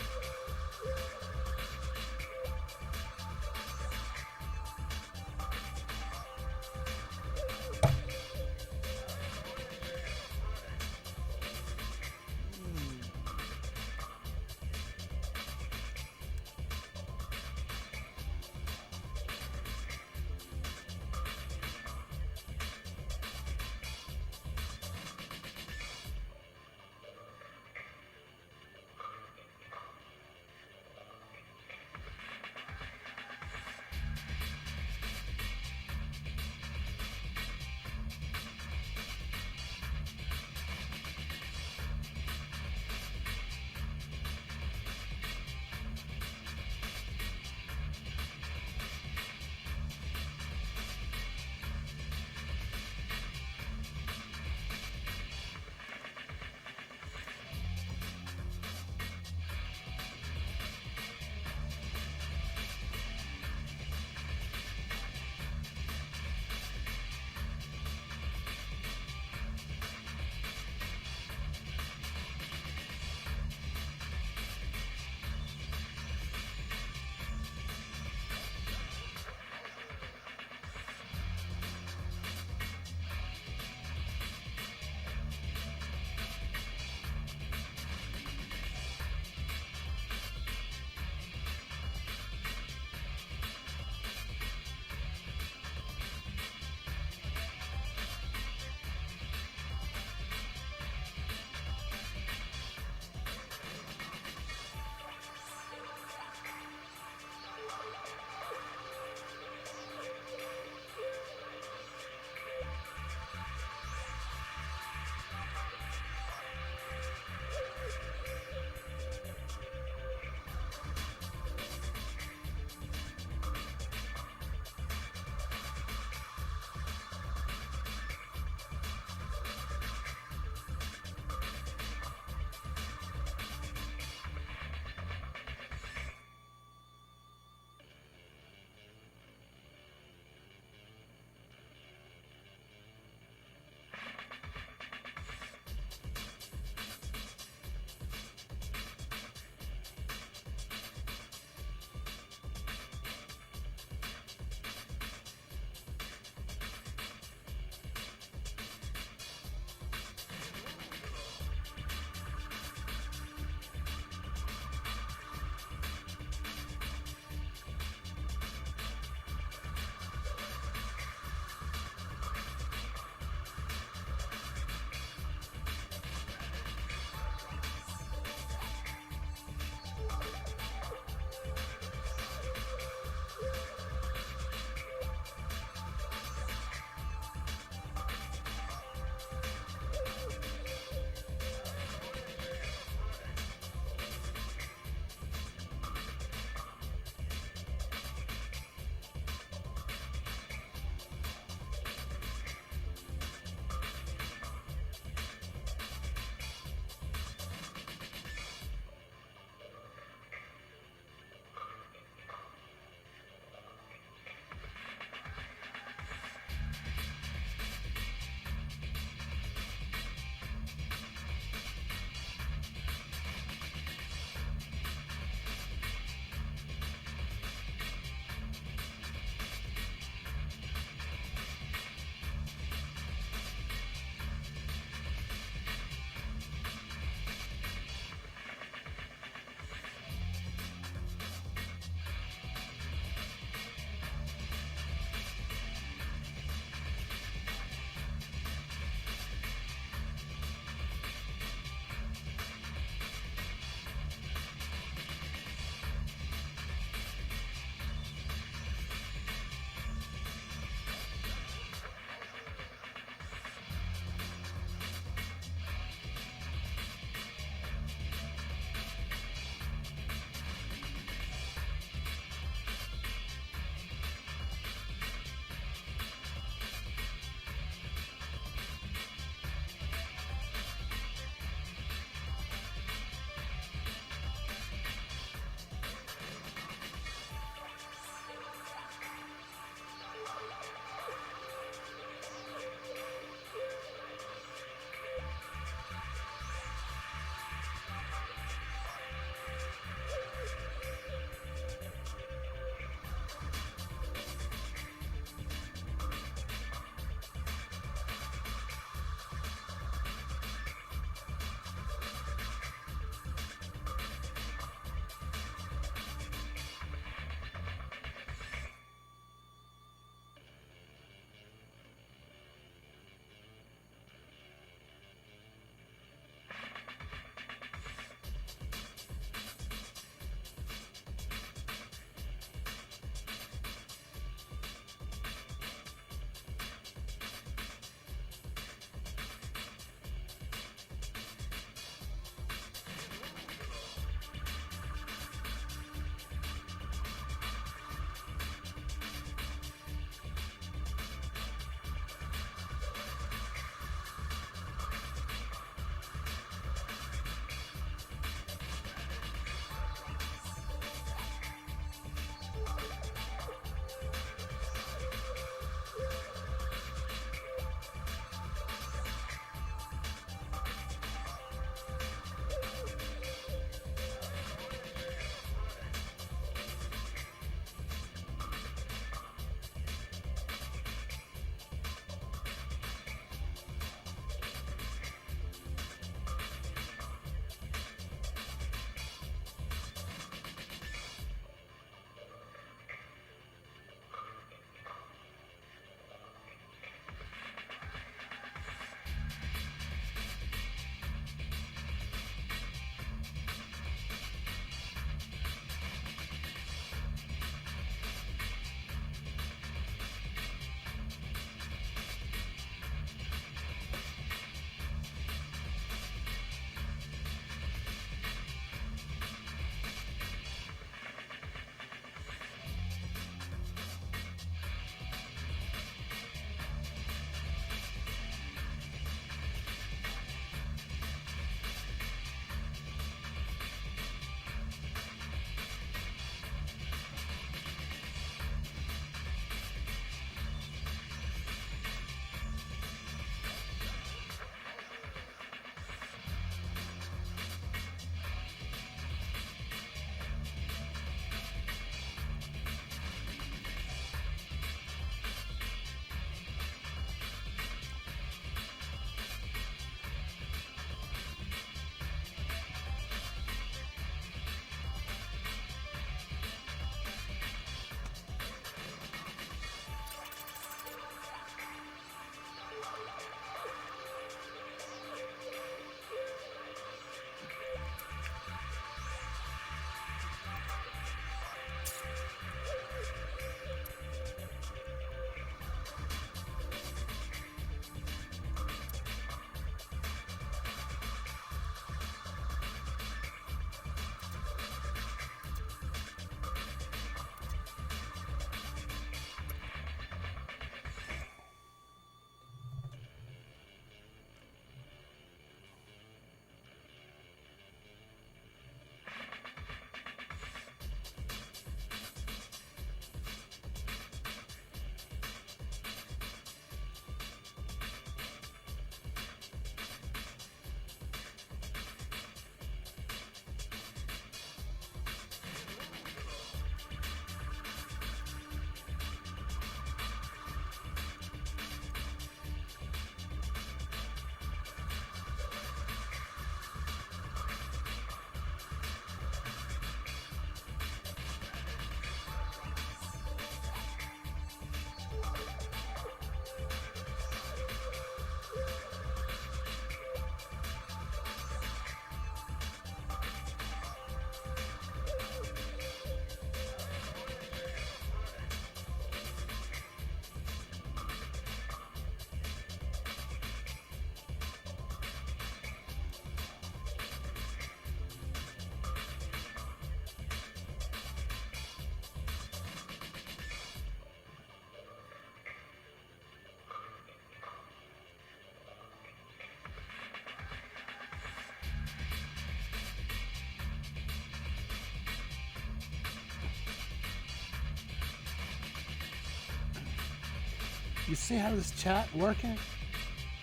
You see how this chat working?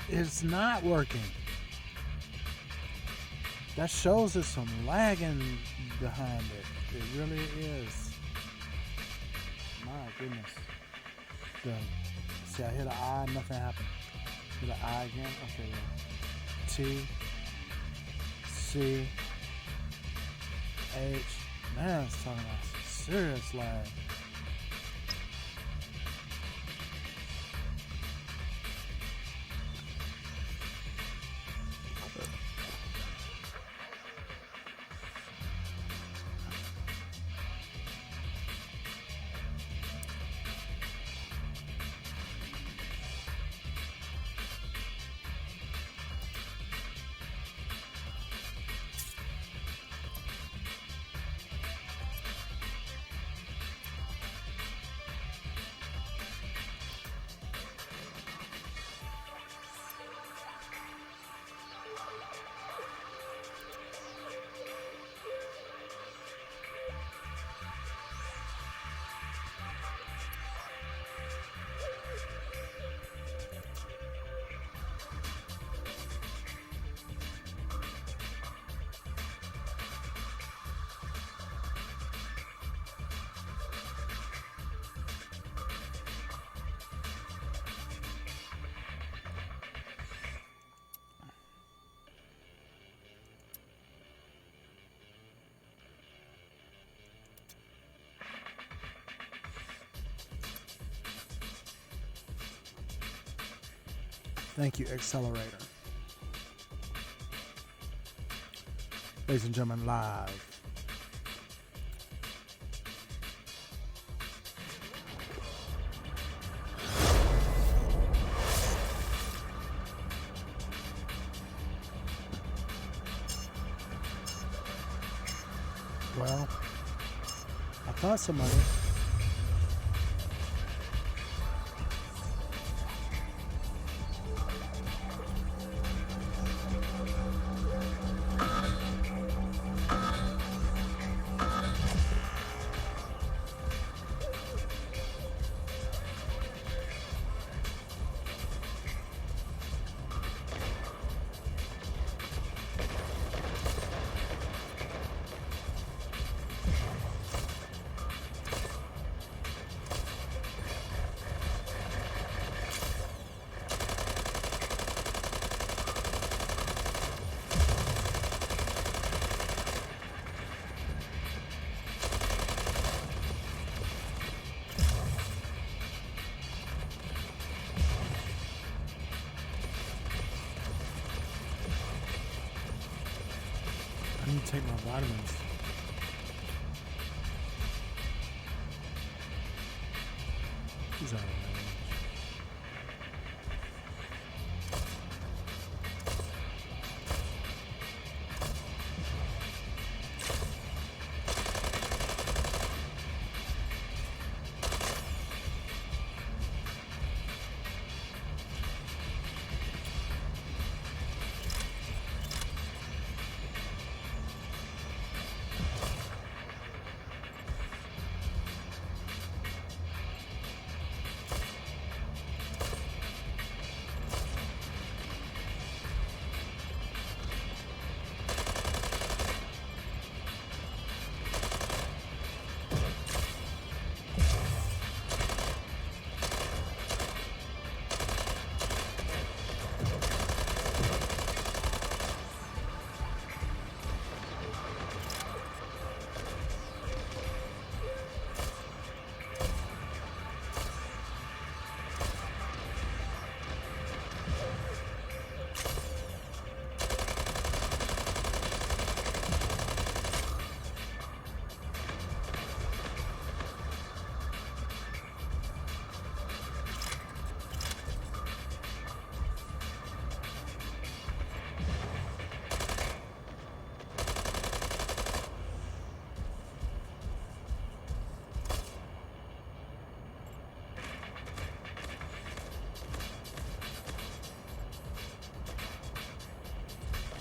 It's not working. That shows us some lagging behind it. It really is. My goodness. See, I hit an I, nothing happened. Hit an I again. Okay, yeah. T, C, H. Man, it's talking about some serious lag. Thank you, Accelerator. Ladies and gentlemen, live. Well, I thought somebody. I need to take my vitamins. He's out of range.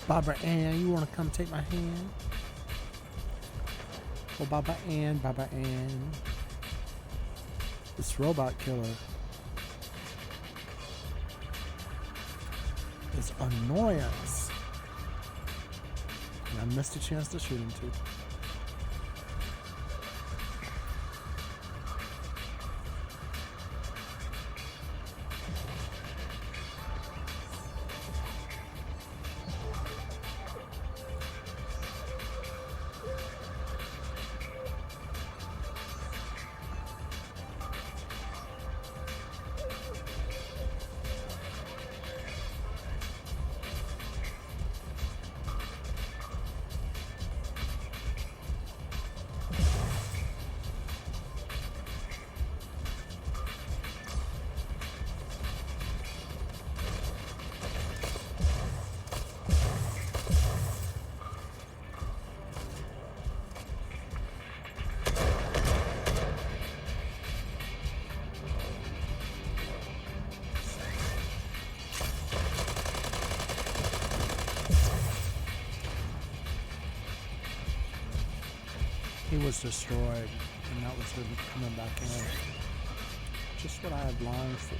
Barbara Ann, you want to come take my hand? Oh, Barbara Ann. This robot killer. his annoyance. And I missed a chance to shoot him too. He was destroyed, and that was him coming back in. Just what I had longed for.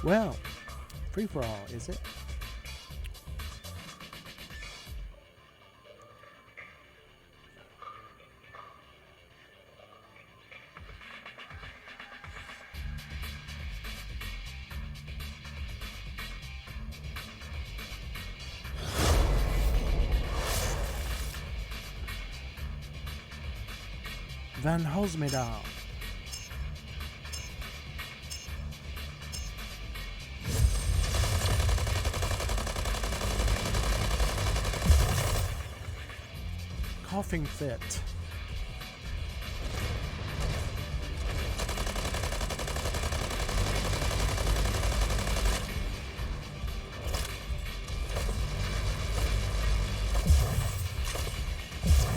Well, free for all, is it? Van Hosmedal. Coughing fit.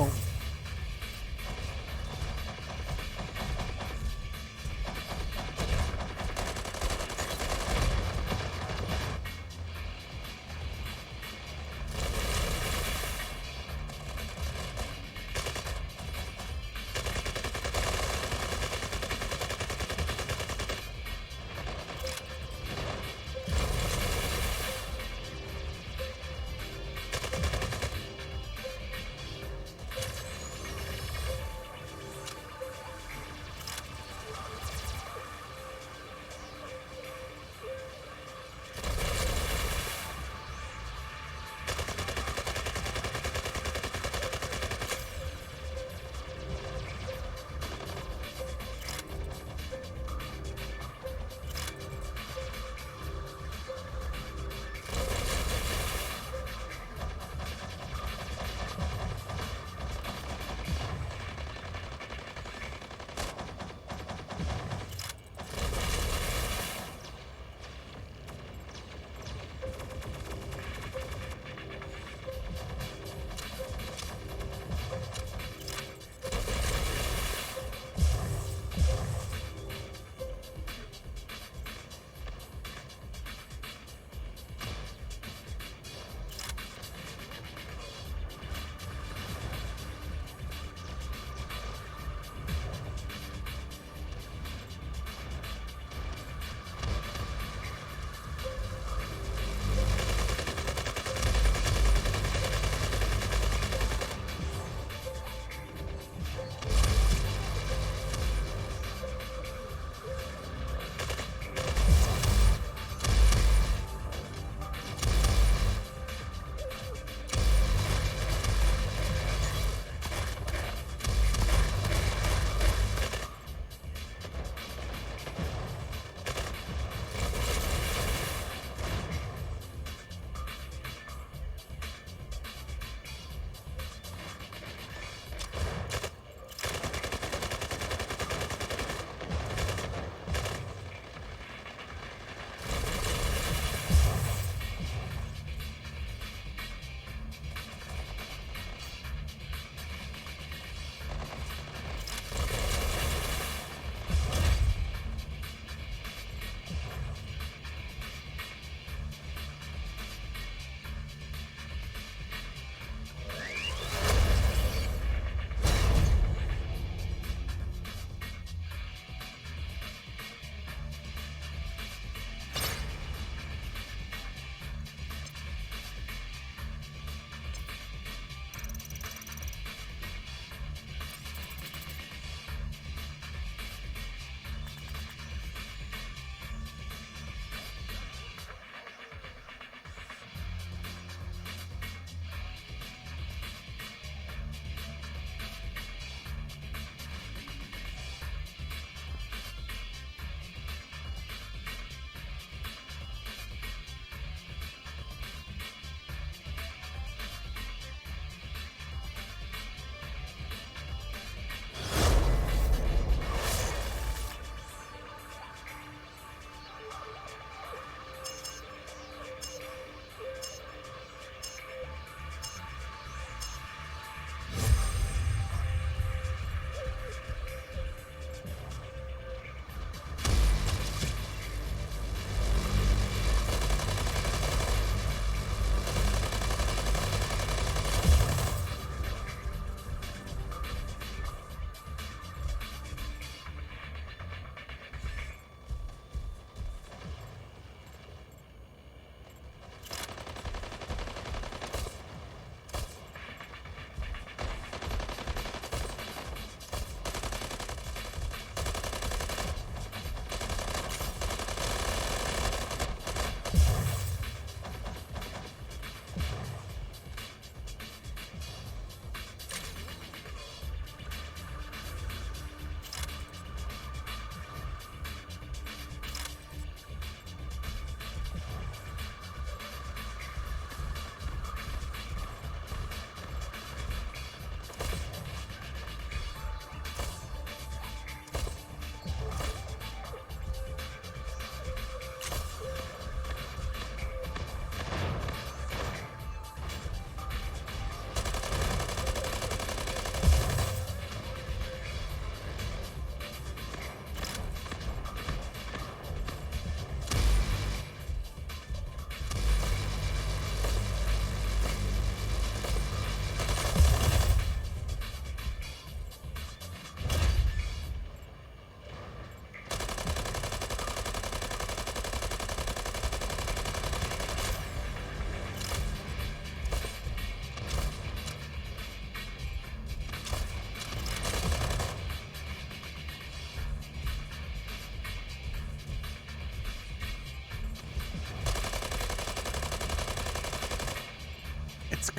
Oh.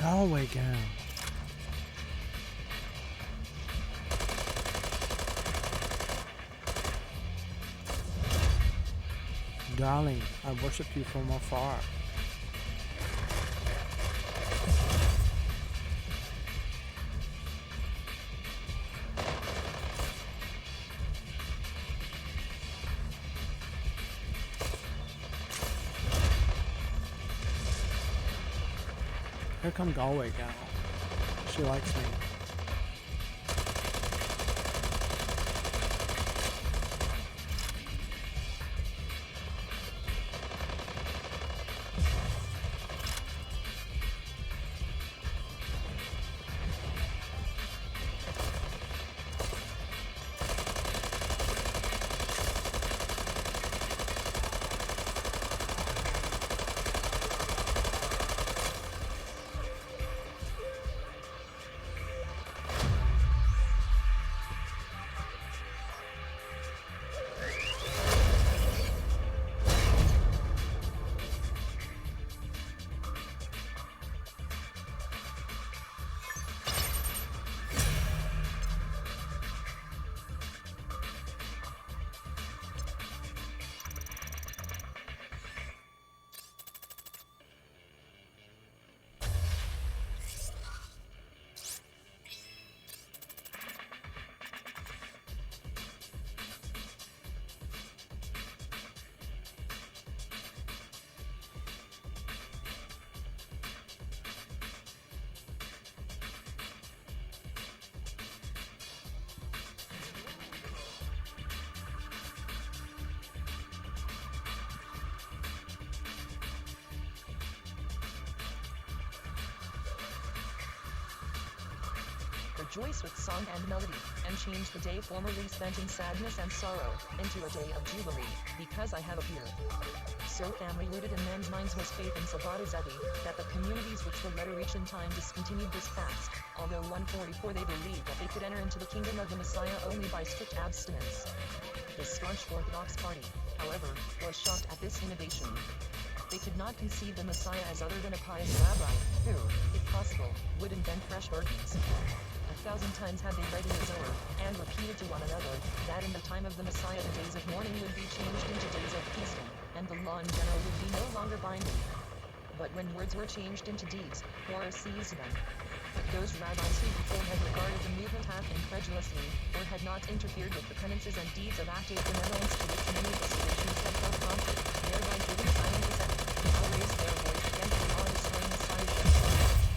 Go away, girl. Darling, I worship you from afar. Here come Galway gal. She likes me. Rejoice with song and melody, and change the day formerly spent in sadness and sorrow, into a day of jubilee, because I have appeared. So family rooted in men's minds was faith in Sabata Zevi, that the communities which the letter reached in time discontinued this fast, although 144 they believed that they could enter into the kingdom of the Messiah only by strict abstinence. The staunch Orthodox party, however, was shocked at this innovation. They could not conceive the Messiah as other than a pious rabbi, who, if possible, would invent fresh burdens. 1,000 times had they read in the Zohar, and repeated to one another, that in the time of the Messiah the days of mourning would be changed into days of feasting, and the law in general would be no longer binding. But when words were changed into deeds, horror seized them. Those rabbis who before had regarded the movement half incredulously, or had not interfered with the penances and deeds of active benevolence to which many of the Sabbatians had felt prompted, thereby giving silent assent, now raised their voice against the law-destroying Messiahship.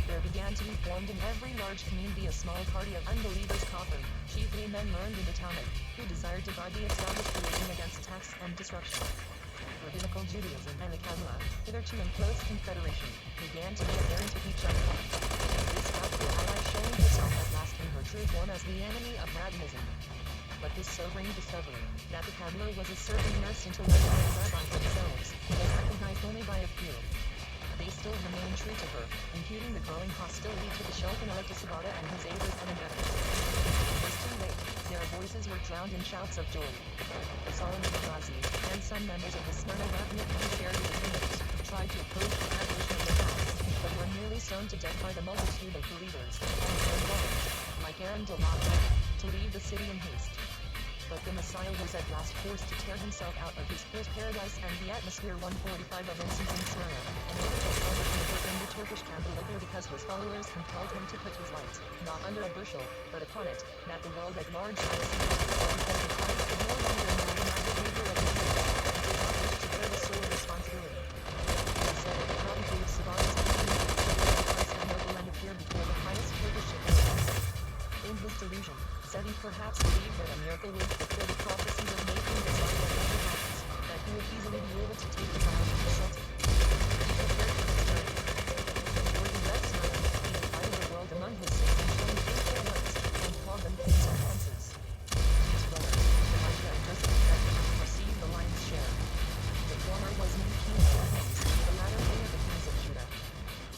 There began to be formed in every large community a small party of unbelievers coffer, chiefly men learned in the Talmud, who desired to guard the established religion against attacks and disruption. Rabbinical Judaism and the Kabbalah, hitherto in close confederation, began to be apparent to each other. This doubtful ally showing herself at last in her true form as the enemy of Rabbinism. But this sobering discovery, that the Kabbalah was a serpent nursed into life by the rabbis themselves, was recognized only by a few. They still remained true to her, imputing the growing hostility to the Shulchan Aruch to Sabata and his aiders and abettors. It was too late. Their voices were drowned in shouts of joy. Solomon Ghazi, and some members of the Smyrna rabbinate who shared his opinions, tried to oppose the abolition of the fast, but were nearly stoned to death by the multitude of believers, and turned on, like Aaron Delata, to leave the city in haste. But the Messiah was at last forced to tear himself out of his first paradise and the atmosphere 145 of incense in Smyrna, in order to establish and overcome the Turkish Catholic because his followers compelled him to put his light, not under a bushel, but upon it, that the world at large might see because the Christ could no longer endure the behavior of his people, and did not wish to bear the sole responsibility. Instead, the prophet of Sabatis became the Christ and noble and appeared before the pious Turkish Shepherds. In his delusion, Zevi perhaps believed that a miracle would fulfill the prophecy of making the sign of never happens, that he would easily be able to take the child to the Sultan. He prepared for this journey. For he left Smyrna, he divided the world among his saints and shown faithful ones, and called them kings and princes. His brother, Elijah and Joseph received the lion's share. The former was named king of the kings, the latter king of the kings of Judah.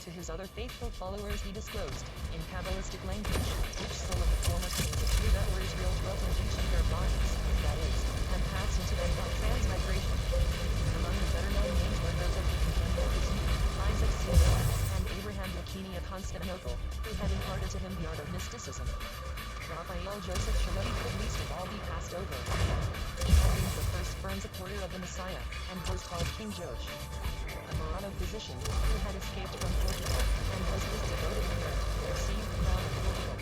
To his other faithful followers he disclosed, in Kabbalistic language, which soul of the former kings of Judah or Israel dwelt in each of their bodies, that is, and passed into them by transmigration. Among the better known names were those of the Isaac Seba, and Abraham Lucchini of Constantinople, who had imparted to him the art of mysticism. Raphael Joseph Chiarelli could least of all be passed over. He had been the first firm supporter of the Messiah, and was called King Josh. A Marano physician, who had escaped from Portugal, and was his devoted adherent, received the crown of Portugal.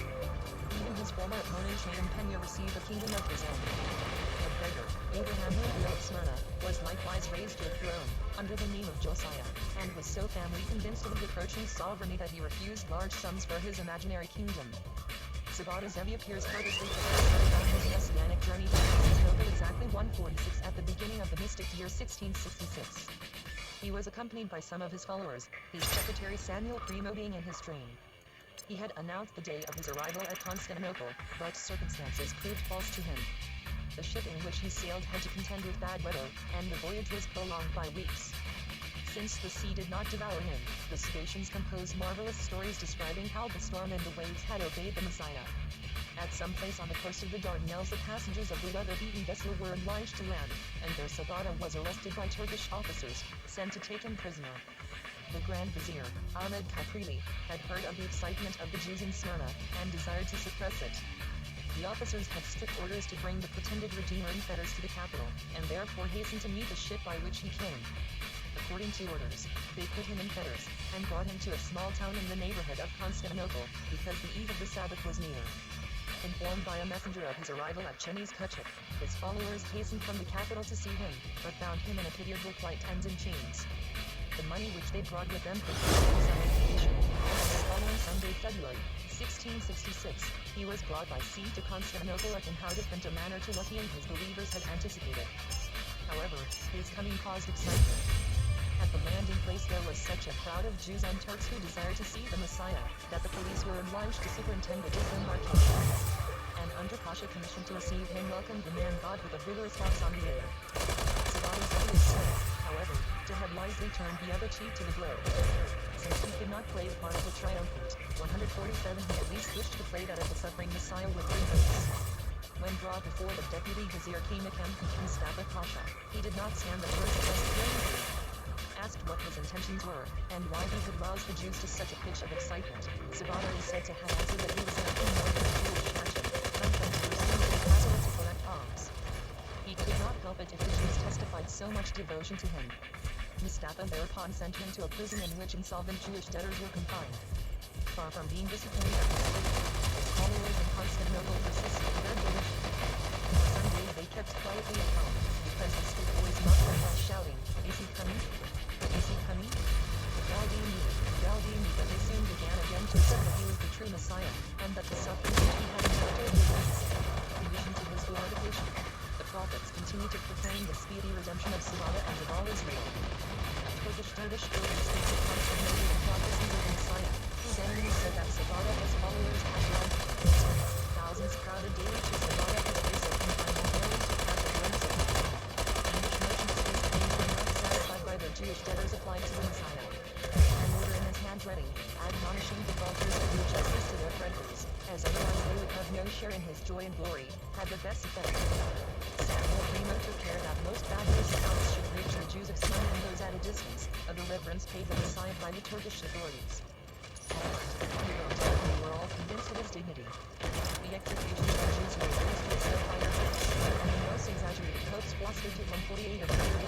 Even his former opponent Shaddam Peña received a kingdom of his own. MacGregor, Abraham Julio of Smyrna, was likewise raised to a throne, under the name of Josiah, and was so firmly convinced of his approaching sovereignty that he refused large sums for his imaginary kingdom. Sabata Zevi appears purposely to on his messianic journey to Constantinople exactly 146 at the beginning of the mystic year 1666. He was accompanied by some of his followers, his secretary Samuel Primo being in his train. He had announced the day of his arrival at Constantinople, but circumstances proved false to him. The ship in which he sailed had to contend with bad weather, and the voyage was prolonged by weeks. Since the sea did not devour him, the Sabbatians composed marvelous stories describing how the storm and the waves had obeyed the Messiah. At some place on the coast of the Dardanelles, the passengers of the weather-beaten vessel were obliged to land, and their Sabata was arrested by Turkish officers, sent to take him prisoner. The Grand Vizier, Ahmed Kaprili, had heard of the excitement of the Jews in Smyrna, and desired to suppress it. The officers had strict orders to bring the pretended Redeemer in fetters to the capital, and therefore hastened to meet the ship by which he came. According to orders, they put him in fetters, and brought him to a small town in the neighborhood of Constantinople, because the eve of the Sabbath was near. Informed by a messenger of his arrival at Cheniz Kuchuk, his followers hastened from the capital to see him, but found him in a pitiable plight and in chains. The money which they brought with them procured him some education, and on the following Sunday, February 1666, he was brought by sea to Constantinople in how different a manner to what he and his believers had anticipated. However, his coming caused excitement. At the landing place there was such a crowd of Jews and Turks who desired to see the Messiah, that the police were obliged to superintend the disembarkation. An under-pasha commissioned to receive him welcomed the man God with a vigorous box on the air. Sabata Zevi was said, however, to have wisely turned the other cheek to the blow. Since he could not play the part of the triumphant, 147 he at least wished to play that of the suffering Messiah with reverence. When brought before the deputy vizier Kaymakam Mustafa Pasha, he did not stand the first test brilliantly. Asked what his intentions were, and why he had roused the Jews to such a pitch of excitement, Sabata is said to have answered that he was nothing more than a Jewish merchant, come from Jerusalem to the capital to collect alms. He could not help it if the Jews testified so much devotion to him. Mustafa thereupon sent him to a prison in which insolvent Jewish debtors were confined. Far from being disappointed at his fate, his followers in Constantinople persisted in their delusion. For some days they kept quietly at home, because the street boys mocked them by shouting, "Is he coming? Is he coming?" Galdini, but they soon began again to accept that he was the true Messiah, and that the suffering which he had inflicted was necessary, condition to his glorification. The prophets continued to proclaim the speedy redemption of Sabata and of all Israel. Turkish stories speak of Constantinople and prophecies of the Messiah, whose enemies said that Sabata's followers had lied. Thousands crowded daily to Sabata's place of confinement merely to catch a glimpse of him. English merchants whose claims were not satisfied by their Jewish debtors applied to the Messiah. An order in his handwriting, admonishing defaulters to do justice to their creditors, as otherwise they would have no share in his joy and glory, had the best effect. Samuel Primo took care that most fabulous accounts should reach the Jews of Smyrna and those at a distance, of the reverence paid the Messiah by the Turkish authorities. They were all convinced of his dignity. The execution of the Jews were raised with so fire and the most exaggerated hopes fostered to 148 of the year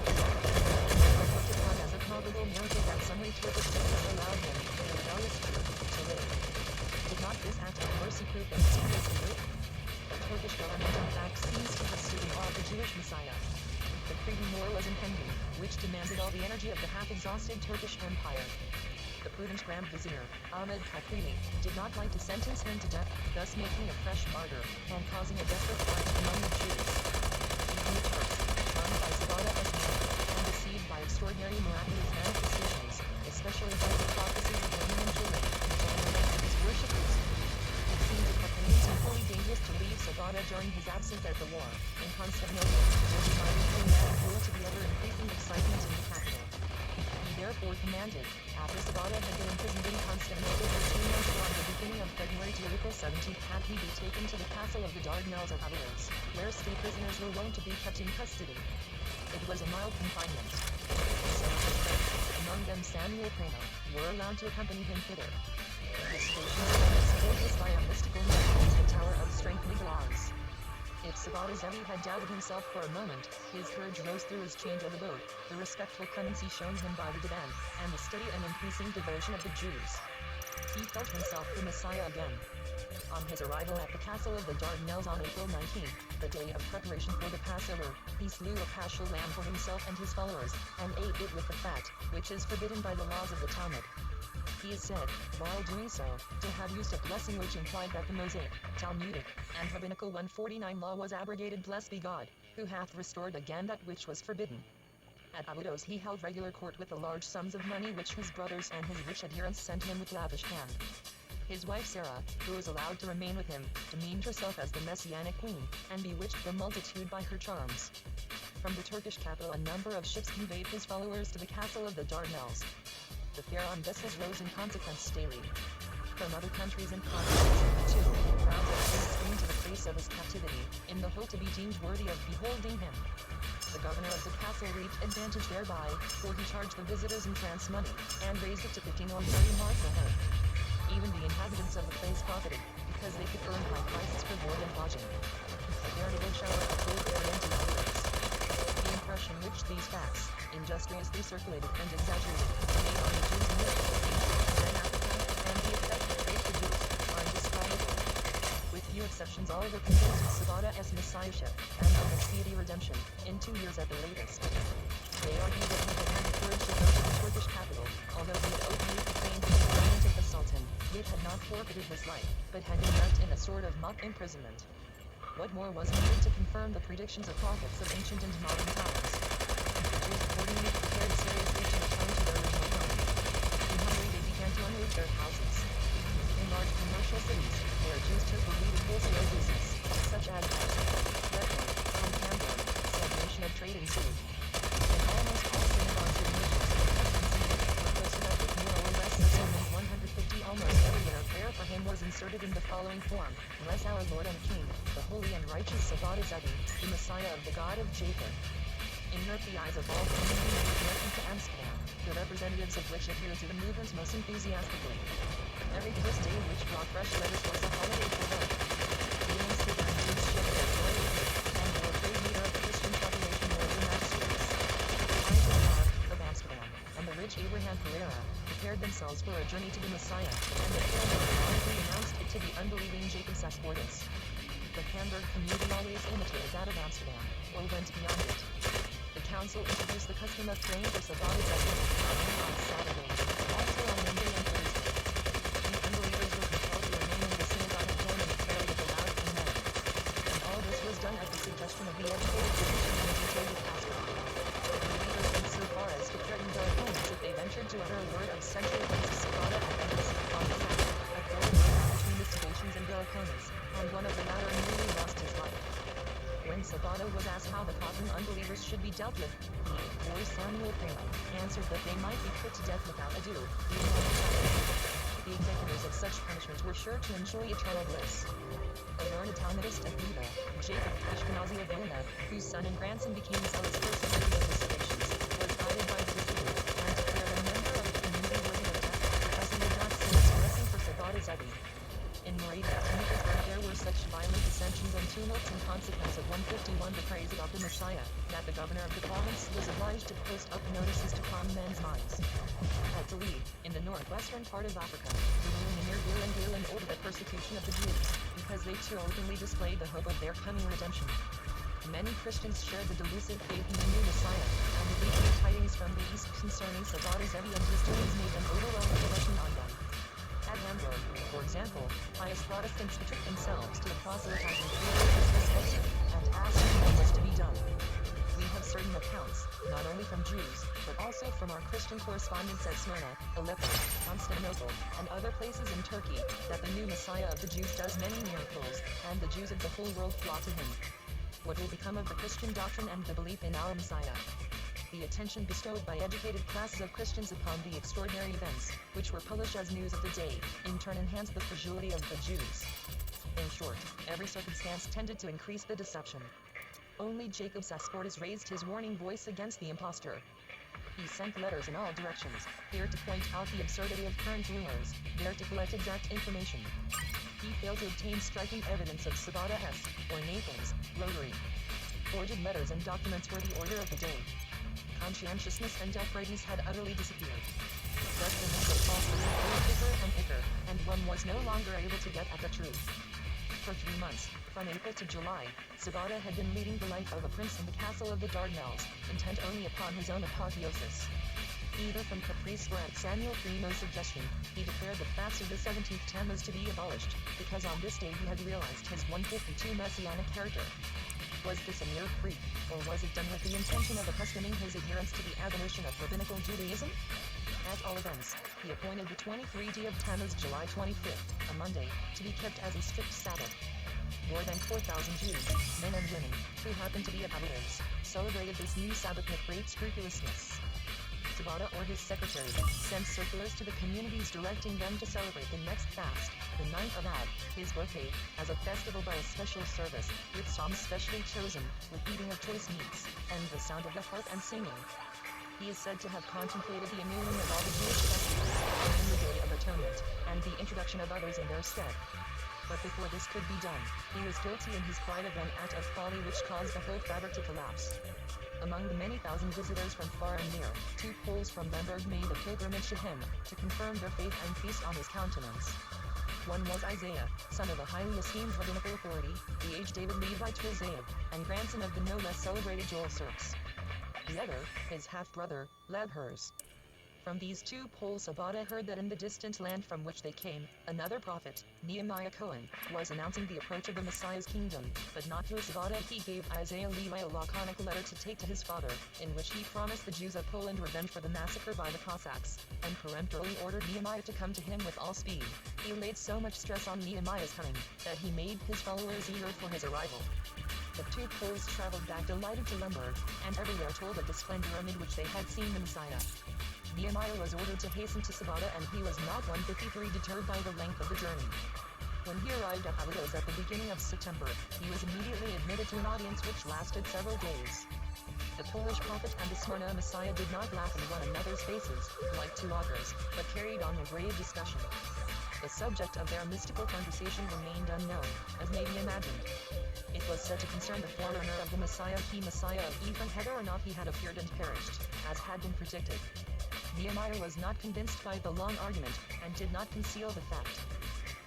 looked upon as a probable miracle that sundry Turkish justice allowed him, in a rebellious truth, to live. Did not this act of mercy prove that he was good? The Turkish government in fact seems to have stood in awe of the Jewish Messiah. The Cretan War was impending, which demanded all the energy of the half-exhausted Turkish Empire. The prudent Grand Vizier, Ahmed Kaprili, did not like to sentence him to death, thus making a fresh martyr, and causing a desperate fight among the Jews. Even the Turks, charmed by Sabata's name, and deceived by extraordinary miraculous manifestations, especially by the prophecies of women and children, joined the ranks of his worshippers. It seemed to Carthaginians equally dangerous to leave Sabata during his absence at the war, in Constantinople, where he might equally add fuel to the ever-increasing excitement in the capital. He therefore commanded, after Sabata had been imprisoned in Constantinople for 2 months from the beginning of February to April 17th, had he be taken to the castle of the Dardanelles of Aviles, where state prisoners were wont to be kept in custody. It was a mild confinement. So it was among them Samuel Prano, were allowed to accompany him thither. The station was fortressed by a mystical name, the Tower of Strength Niglaws. If Sabata Zevi had doubted himself for a moment, his courage rose through his change of abode, the respectful clemency shown him by the Divan, and the steady and increasing devotion of the Jews. He felt himself the Messiah again. On his arrival at the castle of the Dardanelles on April 19, the day of preparation for the Passover, he slew a paschal lamb for himself and his followers, and ate it with the fat, which is forbidden by the laws of the Talmud. He is said, while doing so, to have used a blessing which implied that the Mosaic, Talmudic, and Rabbinical 149 law was abrogated. Blessed be God, who hath restored again that which was forbidden. At Abydos he held regular court with the large sums of money which his brothers and his rich adherents sent him with lavish hand. His wife Sarah, who was allowed to remain with him, demeaned herself as the Messianic queen, and bewitched the multitude by her charms. From the Turkish capital a number of ships conveyed his followers to the castle of the Dardanelles. The fare on vessels rose in consequence daily. From other countries and continents, too, crowds of Jews streamed to the place of his captivity, in the hope to be deemed worthy of beholding him. The governor of the castle reaped advantage thereby, for he charged the visitors in trance money, and raised it to 15 or 30 marks a head. Even the inhabitants of the place profited, because they could earn high prices for board and lodging. A veritable shower of gold oriented outwards. The impression which these facts, industriously circulated and exaggerated, made on the Jews in Israel, then Africa, and the effect it created for Jews, are indescribable. With few exceptions all were convinced of Sabata's messiahship, and of his speedy redemption, in 2 years at the latest. They argue that he had had the courage to go to the Turkish capital, although he had openly proclaimed his agreement with the Sultan, yet had not forfeited his life, but had been left in a sort of mock imprisonment. What more was needed to confirm the predictions of prophets of ancient and modern times? The Jews accordingly prepared seriously to return to their original home. In Hungary they began to unroot their houses. In large commercial cities, where Jews took the lead in wholesale business, such as Redmond, and Hamburg, stagnation of trade ensued. In almost all synagogues and missions, customs were posted up with more or less a sermon 150 almost everywhere. Prayer for him was inserted in the following form: Bless our Lord and King, the holy and righteous Sabata Zevi, the Messiah of the God of Jacob. Inert the eyes of all communities connected to Amsterdam, the representatives of which adhered to the movement most enthusiastically. Every first day which brought fresh letters was a holiday for them. The Amsterdam Jews shared their joy with it, and the great leader of the Christian population were the magistrates. Isaac Clark, of Amsterdam, and the rich Abraham Pereira, prepared themselves for a journey to the Messiah, and the Pilgrim proudly announced it to the unbelieving Jacob Sasportus. The Hamburg community always imitated that of Amsterdam, or went beyond it. The council introduced the custom of praying for Sabbath on Saturdays, also on Monday and Thursday. The unbelievers were compelled to remain in the synagogue and join in the prayer with a loud amen. And all this was done at the suggestion of the educated physician and educated pastor. The believers went so far as to threaten their opponents if they ventured to utter a word of censure against Sabbath Adventists on the Sabbath, a quarrel broke out between the Sabbateans and their opponents, and one of the latter nearly lost his life. When Sabata was asked how the cotton unbelievers should be dealt with, he, or Samuel Prano, answered that they might be put to death without ado, being on the Sabbath. The executors of such punishment were sure to enjoy eternal bliss. A learned Talmudist of Buda, Jacob Ashkenazi of Vilna, whose son and grandson became zealous persecutors of the Sabbateans, was guided by the Deceiver, and declared a member of the community worthy of death, because he had not seen his blessing for Sabata Zevi. In Moravia and Petersburg there were such violent dissensions and tumults in consequence of 151 the praise about the Messiah, that the governor of the province was obliged to post up notices to calm men's minds. At Dili, in the northwestern part of Africa, the ruling Emir Gilan ordered the persecution of the Jews, because they too openly displayed the hope of their coming redemption. Many Christians shared the delusive faith in the new Messiah, and the weekly tidings from the east concerning Sabata Zevi and his doings made them overwhelm devotion on them. At Hamburg, for example, pious Protestants betook themselves to the proselytizing Christmas Spencer, and asked what was to be done. We have certain accounts, not only from Jews, but also from our Christian correspondents at Smyrna, Aleppo, Constantinople, and other places in Turkey, that the new Messiah of the Jews does many miracles, and the Jews of the whole world flock to him. What will become of the Christian doctrine and the belief in our Messiah? The attention bestowed by educated classes of Christians upon the extraordinary events, which were published as news of the day, in turn enhanced the credulity of the Jews. In short, every circumstance tended to increase the deception. Only Jacob Sasportus raised his warning voice against the impostor. He sent letters in all directions, here to point out the absurdity of current rulers, there to collect exact information. He failed to obtain striking evidence of Sabata's, or Nathan's, rotary. Forged letters and documents were the order of the day. Conscientiousness and uprightness had utterly disappeared. Thus the mix of falsehoods grew thicker and thicker, and one was no longer able to get at the truth. For 3 months, from April to July, Sabata had been leading the life of a prince in the castle of the Dardanelles, intent only upon his own apotheosis. Either from caprice or at Samuel Primo's suggestion, he declared the fast of the 17th Tammuz to be abolished, because on this day he had realized his 152 messianic character. Was this a mere freak, or was it done with the intention of accustoming his adherents to the abolition of rabbinical Judaism? At all events, he appointed the 23rd of Tammuz, July 25th, a Monday, to be kept as a strict Sabbath. More than 4,000 Jews, men and women, who happened to be Abbatists, celebrated this new Sabbath with great scrupulousness. Sabata or his secretaries sent circulars to the communities directing them to celebrate the next fast, the 9th of Ab, his birthday, as a festival by a special service, with psalms specially chosen, with eating of choice meats, and the sound of the harp and singing. He is said to have contemplated the annulling of all the Jewish festivals, and the Day of Atonement, and the introduction of others in their stead. But before this could be done, he was guilty in his pride of an act of folly which caused the whole fabric to collapse. Among the many thousand visitors from far and near, 2 Poles from Lemberg made a pilgrimage to him, to confirm their faith and feast on his countenance. One was Isaiah, son of a highly esteemed rabbinical authority, the aged David Levite Rizaiah, and grandson of the no less celebrated Joel Sirks. The other, his half-brother, Labhers. From these 2 Poles Sabata heard that in the distant land from which they came, another prophet, Nehemiah Cohen, was announcing the approach of the Messiah's kingdom, but not through Sabata. He gave Isaiah Levi a laconic letter to take to his father, in which he promised the Jews of Poland revenge for the massacre by the Cossacks, and peremptorily ordered Nehemiah to come to him with all speed. He laid so much stress on Nehemiah's coming, that he made his followers eager for his arrival. The 2 Poles traveled back delighted to Lemberg, and everywhere told of the splendor amid which they had seen the Messiah. Nehemiah was ordered to hasten to Sabata, and he was not 153 deterred by the length of the journey. When he arrived at Abydos at the beginning of September, he was immediately admitted to an audience which lasted several days. The Polish prophet and the Smyrna Messiah did not laugh in one another's faces, like 2 augurs, but carried on a grave discussion. The subject of their mystical conversation remained unknown, as may be imagined. It was said to concern the forerunner of the Messiah, he Messiah of Ephraim, whether or not he had appeared and perished, as had been predicted. Nehemiah was not convinced by the long argument, and did not conceal the fact.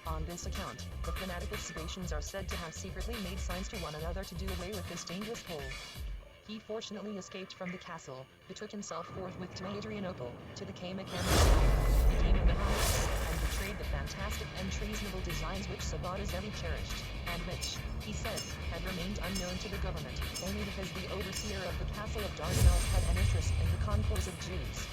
On this account, the fanatical Sabbatians are said to have secretly made signs to one another to do away with this dangerous Pole. He fortunately escaped from the castle, betook himself forthwith to Adrianople, to the Kamakan, became a Mahometan, and betrayed the fantastic and treasonable designs which Sabata Zevi cherished, and which, he said, had remained unknown to the government, only because the overseer of the castle of Dardanelles had an interest in the concourse of Jews.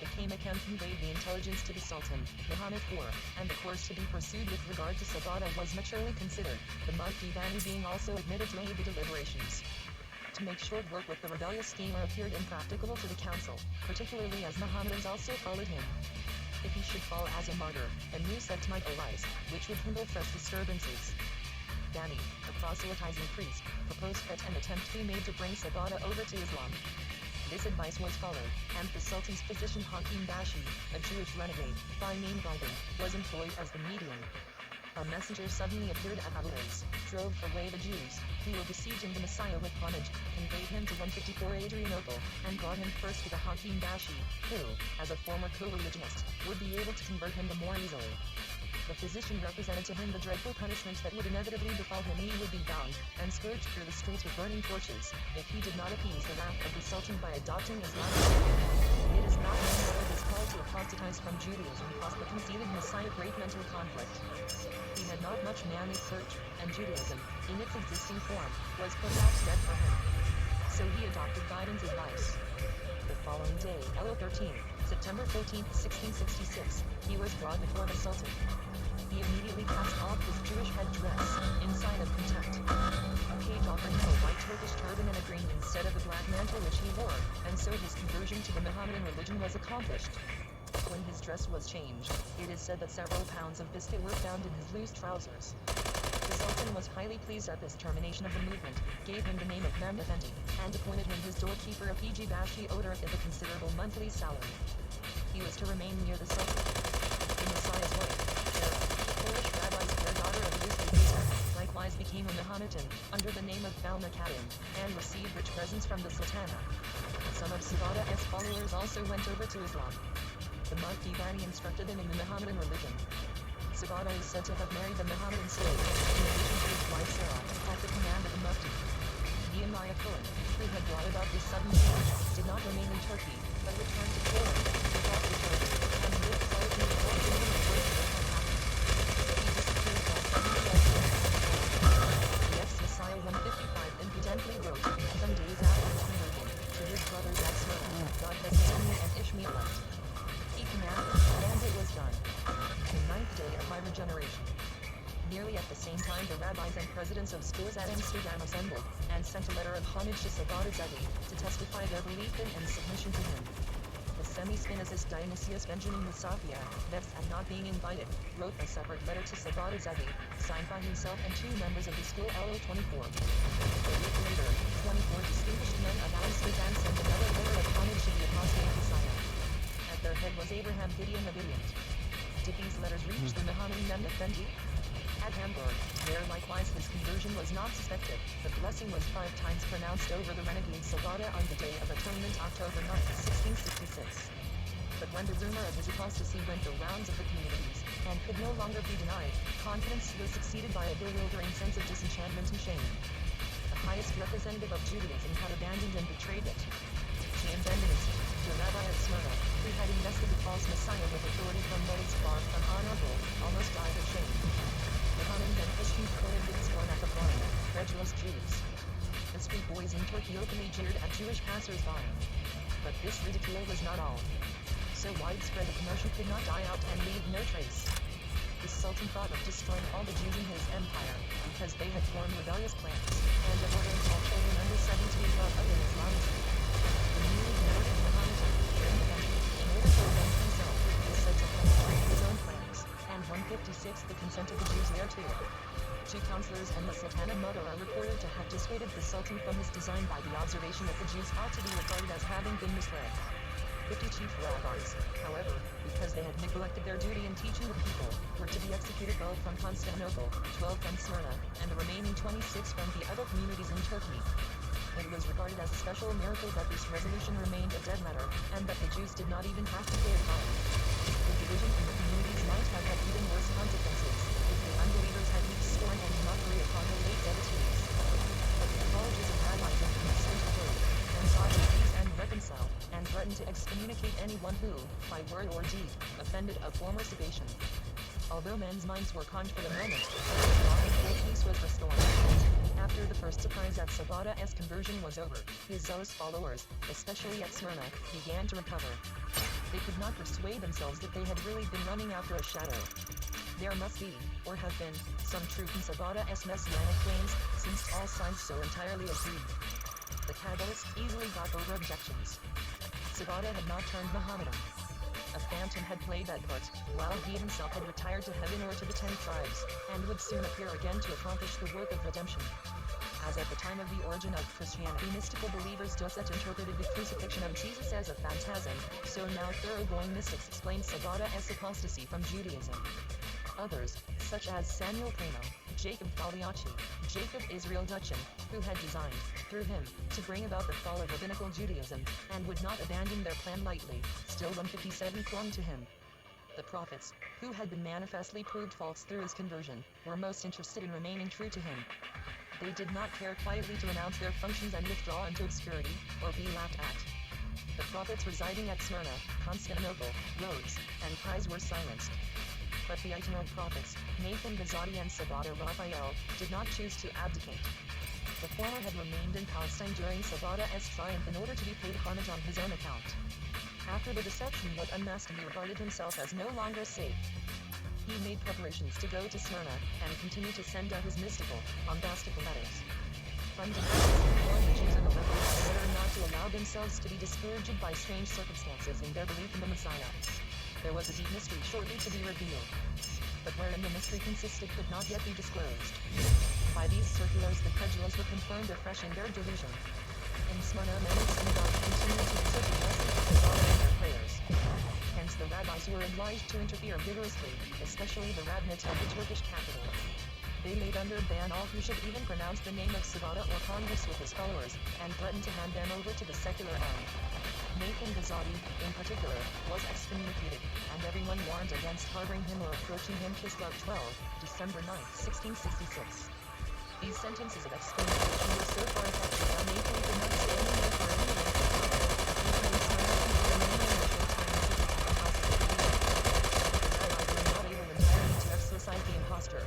The Kamakan conveyed the intelligence to the Sultan, Muhammad IV, and the course to be pursued with regard to Sabata was maturely considered, the Mufti Bani being also admitted to aid the deliberations. To make short work with the rebellious schemer appeared impracticable to the council, particularly as Mohammedans also followed him. If he should fall as a martyr, a new sect might arise, which would kindle fresh disturbances. Bani, a proselytizing priest, proposed that an attempt be made to bring Sabata over to Islam. This advice was followed, and the Sultan's physician Hakim Bashi, a Jewish renegade, by name Gargan, was employed as the medium. A messenger suddenly appeared at Abydos, drove away the Jews, who were besieging the Messiah with homage, conveyed him to 154 Adrianople, and brought him first to the Hakim Bashi, who, as a former co-religionist, would be able to convert him the more easily. The physician represented to him the dreadful punishment that would inevitably befall him. He would be bound, and scourged through the streets with burning torches, if he did not appease the wrath of the Sultan by adopting Islam. It is not known whether this call to apostatize from Judaism caused the conceited Messiah great mental conflict. He had not much manly courage, and Judaism, in its existing form, was perhaps dead for him. So he adopted Biden's advice. The following day, Elo 13, September 14, 1666, he was brought before the Sultan. He immediately cast off his Jewish headdress, in sign of contempt. A page offered him a white Turkish turban and a green instead of the black mantle which he wore, and so his conversion to the Mohammedan religion was accomplished. When his dress was changed, it is said that several pounds of biscuit were found in his loose trousers. The Sultan was highly pleased at this termination of the movement, gave him the name of Mehmed Effendi, and appointed him his doorkeeper of PG Bashi Odorov with a considerable monthly salary. He was to remain near the Sultan. The Messiah's wife, Sarah, the Polish rabbi's daughter of Yusuf, likewise became a Mohammedan, under the name of Balna Kadim, and received rich presents from the Sultana. Some of Sabata's followers also went over to Islam. The Mufti Bani instructed them in the Mohammedan religion. Sabata is said to have married the Mohammedan slave, in addition to his wife Sarah, at the command of the Mufti. Nehemiah Cohen, who had brought about this sudden change, did not remain in Turkey, but returned to Poland, without return, and lived quietly without anyone aware of what had happened. He disappeared while studying Chelsea. The ex-Messiah 155 impudently wrote, some days after his conversion, to his brothers at Smyrna, God has sent me an Ishmaelite. He commanded, and it was done. The 9th day of my regeneration. Nearly at the same time the rabbis and presidents of schools at Amsterdam assembled, and sent a letter of homage to Sabata Zevi, to testify their belief in and submission to him. The semi-Spinozist Dionysius Benjamin Musafia, vexed at not being invited, wrote a separate letter to Sabata Zevi, signed by himself and 2 members of the school LO24. A week later, 24 distinguished men of Amsterdam sent another letter of homage to the apostate Messiah. At their head was Abraham Gideon Abidiant. Did these letters reach the Mohammedan Mehmed Effendi? At Hamburg, where likewise his conversion was not suspected, the blessing was 5 times pronounced over the renegade Sabata on the Day of Atonement October 9, 1666. But when the rumor of his apostasy went the rounds of the communities, and could no longer be denied, confidence was succeeded by a bewildering sense of disenchantment and shame. The highest representative of Judaism had abandoned and betrayed it. James Endemism, the rabbi at Smyrna, who had invested the false Messiah with authority from those far from honorable, almost died of shame. Mohammedan and Christians quoted with scorn at the blind, credulous Jews. The street boys in Turkey openly jeered at Jewish passers-by. But this ridicule was not all. So widespread the commotion could not die out and leave no trace. The Sultan thought of destroying all the Jews in his empire, because they had formed rebellious plans, and of ordering all children under 17 brought up in Islamism. The newly converted Mohammedan, during the country, in order to avenge himself, is said to have carried his own plans, and 156 the consent of the Jews thereto. 2 counselors and the Sultana mother are reported to have dissuaded the Sultan from his design by the observation that the Jews ought to be regarded as having been misled. 50 chief rabbis, however, because they had neglected their duty in teaching the people, were to be executed 12 from Constantinople, 12 from Smyrna, and the remaining 26 from the other communities in Turkey. It was regarded as a special miracle that this resolution remained a dead letter, and that the Jews did not even have to pay a fine. The division in the communities might have had even worse consequences, if the unbelievers had heaped scorn and mockery upon the late devotees. But the colleges of rabbis and priests interfered, and sought to peace and reconcile, and threatened to excommunicate anyone who, by word or deed, offended a former Sabbatian. Although men's minds were calmed for the moment, law and full peace was restored. After the first surprise at Sabata's conversion was over, his zealous followers, especially at Smyrna, began to recover. They could not persuade themselves that they had really been running after a shadow. There must be, or have been, some truth in Sabata's messianic claims, since all sides so entirely agreed. The Kabbalists easily got over objections. Sabata had not turned Mohammedan. A phantom had played that part, while he himself had retired to heaven or to the 10 tribes, and would soon appear again to accomplish the work of redemption. As at the time of the origin of Christianity mystical believers Doset interpreted the crucifixion of Jesus as a phantasm, so now thoroughgoing mystics explained Sabata's apostasy from Judaism. Others, such as Samuel Plano, Jacob Pagliacci, Jacob Israel Dutchin, who had designed, through him, to bring about the fall of rabbinical Judaism, and would not abandon their plan lightly, still 157 clung to him. The prophets, who had been manifestly proved false through his conversion, were most interested in remaining true to him. They did not care quietly to announce their functions and withdraw into obscurity, or be laughed at. The prophets residing at Smyrna, Constantinople, Rhodes, and Pise were silenced. But the itinerant prophets, Nathan Gazzotti and Sabata Raphael, did not choose to abdicate. The former had remained in Palestine during Sabata's triumph in order to be paid homage on his own account. After the deception what unmasked he regarded himself as no longer safe. He made preparations to go to Smyrna, and continued to send out his mystical, bombastical letters. From Damascus he warned the Jews and the rebels in order not to allow themselves to be discouraged by strange circumstances in their belief in the Messiah. There was a deep mystery shortly to be revealed, but wherein the mystery consisted could not yet be disclosed. By these circulars the credulous were confirmed afresh in their delusion. In Smyrna many synagogues continued to accept the blessings of the God in their prayers. Hence the rabbis were obliged to interfere vigorously, especially the rabbinate of the Turkish capital. They laid under ban all who should even pronounce the name of Savada or converse with his followers, and threatened to hand them over to the secular arm. Nathan Gazadi, in particular, was excommunicated, and everyone warned against harboring him or approaching him. Kislev 12, December 9, 1666. These sentences of excommunication were so far effective that Nathan could not stay anywhere for any length of time. Even in Smyrna people remaining in the short time visited the house of the believer. The rabbis were not able entirely to exorcise the impostor.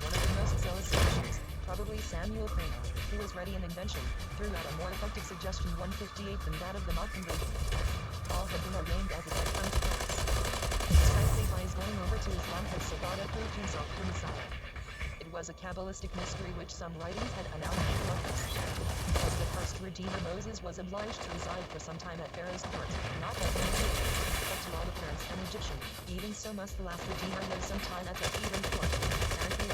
One of the most zealous Christians, probably Samuel Crana, who was ready in invention, threw out a more effective suggestion 158 than that of the mock conversion. All had been ordained as it had come to pass. Precisely by his going over to Islam had Savada proved himself the Messiah. It was a Kabbalistic mystery which some writings had announced before this. As the first Redeemer Moses was obliged to reside for some time at Pharaoh's court, not as an Egyptian, but to all appearance an Egyptian, even so must the last Redeemer live some time at the heathen court, and be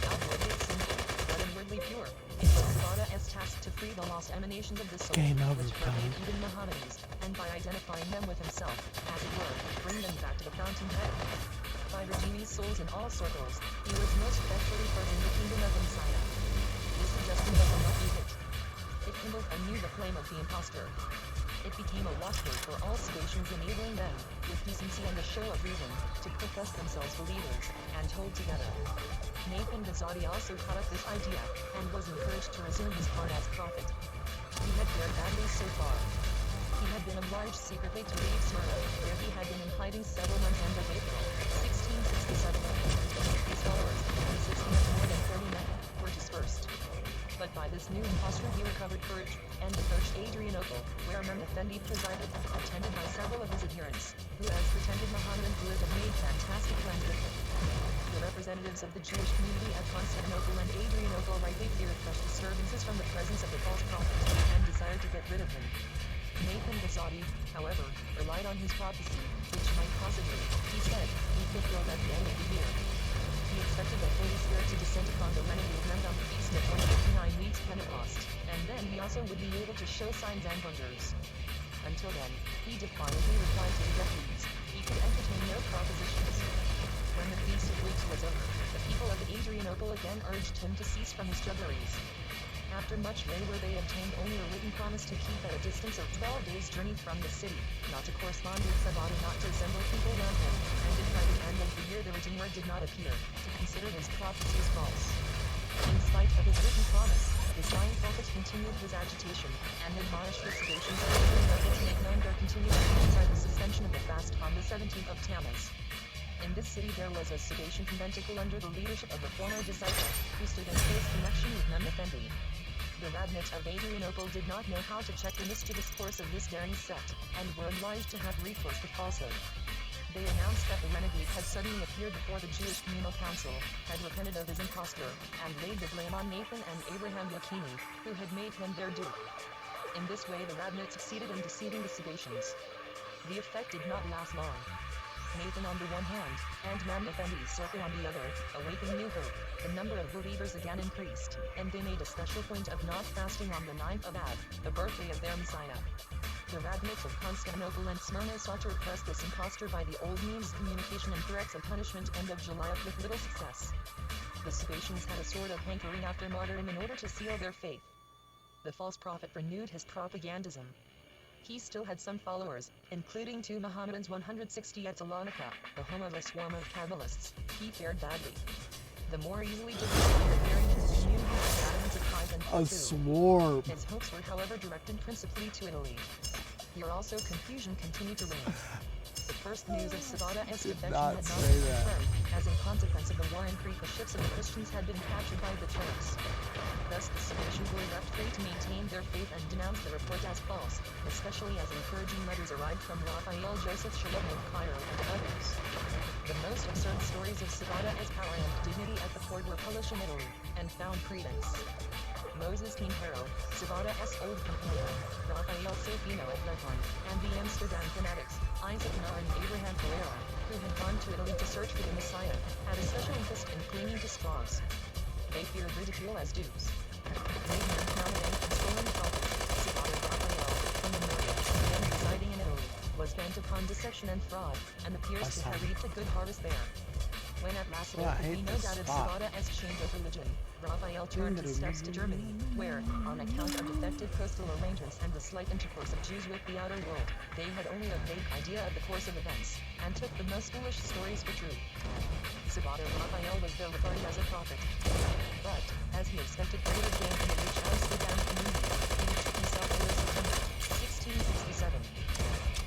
outwardly sinful, but inwardly pure. It was Savada's task to free the lost emanations of the soul, Game over, which pervade pal. even Mohammedans, and by identifying them with himself, as it were, bring them back to the fountainhead. By redeeming souls in all circles, he was most effectually furthering the kingdom of Messiah. This suggestion was a lucky hit. It kindled anew the flame of the impostor. It became a watchword for all Sabbatians, enabling them, with decency and a show of reason, to profess themselves believers, and hold together. Nathan Gazadi also caught up this idea, and was encouraged to resume his part as prophet. He had fared badly so far. He had been obliged secretly to leave Smyrna, where he had been in hiding several months. End of April, 1667. His followers, consisting of more than 30 men, were dispersed. But by this new impostor he recovered courage, and approached Adrianople, where Mehmed Effendi presided, attended by several of his adherents, who as pretended Mohammedan rulers had made fantastic plans with him. The representatives of the Jewish community at Constantinople and Adrianople rightly feared fresh disturbances from the presence of the false prophet, and desired to get rid of him. Nathan Gazadi, however, relied on his prophecy, which might possibly, he said, be fulfilled at the end of the year. He expected the Holy Spirit to descend upon the renegade men on the feast of 159 weeks Pentecost, and then he also would be able to show signs and wonders. Until then, he defiantly replied to the deputies, he could entertain no propositions. When the Feast of Weeks was over, the people of Adrianople again urged him to cease from his juggleries. After much labor they obtained only a written promise to keep at a distance of 12 days' journey from the city, not to correspond with Savada, not to assemble people round him, and if by the end of the year the Redeemer did not appear, to consider his prophecies false. In spite of his written promise, the lying prophet continued his agitation, and admonished the Sabbatians of Adrianople to make known their continued intention by the suspension of the fast on the 17th of Tammuz. In this city there was a Sabbatian conventicle under the leadership of a former disciple, who stood in close connection with Mehmed Effendi. The rabbinate of Adrianople did not know how to check the mischievous course of this daring sect, and were obliged to have recourse to falsehood. They announced that the renegade had suddenly appeared before the Jewish Communal Council, had repented of his imposture, and laid the blame on Nathan and Abraham Yakini, who had made him their dupe. In this way the rabbinate succeeded in deceiving the Sabbatians. The effect did not last long. Nathan on the one hand, and Mehmed Effendi's circle on the other, awakened new hope. The number of believers again increased, and they made a special point of not fasting on the 9th of Ab, the birthday of their Messiah. The rabbinates of Constantinople and Smyrna sought to repress this impostor by the old means communication and threats of punishment end of July with little success. The Sabbatians had a sort of hankering after martyrdom in order to seal their faith. The false prophet renewed his propagandism. He still had some followers, including 2 Mohammedans 160 at Salonika, the home of a swarm of Kabbalists. He fared badly. The more easily defeated the bearing in his community of Adams of Hive and A Tattoo. swarm. His hopes were however directed principally to Italy. Here also confusion continued to reign. The first news of Savada's defection not had not say been that. confirmed, as in consequence of the war in Crete the ships of the Christians had been captured by the Turks. Thus the Sabbatians were left free to maintain their faith and denounce the report as false, especially as encouraging letters arrived from Raphael Joseph Shalom of Cairo and others. The the most absurd stories of Sabata's power and dignity at the court were published in Italy, and found credence. Moses Quintero, Sabata's old companion, Rafael Sofino at Leghorn, and the Amsterdam fanatics, Isaac Nara and Abraham Pereira, who had gone to Italy to search for the Messiah, had a special interest in clinging to straws. They feared ridicule as dupes. Made Mohammedan and stolen prophet, Sabata Raphael, from the Moria, then residing in Italy, was bent upon deception and fraud, and appears to have reaped a good harvest there. When at last there could be no doubt of Sabata's change of religion, Raphael turned his steps to Germany, where, on account of defective coastal arrangements and the slight intercourse of Jews with the outer world, they had only a vague idea of the course of events, and took the most foolish stories for true. Sabata Raphael was there regarded as a prophet. But, as he expected greater gain from the rich Amsterdam community, he betook himself to September 1667.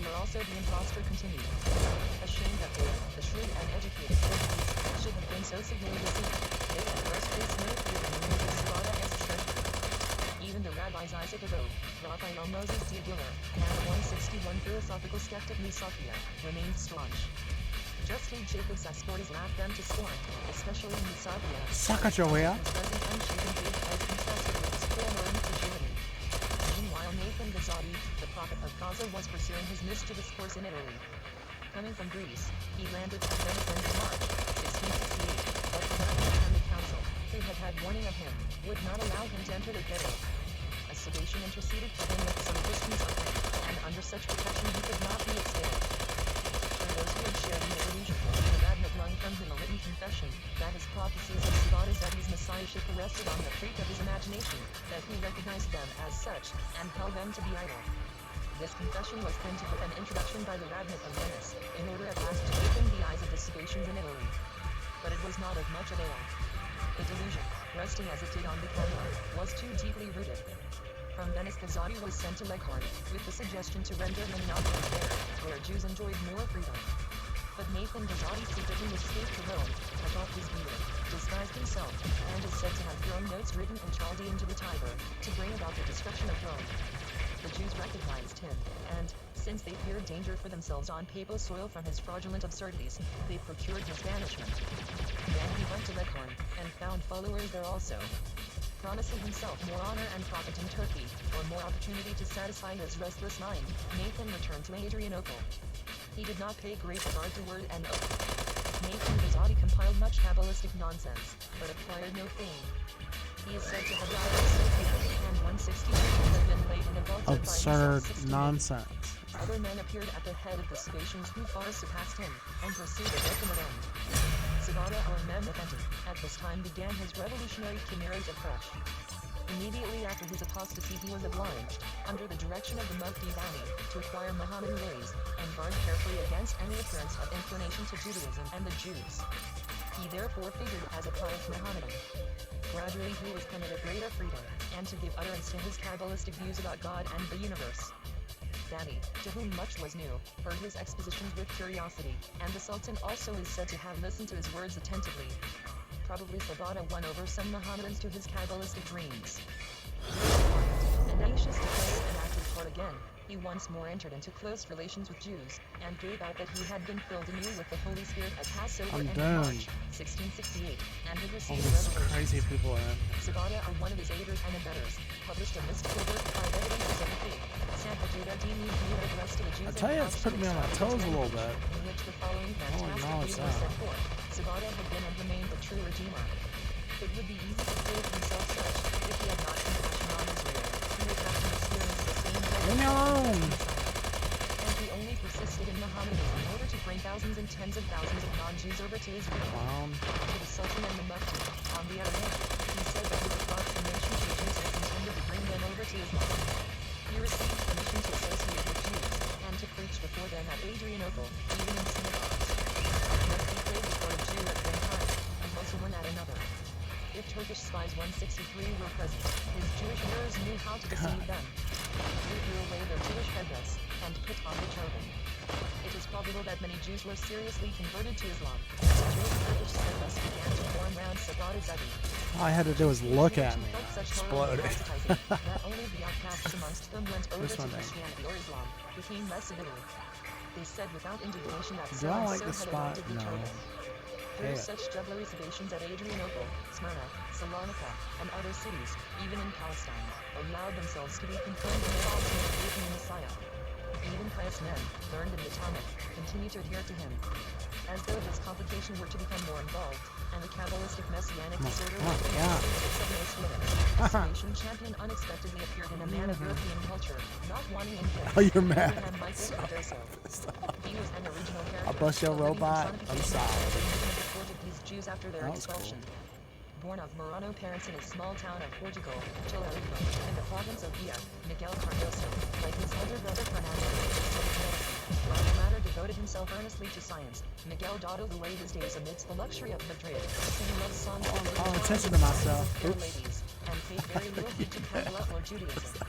Here also the impostor continued. Ashamed that they, the shrewd and educated Portuguese, should have been so severely deceived, they at first placed no fear in the name of Sabata as a treasure. Even the rabbis Isaac Arov, Raphael Moses de Aguilar, and the 161 philosophical skeptic Musafia, remained staunch. Justly Jacob's Asportas laughed them to scorn, especially Musafia. Sacagawea. His present unshaken faith as contrasted with his former incredulity. Meanwhile Nathan Gazzotti, the prophet of Gaza, was pursuing his mischievous course in Italy. Coming from Greece, he landed at Venice in March 1668, but the Vatican and the council, who had warning of him, would not allow him to enter the ghetto. A sedation interceded for him with some Christians of him, and under such protection he could not be expelled. For those who had shared in the illusion, the rabbin wrung from him a written confession that his prophecies of Sabata Zeti's messiahship rested on the freak of his imagination, that he recognized them as such, and held them to be idle. This confession was printed with an introduction by the rabbinate of Venice, in order at last to open the eyes of the Sabbatians in Italy. But it was not of much avail. The delusion, resting as it did on the camera, was too deeply rooted. From Venice Gazzotti was sent to Leghorn, with the suggestion to render him an audience there, where Jews enjoyed more freedom. But Nathan Gazzotti predicting his escape to Rome, cut off his beard, disguised himself, and is said to have thrown notes written in Chaldean into the Tiber, to bring about the destruction of Rome. The Jews recognized him, and, since they feared danger for themselves on papal soil from his fraudulent absurdities, they procured his banishment. Then he went to Leghorn, and found followers there also. Promising himself more honor and profit in Turkey, or more opportunity to satisfy his restless mind, Nathan returned to Adrianople. He did not pay great regard to word and oath. Nathan Gazzotti compiled much Kabbalistic nonsense, but acquired no fame. He is said to have died of Sophia, and 162 had been laid in a vault by Absurd himself 16. nonsense. Other men appeared at the head of the Sabbatians who far surpassed him, and pursued a ultimate end. Sabata or Mem Effendi, at this time began his revolutionary chimeras afresh. Immediately after his apostasy he was obliged, under the direction of the Mufti Bani, to acquire Mohammedan ways, and guard carefully against any appearance of inclination to Judaism and the Jews. He therefore figured as a pious Mohammedan. Gradually he was permitted greater freedom, and to give utterance to his Kabbalistic views about God and the universe. Bani, to whom much was new, heard his expositions with curiosity, and the Sultan also is said to have listened to his words attentively. Probably Sabata won over some Mohammedans to his Kabbalistic dreams. And anxious to play an active part again, he once more entered into close relations with Jews, and gave out that he had been filled anew with the Holy Spirit at Passover in March 1668, and had All received these revelation. crazy people are. Sabata, or one of his aiders and abettors, published a mystical work by evidence of the faith, Sampaduta di Mugina, addressed to the Jews. I tell you, it's putting me on my toes a little bit. In which the following acknowledge fantastic views were that. set forth. Sabata had been and remained the true Redeemer. It would be easy to prove himself such, if he had not compassion on Israel, who would have to experience the same Leave me alone. And he only persisted in Mohammedanism in order to bring thousands and tens of thousands of non-Jews over to Israel. Clown. To the Sultan and the Mufti, on the other hand, he said that his approximation to the Jews was intended to bring them over to Islam. He received permission to associate with Jews, and to preach before them at Adrianople, even in synagogues. Mufti prayed before a Jew at one time, a Muslim at another. If Turkish spies 163 were present, his Jewish hearers knew how to deceive them. They threw away their Jewish headdress, and put on the turban. It is probable that many Jews were seriously converted to Islam. The Jewish Turkish service began to form round Sabata Zeti. All I had to do was look at She me. felt I such horror and exploded. advertising that only the outcasts amongst them went over This to one thing. Christianity or Islam, became less bitter. They said without indignation that Do I like so this had spot? adopted the No. turban. Through Yeah. such jugglery exhibitions at Adrianople, Smyrna, Salonika, and other cities, even in Palestine, allowed themselves to be confirmed in their ultimate faith in the Messiah. Even pious men, learned in the Talmud, continued to adhere to him. As though this complication were to become more involved, and the Kabbalistic Messianic disorder come on, was yeah. of most limits, the Salvation champion unexpectedly appeared in a man of European culture, not wanting in him. Oh, you're mad. Abraham Michael Cardoso. He was an original character. I'll bust your a living robot. I'm personification sorry. of the religion of the Portuguese Jews after their That was cool. expulsion. Born of Marrano parents in a small town of Portugal, Chilarico, in the province of Via, Miguel Cardoso, like his elder brother Fernando, studied medicine. While the latter devoted himself earnestly to science, Miguel dawdled away his days amidst the luxury of Madrid, singing love songs for ladies, Calling attention to myself. fair Oops. ladies, and paid very little heed to Kabbalah or Judaism.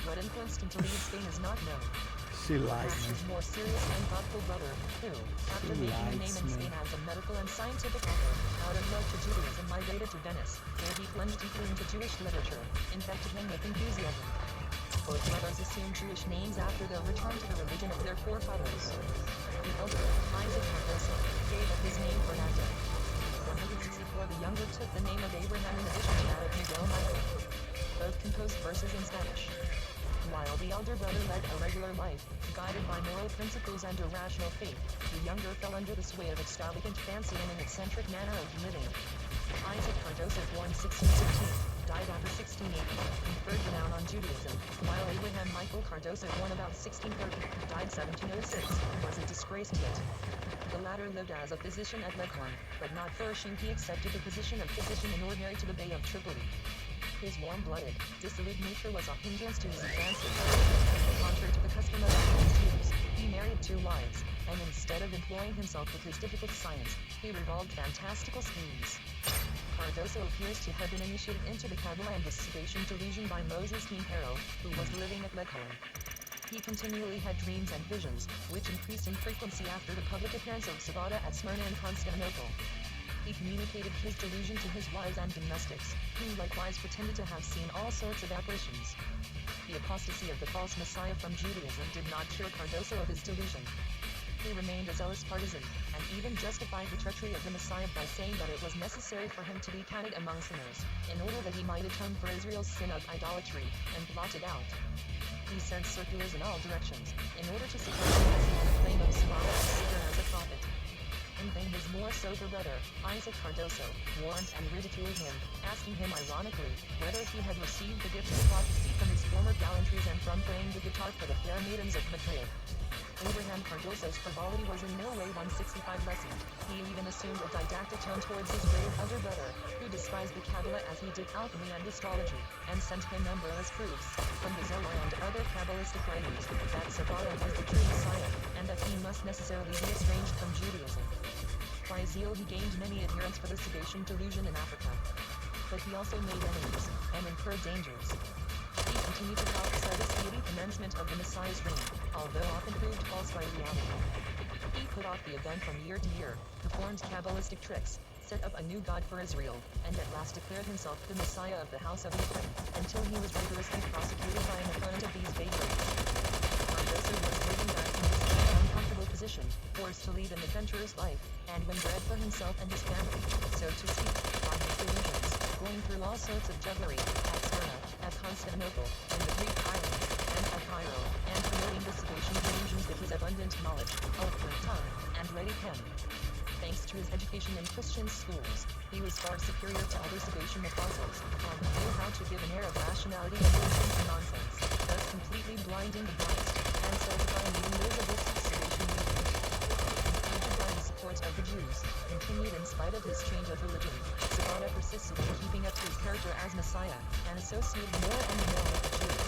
What influenced him to leave Spain is not known. She likes Perhaps me. his more serious and thoughtful brother, who, after She making a name likes in me. Spain as a medical and scientific author, out of love for Judaism migrated to Venice, where he plunged deeply into Jewish literature, infected him with enthusiasm. Both brothers assumed Jewish names after their return to the religion of their forefathers. The elder, Isaac Cardoso, gave up his name Fernando. 164 the younger took the name of Abraham in addition to that of Miguel Michael. Both composed verses in Spanish. While the elder brother led a regular life, guided by moral principles and a rational faith, the younger fell under the sway of extravagant fancy and an eccentric manner of living. Isaac Cardoso, born 1616, died after 1680, conferred renown on Judaism, while Abraham Michael Cardoso, born about 1630, died 1706, was a disgraced hit. The latter lived as a physician at Leghorn, but not flourishing, he accepted the position of physician in ordinary to the Bey of Tripoli. His warm-blooded, dissolute nature was a hindrance to his advances. Contrary to the custom of ancient Jews, he married 2 wives, and instead of employing himself with his difficult science, he revolved fantastical schemes. Cardoso appears to have been initiated into the Kabbalah and the Salvation delusion by Moses Quintero, who was living at Leghorn. He continually had dreams and visions, which increased in frequency after the public appearance of Sabata at Smyrna and Constantinople. He communicated his delusion to his wives and domestics, who likewise pretended to have seen all sorts of apparitions. The apostasy of the false Messiah from Judaism did not cure Cardoso of his delusion. He remained a zealous partisan, and even justified the treachery of the Messiah by saying that it was necessary for him to be counted among sinners, in order that he might atone for Israel's sin of idolatry, and blot it out. He sent circulars in all directions, in order to support the messianic claim of Sabata as a prophet. In vain his more sober brother, Isaac Cardoso, warned and ridiculed him, asking him ironically whether he had received the gift of prophecy from his former gallantries and from playing the guitar for the fair maidens of Madrid. Abraham Cardoso's frivolity was in no way 165 lessened. He even assumed a didactic tone towards his brave elder brother, who despised the Kabbalah as he did alchemy and astrology, and sent him numberless proofs, from the Zohar and other Kabbalistic writings, that Sabata was the true Messiah, and that he must necessarily be estranged from Judaism. By zeal he gained many adherents for the Salvation delusion in Africa. But he also made enemies, and incurred dangers. He continued to prophesy the speedy commencement of the Messiah's reign, although often proved false by reality. He put off the event from year to year, performed Kabbalistic tricks, set up a new god for Israel, and at last declared himself the Messiah of the house of Ephraim, until he was rigorously prosecuted by an opponent of these vagaries. Cardoso was driven back from his uncomfortable position, forced to lead an adventurous life, and when bred for himself and his family, so to speak, on his delusions, going through all sorts of jugglery, at Smyrna, at Constantinople, in the Greek islands, and at Cairo, and promoting the Salvation delusions with his abundant knowledge, eloquent tongue, and ready pen. Thanks to his education in Christian schools, he was far superior to other Salvation apostles, and knew how to give an air of rationality and wisdom to nonsense, thus completely blinding the blind, and solidifying even those of the Salvation movement. Encouraged by the support of the Jews, continued in spite of his change of religion, Sabata persisted in keeping up his character as Messiah, and associated more and more with the Jews.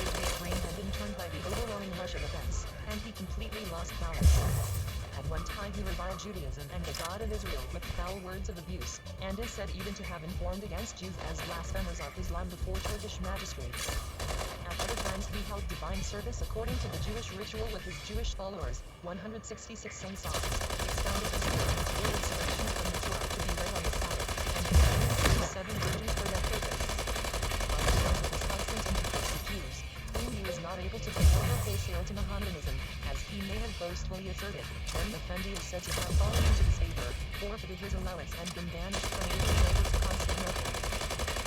His weak brain had been turned by the overwhelming rush of events, and he completely lost balance. At one time he reviled Judaism and the God of Israel with foul words of abuse, and is said even to have informed against Jews as blasphemers of Islam before Turkish magistrates. At other times he held divine service according to the Jewish ritual with his Jewish followers, 166 sung songs, expounded his word and ordered selections from the Torah to be read on the Sabbath, and boastfully asserted. Then Effendi is said to have fallen into disfavor, forfeited his allowance and been banished from Italy over to Constantinople.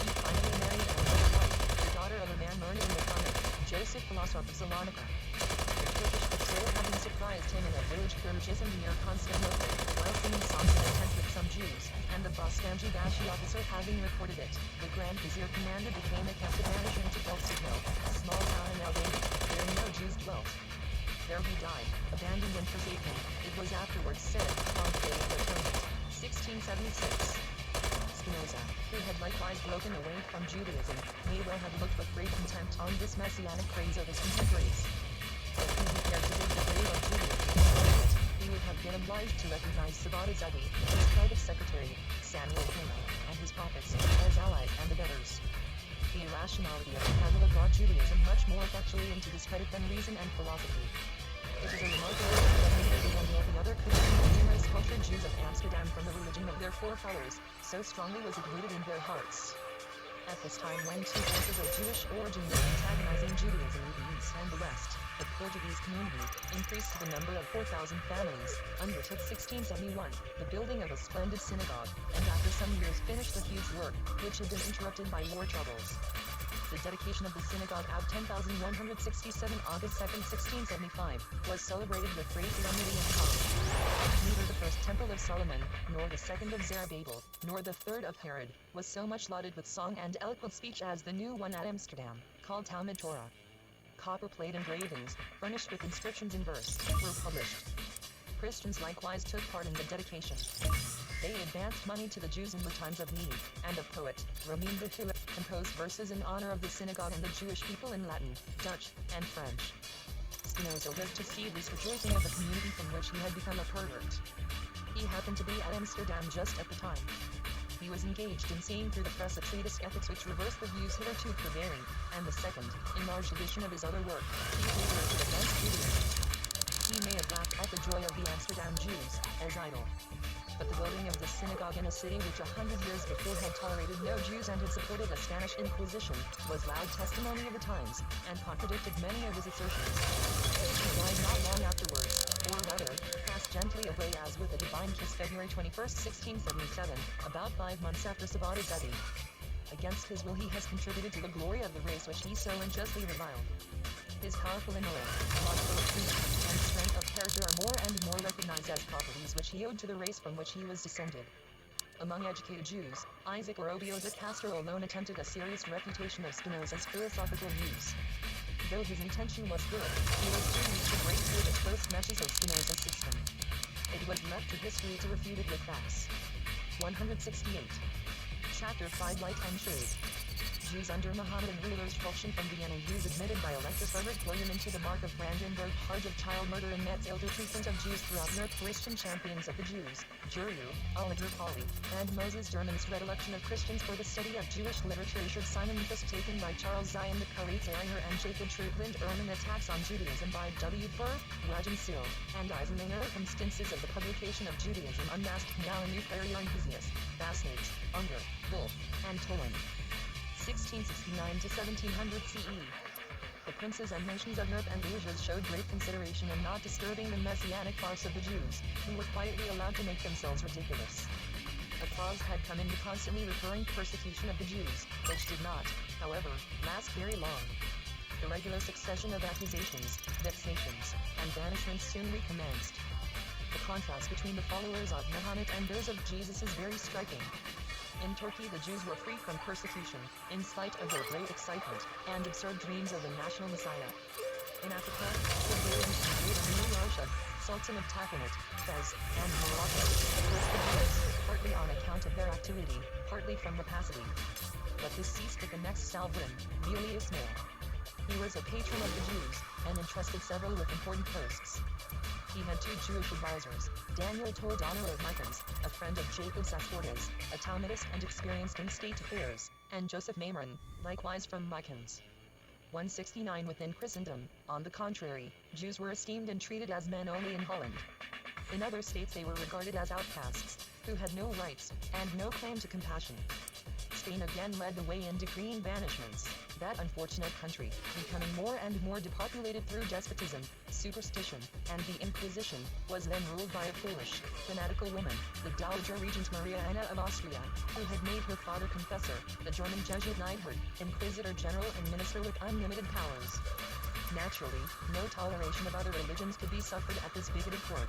He finally married another wife, the daughter of a man learned in the Talmud, Joseph Philosoph of Salonika. The Turkish patrol having surprised him in a village Kyrgyzstan near Constantinople, while singing songs of intent with some Jews, and the Bostanji Bashi officer having reported it, the Grand Vizier commanded the Kaymakam to banish him to Belsigno, a small town in Albania, where no Jews dwelt. There he died, abandoned and forsaken, it was afterwards said, on the day of atonement, 1676. Spinoza, who had likewise broken away from Judaism, may well have looked with great contempt on this messianic craze of his contemporaries. If he cared to dig the grave of Judaism, he would have been obliged to recognize Sabata Zadi, his private secretary, Samuel Kano, and his prophets, as allies and abettors. The irrationality of the Kabbalah brought Judaism much more effectually into discredit than reason and philosophy. It is a remarkable fact that neither the one nor the other could turn the numerous cultured Jews of Amsterdam from the religion of their forefathers, so strongly was it rooted in their hearts. At this time when two forces of Jewish origin were antagonizing Judaism in the east and the west, the Portuguese community, increased to the number of 4,000 families, undertook 1671, the building of a splendid synagogue, and after some years finished the huge work, which had been interrupted by war troubles. The dedication of the synagogue of 10,167 August 2, 1675, was celebrated with great solemnity and pomp. Neither the first temple of Solomon, nor the second of Zerubbabel, nor the third of Herod, was so much lauded with song and eloquent speech as the new one at Amsterdam, called Talmud Torah. Copper-plate engravings, furnished with inscriptions in verse, were published. Christians likewise took part in the dedication. They advanced money to the Jews in the times of need, and a poet, Ramin Bahu, composed verses in honor of the synagogue and the Jewish people in Latin, Dutch, and French. Spinoza lived to see this rejoicing of the community from which he had become a pervert. He happened to be at Amsterdam just at the time. He was engaged in seeing through the press a treatise ethics which reversed the views hitherto prevailing, and the second, enlarged edition of his other work, he favored against Judaism. He may have laughed at the joy of the Amsterdam Jews, as idle. But the building of the synagogue in a city which 100 years before had tolerated no Jews and had supported a Spanish Inquisition, was loud testimony of the times, and contradicted many of his assertions. He died not long afterwards, or rather, passed gently away as with a divine kiss February 21, 1677, about 5 months after Sabata Zadi. Against his will he has contributed to the glory of the race which he so unjustly reviled. His powerful intellect, logical acumen, and strength of character are more and more recognized as properties which he owed to the race from which he was descended. Among educated Jews, Isaac Orobio de Castro alone attempted a serious refutation of Spinoza's philosophical views. Though his intention was good, he was too weak to break through the close meshes of Spinoza's system. It was left to history to refute it with facts. 168. Chapter 5 Light and Shade. Jews under Mohammedan rulers expulsion from Vienna. Jews admitted by Elector Frederick William into the Mark of Brandenburg. Charge of child murder and Metz elder treatment of Jews throughout Europe. Christian champions of the Jews, Juriu, Oliver Polly, and Moses Derman's recollection of Christians for the study of Jewish literature. Richard Simon Lucas taken by Charles Zion the Kalitz Eicher and Jacob Trutland Ehrman. Attacks on Judaism by W. Burr, Rajan Sil, and Eisenmenger. Circumstances of the publication of Judaism unmasked. Now a new Farrier enthusiast, Basnage, Unger, Wolf, and Toland. 1669 to 1700 CE. The princes and nations of Europe and Asia showed great consideration in not disturbing the messianic farce of the Jews, who were quietly allowed to make themselves ridiculous. A cause had come in the constantly recurring persecution of the Jews, which did not, however, last very long. The regular succession of accusations, vexations, and banishments soon recommenced. The contrast between the followers of Muhammad and those of Jesus is very striking. In Turkey the Jews were free from persecution, in spite of their great excitement, and absurd dreams of a national Messiah. In Africa, the Bulgarians invaded New Russia, Sultan of Takanit, Fez, and Morocco, opposed the Jews, partly on account of their activity, partly from rapacity. But this ceased with the next sovereign, Veli Ismail. He was a patron of the Jews, and entrusted several with important posts. He had 2 Jewish advisors, Daniel Toledano of Mykonos, a friend of Jacob Sasportas, a Talmudist and experienced in state affairs, and Joseph Maimon, likewise from Mykonos. 169 Within Christendom, on the contrary, Jews were esteemed and treated as men only in Holland. In other states they were regarded as outcasts, who had no rights, and no claim to compassion. Spain again led the way in decreeing banishments. That unfortunate country, becoming more and more depopulated through despotism, superstition, and the Inquisition, was then ruled by a foolish, fanatical woman, the Dowager Regent Maria Anna of Austria, who had made her father confessor, the German Jesuit knighthood, inquisitor general and minister with unlimited powers. Naturally, no toleration of other religions could be suffered at this bigoted court.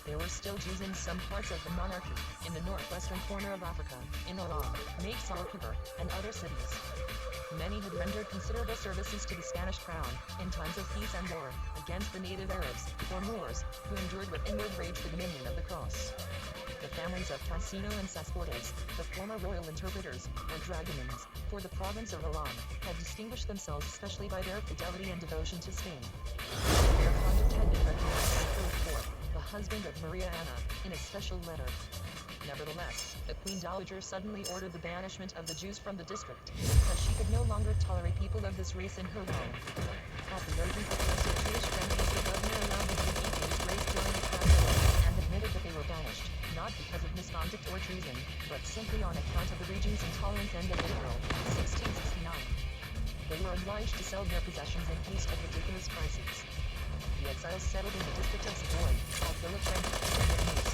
There were still Jews in some parts of the monarchy, in the northwestern corner of Africa, in Oran, Maig-Salkabar, and other cities. Many had rendered considerable services to the Spanish crown, in times of peace and war, against the native Arabs, or Moors, who endured with inward rage the dominion of the cross. The families of Cansino and Sasportes, the former royal interpreters, or dragomans, for the province of Oran, had distinguished themselves especially by their fidelity and devotion to Spain. Their conduct had been recognized by Philip IV, the husband of Maria Anna, in a special letter. Nevertheless, the Queen Dowager suddenly ordered the banishment of the Jews from the district, because she could no longer tolerate people of this race in her realm. At the urgent request of Jewish families, the governor allowed the Jews race join the capital, and admitted that they were banished, not because of misconduct or treason, but simply on account of the region's intolerance. End of April, 1669. They were obliged to sell their possessions in haste at ridiculous prices. The exiles settled in the district of Savoy, while Philip went to Nice.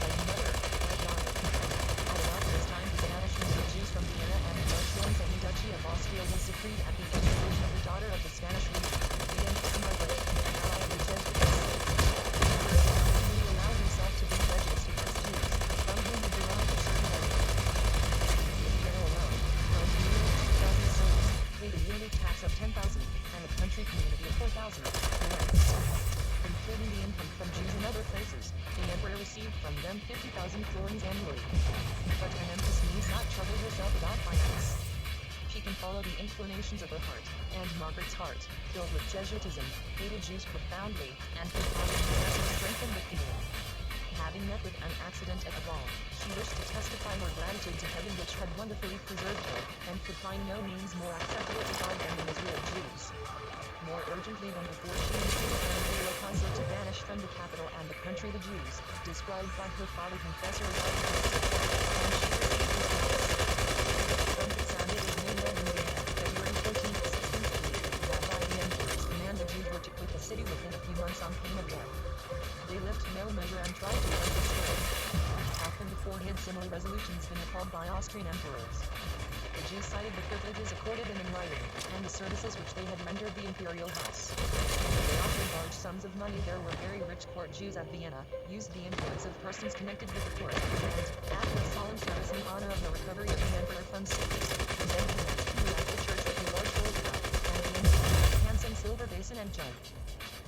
Like mother, like daughter. At about this time, the banishment of Jews from Vienna and the Deutschlands and the Duchy of Austria was decreed at the instigation of the daughter of the Spanish regent, the Empress Margaret, an ally of the Jesuits. The Emperor deliberately allowed himself to be prejudiced against Jews, from whom he derived a certain right. In Vienna alone, around nearly 2,000 souls paid a yearly tax of 10,000, and a country community of 4,000. Including the income from Jews in other places, the emperor received from them 50,000 florins annually. But an empress needs not trouble herself about finance. She can follow the inclinations of her heart, and Margaret's heart, filled with Jesuitism, hated Jews profoundly, and could probably strengthen the feeling. Having met with an accident at a ball, she wished to testify her gratitude to heaven which had wonderfully preserved her, and could find no means more acceptable to God than the misery of Jews. More urgently than before, she entreated an imperial consul to banish from the capital and the country the Jews, described by her father confessor as and she received his from the sounded his name read in Vienna, February 14, 1650, that by the emperor's command the Jews were to quit the city within a few months on pain of death. They left no measure and tried to run the story. Often before had similar resolutions been recalled by Austrian emperors. The Jews cited the privileges accorded them in writing, and the services which they had rendered the imperial house. They offered large sums of money. There were very rich court Jews at Vienna, used the influence of persons connected with the court, and, after a solemn service in honor of the recovery of the emperor from sickness, presented him to the church with a large gold cup, and the emperor, handsome silver basin and jug.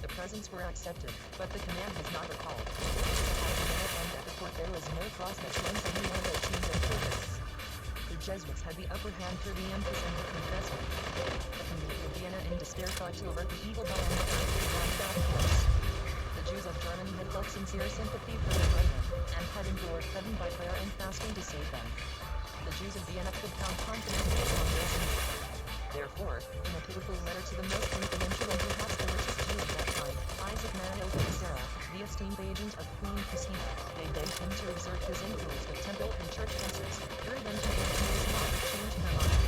The presents were accepted, but the command was not recalled. At Vienna and at the court there was no cross that runs anyone that choose their purpose. The Jesuits had the upper hand through the empress and her confessor. The community of Vienna in despair sought to avert the evil by an course. The Jews of Germany had felt sincere sympathy for their brethren, and had implored heaven by prayer and fasting to save them. The Jews of Vienna could count confidently upon this. Therefore, in a pitiful letter to the most influential and perhaps the richest Jew of that time, Isaac Manuel Teixeira, the esteemed agent of Queen Christina, they begged him to exert his influence with temple and church princes, through them to make the not change their mind.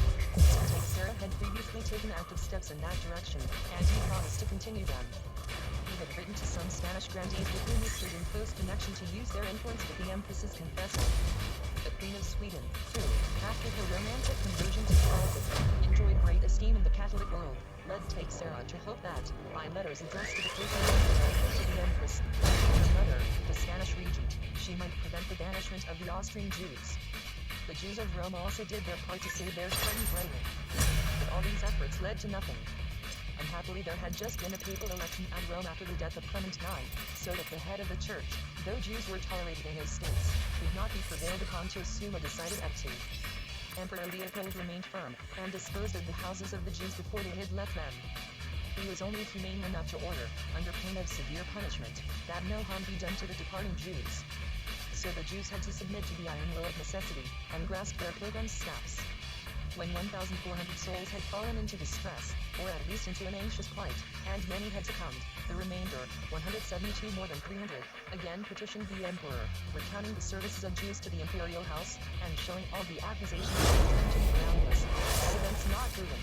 Teixeira had previously taken active steps in that direction, and he promised to continue them. He had written to some Spanish grandees with whom he stood in close connection to use their influence with the empress's confessor. The Queen of Sweden, who, after her romantic conversion to Catholicism, enjoyed great esteem in the Catholic world, led Teixeira to hope that, by letters addressed to the Papal Emperor and to the Empress, her mother, the Spanish regent, she might prevent the banishment of the Austrian Jews. The Jews of Rome also did their part to save their frightened brethren. But all these efforts led to nothing. Unhappily, there had just been a papal election at Rome after the death of Clement IX, so that the head of the church, though Jews were tolerated in his states, could not be prevailed upon to assume a decided attitude. Emperor Leopold remained firm, and disposed of the houses of the Jews before they had left them. He was only humane enough to order, under pain of severe punishment, that no harm be done to the departing Jews. So the Jews had to submit to the iron will of necessity, and grasp their pilgrims' staffs. When 1,400 souls had fallen into distress, or at least into an anxious plight, and many had succumbed, the remainder, 172 more than 300, again petitioned the emperor, recounting the services of Jews to the imperial house, and showing all the accusations to be groundless, evidence not proven.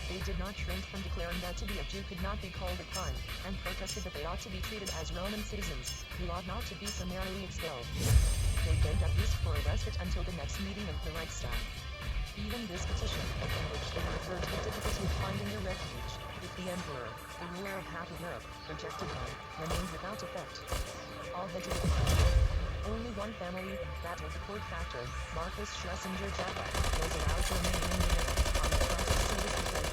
They did not shrink from declaring that to be a Jew could not be called a crime, and protested that they ought to be treated as Roman citizens, who ought not to be summarily expelled. They begged at least for a respite until the next meeting of the Reichstag. Even this petition, in which they referred to the difficulty of finding a refuge, with the emperor, the ruler of half of Europe, rejected them, remained without effect. All had to be only one family, that of the court factor, Marcus Schlesinger Jacques, was allowed to remain in Vienna, on the front of service defense.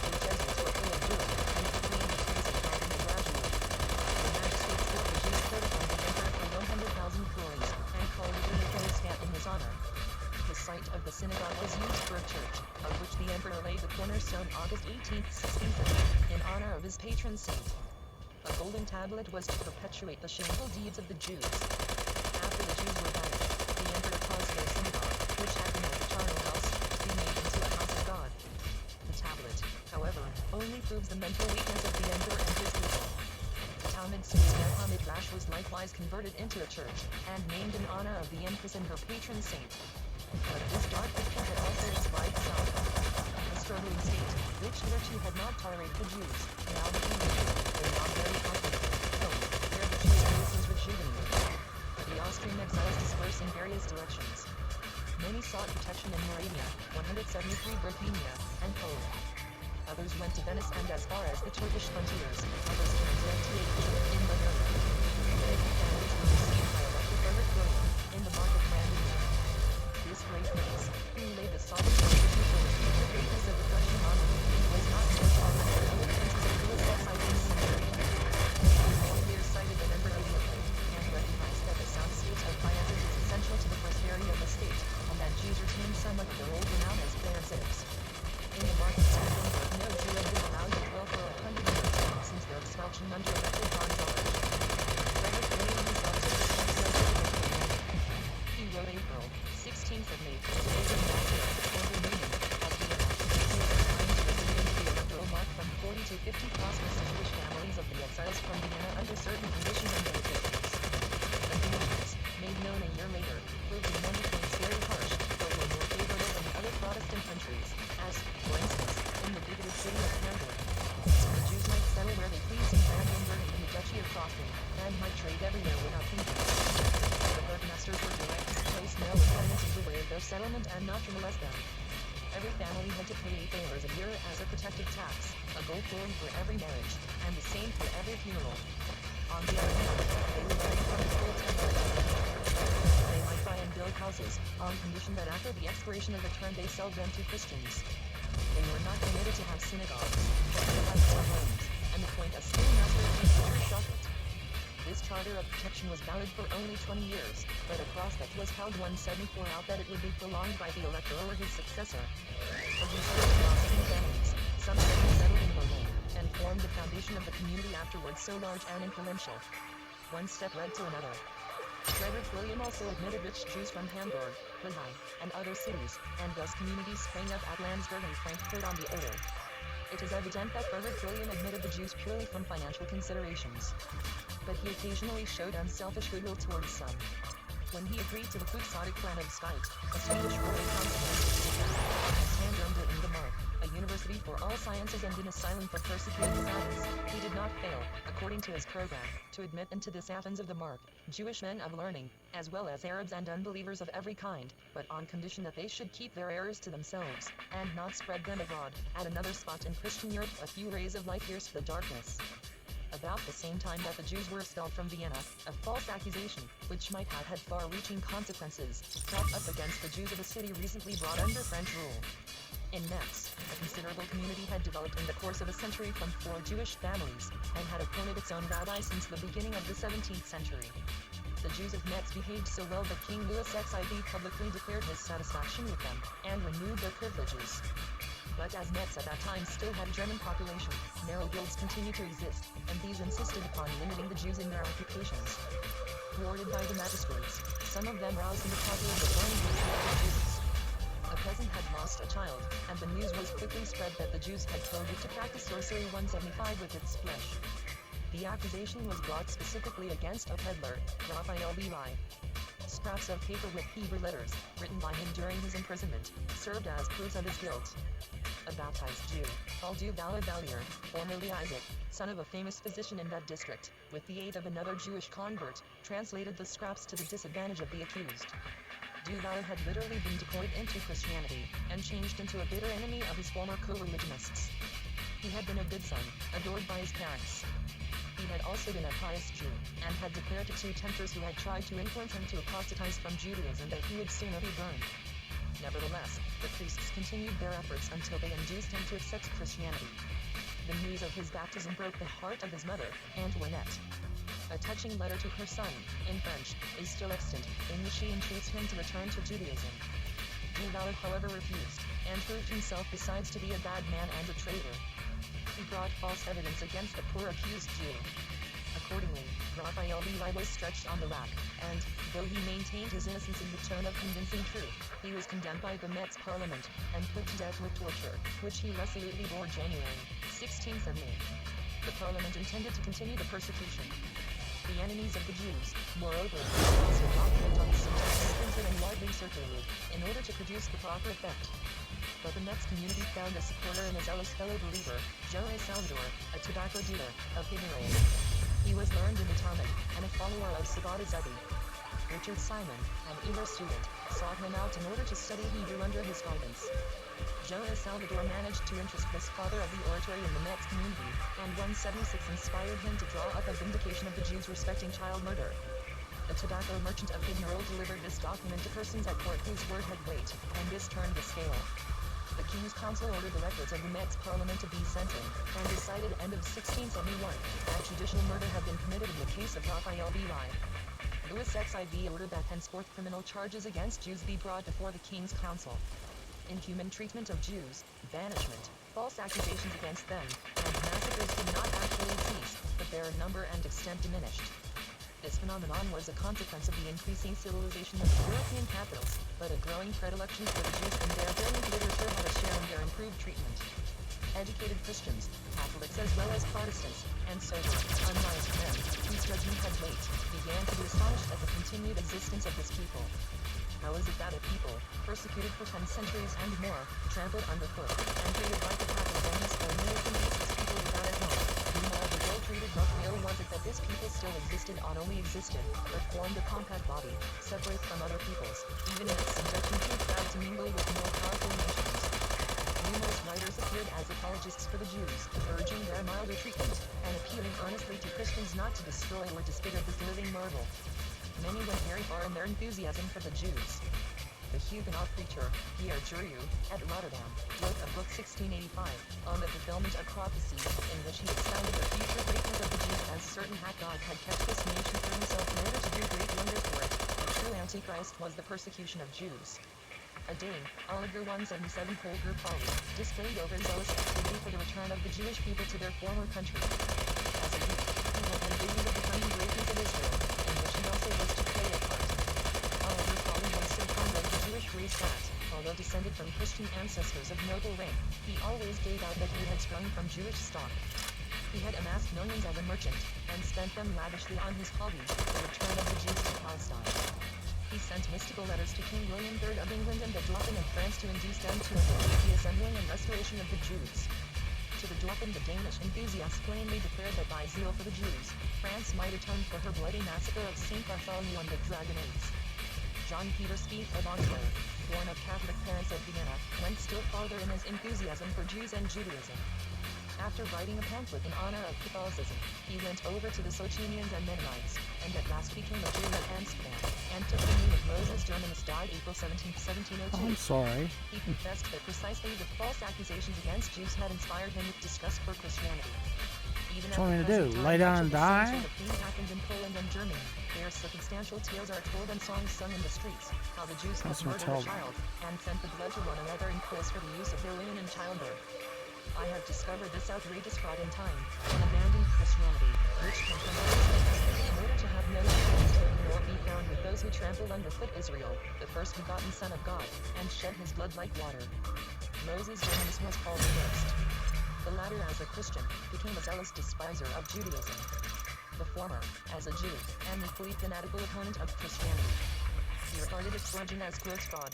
The Jesuits were full of joy, and proclaimed the praise of God in the graduate. The magistrates took the Jews courted on the emperor for 100,000 florins, and called it a Nicholas in his honor. The site of the synagogue was used for a church, of which the emperor laid the cornerstone August 18, 1630, in honor of his patron saint. A golden tablet was to perpetuate the shameful deeds of the Jews. After the Jews were banished, the emperor caused their synagogue, which had been at the charnel house, to be made into a house of God. The tablet, however, only proves the mental weakness of the emperor and his people. The Talmud says that Midrash was likewise converted into a church, and named in honor of the empress and her patron saint. But this dark picture had also its bright side. The struggling state, which hitherto had not tolerated the Jews, now became weak, though not very popular, where the Jews' race was rejuvenated. The Austrian exiles dispersed in various directions. Many sought protection in Moravia, 173 Bohemia, and Poland. Others went to Venice and as far as the Turkish frontiers, others turned to in Bavaria. Many families were received by Elector Frederick William, in the market land in Europe. This great prince, who laid the solid foundation for the future greatness of the Prussian monarchy, was not so tolerant of the princes of the Saxon Sicilian. He was more clear-sighted than ever Leopold, and recognized that the sound state of finances is essential to the prosperity of the state, and that Jews retain some of their old renown as fair citizens. In the markets of Edinburgh, no Jew had been allowed to dwell for 100 years, since their expulsion under Elector John George. Frederick William himself took the step so difficult. He wrote April 16th of May, David Matthew, or the Union, as the election time to receive into the electoral mark from 40 to 50 prosperous Jewish families of the exiles from Vienna under certain conditions and limitations. The conditions, made known a year later, proved in many points very harsh, but were more favorable than the other Protestant countries, as, for instance, in the bigoted city of Hamburg. The Jews might settle where they pleased in Brandenburg and the Duchy of Crofton, and might trade everywhere without hindrance. The burgomasters were directed to place no impediment in the way of their settlement and not to molest them. Every family had to pay 8 thalers a year as a protective tax, a gold coin for every marriage, and the same for every funeral. On the other hand, they were very comfortable They might buy and build houses, on condition that after the expiration of the term they sell them to Christians. They were not permitted to have synagogues, but to have 4 homes, and appoint a schoolmaster and teacher shochet. This charter of protection was valid for only 20 years, but a prospect was held 174 out that it would be prolonged by the elector or his successor. For these Austrian families, some settled in Berlin, and formed the foundation of the community afterwards so large and influential. One step led to another. Frederick William also admitted rich Jews from Hamburg, Lehigh, and other cities, and thus communities sprang up at Landsberg and Frankfurt on the Oder. It is evident that Frederick William admitted the Jews purely from financial considerations. But he occasionally showed unselfish goodwill towards some. When he agreed to the quixotic plan of Spite, a Swedish royal council, and termed it in the Mark, a university for all sciences and an asylum for persecuted science, he did not fail, according to his program, to admit into this Athens of the Mark, Jewish men of learning, as well as Arabs and unbelievers of every kind, but on condition that they should keep their errors to themselves, and not spread them abroad. At another spot in Christian Europe, a few rays of light pierced the darkness. About the same time that the Jews were expelled from Vienna, a false accusation, which might have had far-reaching consequences, propped up against the Jews of a city recently brought under French rule. In Metz, a considerable community had developed in the course of a century from 4 Jewish families, and had appointed its own rabbi since the beginning of the 17th century. The Jews of Metz behaved so well that King Louis XIV publicly declared his satisfaction with them, and removed their privileges. But as Metz at that time still had a German population, narrow guilds continued to exist, and these insisted upon limiting the Jews in their occupations. Thwarted by the magistrates, some of them roused in the popular rebellion against the Jews. A peasant had lost a quickly spread that the Jews had coded to practice sorcery 175 with its flesh. The accusation was brought specifically against a peddler, Raphael Levi. Scraps of paper with Hebrew letters, written by him during his imprisonment, served as proofs of his guilt. A baptized Jew, called Yuval Valier, formerly Isaac, son of a famous physician in that district, with the aid of another Jewish convert, translated the scraps to the disadvantage of the accused. Duval had literally been decoyed into Christianity, and changed into a bitter enemy of his former co-religionists. He had been a good son, adored by his parents. He had also been a pious Jew, and had declared to two tempters who had tried to influence him to apostatize from Judaism that he would sooner be burned. Nevertheless, the priests continued their efforts until they induced him to accept Christianity. The news of his baptism broke the heart of his mother, Antoinette. A touching letter to her son, in French, is still extant, in which she entreats him to return to Judaism. Duval, however, refused, and proved himself besides to be a bad man and a traitor. He brought false evidence against the poor accused Jew. Accordingly, Raphael Levi was stretched on the rack, and, though he maintained his innocence in the tone of convincing truth, he was condemned by the Metz Parliament, and put to death with torture, which he resolutely bore January 1670. The Parliament intended to continue the persecution. The enemies of the Jews, moreover, also a document on the subject printed and widely circulated, in order to produce the proper effect. But the Metz community found a supporter in a zealous fellow believer, Joe Salvador, a tobacco dealer, of Higueray. He was learned in the Talmud, and a follower of Sabat Zevi. Richard Simon, an eager student, sought him out in order to study Hebrew under his guidance. Joe Salvador managed to interest this father of the oratory in the Metz community, and 176 inspired him to draw up a vindication of the Jews respecting child murder. The tobacco merchant of Higueray delivered this document to persons at court whose word had weight, and this turned the scale. The King's Council ordered the records of the Metz Parliament to be sent in, and decided end of 1671 that judicial murder had been committed in the case of Raphael Levi. Louis XIV ordered that henceforth criminal charges against Jews be brought before the King's Council. Inhuman treatment of Jews, banishment, false accusations against them, and massacres did not actually cease, but their number and extent diminished. This phenomenon was a consequence of the increasing civilization of European capitals, but a growing predilection for the Jews and their brilliant literature had a share in their improved treatment. Educated Christians, Catholics as well as Protestants, and sober, unbiased men, whose judgment had weight, began to be astonished at the continued existence of this people. How is it that a people, persecuted for 10 centuries and more, trampled underfoot, and treated like a pack of enemies or militant beasts people without a home, whom all the world treated roughly? Or was it that this people still existed, not only existed, but formed a compact body, separate from other peoples, even in its subjection too proud to mingle with more powerful nations? Numerous writers appeared as apologists for the Jews, urging their milder treatment, and appealing earnestly to Christians not to destroy or disfigure this living marvel. Many went very far in their enthusiasm for the Jews. The Huguenot preacher, Pierre Jurieu, at Rotterdam, wrote a book 1685, on the fulfillment of prophecy, in which he expounded the future greatness of the Jews as certain that God had kept this nation for himself in order to do great wonders for it. The true Antichrist was the persecution of Jews. A Dane, Oliver 177 Holger Pauli, displayed overzealous activity for the return of the Jewish people to their former country. As a youth, he had been busy with the coming greatness of Israel, in which he also was to play a part. Oliver Pauli was so fond of the Jewish race that, although descended from Christian ancestors of noble rank, he always gave out that he had sprung from Jewish stock. He had amassed millions as a merchant, and spent them lavishly on his hobby, the return of the Jews to Palestine. He sent mystical letters to King William III of England and the Dauphin of France to induce them to undertake the assembling and restoration of the Jews. To the Dauphin, the Danish enthusiast plainly declared that by zeal for the Jews, France might atone for her bloody massacre of St. Bartholomew and the Dragonades. John Peter Spieth of Antwerp, born of Catholic parents at Vienna, went still farther in his enthusiasm for Jews and Judaism. After writing a pamphlet in honor of Catholicism, he went over to the Socinians and Mennonites, and at last became a Jew at Amsterdam, and took the name of Moses Germanus, died April 17, 1702. I'm sorry. He confessed that precisely the false accusations against Jews had inspired him with disgust for Christianity. Even What do you want me to do? time, Lay down and much of the die? same sort of thing happened in Poland and Germany. Their circumstantial tales are told and songs sung in the streets, how the Jews had That's what murdered a I told child, and sent the blood to one another in quills for the use of their women in childbirth. I have discovered this outrageous fraud in time, and abandoned Christianity, which came from in order to have no dealings nor be found with those who trample underfoot Israel, the first begotten Son of God, and shed his blood like water. Moses Germanus was called the first. The latter, as a Christian, became a zealous despiser of Judaism. The former, as a Jew, an equally fanatical opponent of Christianity. He regarded its origin as gross fraud.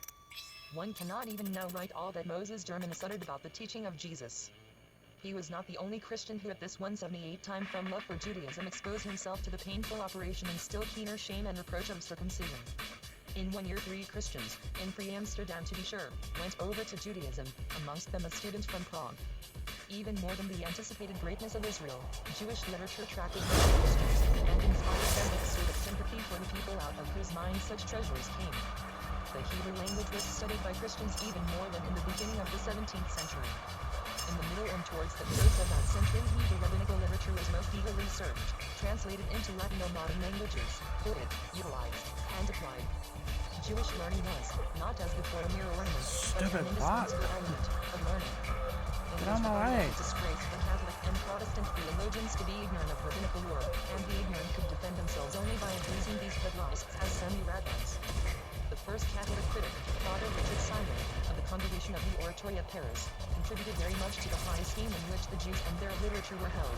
One cannot even now write all that Moses Germanus uttered about the teaching of Jesus. He was not the only Christian who at this 178 time from love for Judaism exposed himself to the painful operation and still keener shame and reproach of circumcision. In 1 year 3 Christians, in Pre-Amsterdam to be sure, went over to Judaism, amongst them a student from Prague. Even more than the anticipated greatness of Israel, Jewish literature attracted many Christians, and inspired them with a sort of sympathy for the people out of whose minds such treasures came. The Hebrew language was studied by Christians even more than in the beginning of the 17th century. In the middle and towards the close of that century, Hebrew rabbinical literature was most eagerly searched, translated into Latin or modern languages, quoted, utilized, and applied. Jewish learning was, not as before a mere ornament, but an indispensable element of learning. It was a disgrace for Catholic and Protestant theologians to be ignorant of rabbinical lore, and the ignorant could defend themselves only by abusing these pedlasts as semi-rabbis. The first Catholic critic, Father Richard Simon, of the Congregation of the Oratory at Paris, contributed very much to the high esteem in which the Jews and their literature were held.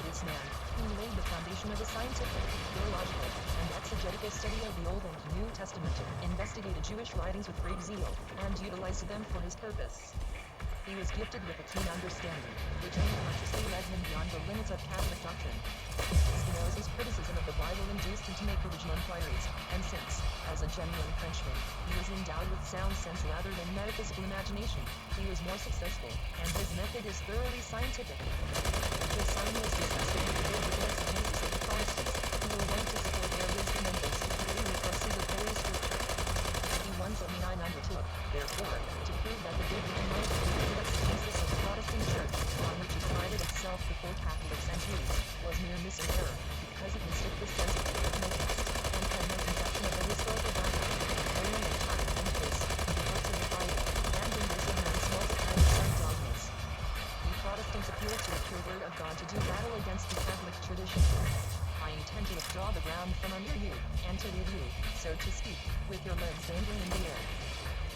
This man, who laid the foundation of a scientific, theological, and exegetical study of the Old and New Testament, investigated Jewish writings with great zeal, and utilized them for his purpose. He was gifted with a keen understanding, which unconsciously led him beyond the limits of Catholic doctrine. Spinoza's criticism of the Bible induced him to make original inquiries, and since, as a genuine Frenchman, he was endowed with sound sense rather than metaphysical imagination, he was more successful, and his method is thoroughly scientific. Richard Simon was disgusted with the biblical exegesis of the Protestants, who were wont to support their wisdom and boast securely with verses of Holy Scripture. He 179 undertook, therefore, to prove that the biblical monotheistic exegesis of the Protestant Church, on which it prided itself before Catholics and Jews, was mere miserror, because it mistook the sense of the original text, and had no conception of the historical background, only attacked and place, the parts of the Bible, and in this ignorance multiplied some dogmas. We Protestants appeal to the pure word of God to do battle against the Catholic tradition. I intend to withdraw the ground from under you, and to leave you, so to speak, with your legs dangling in the air.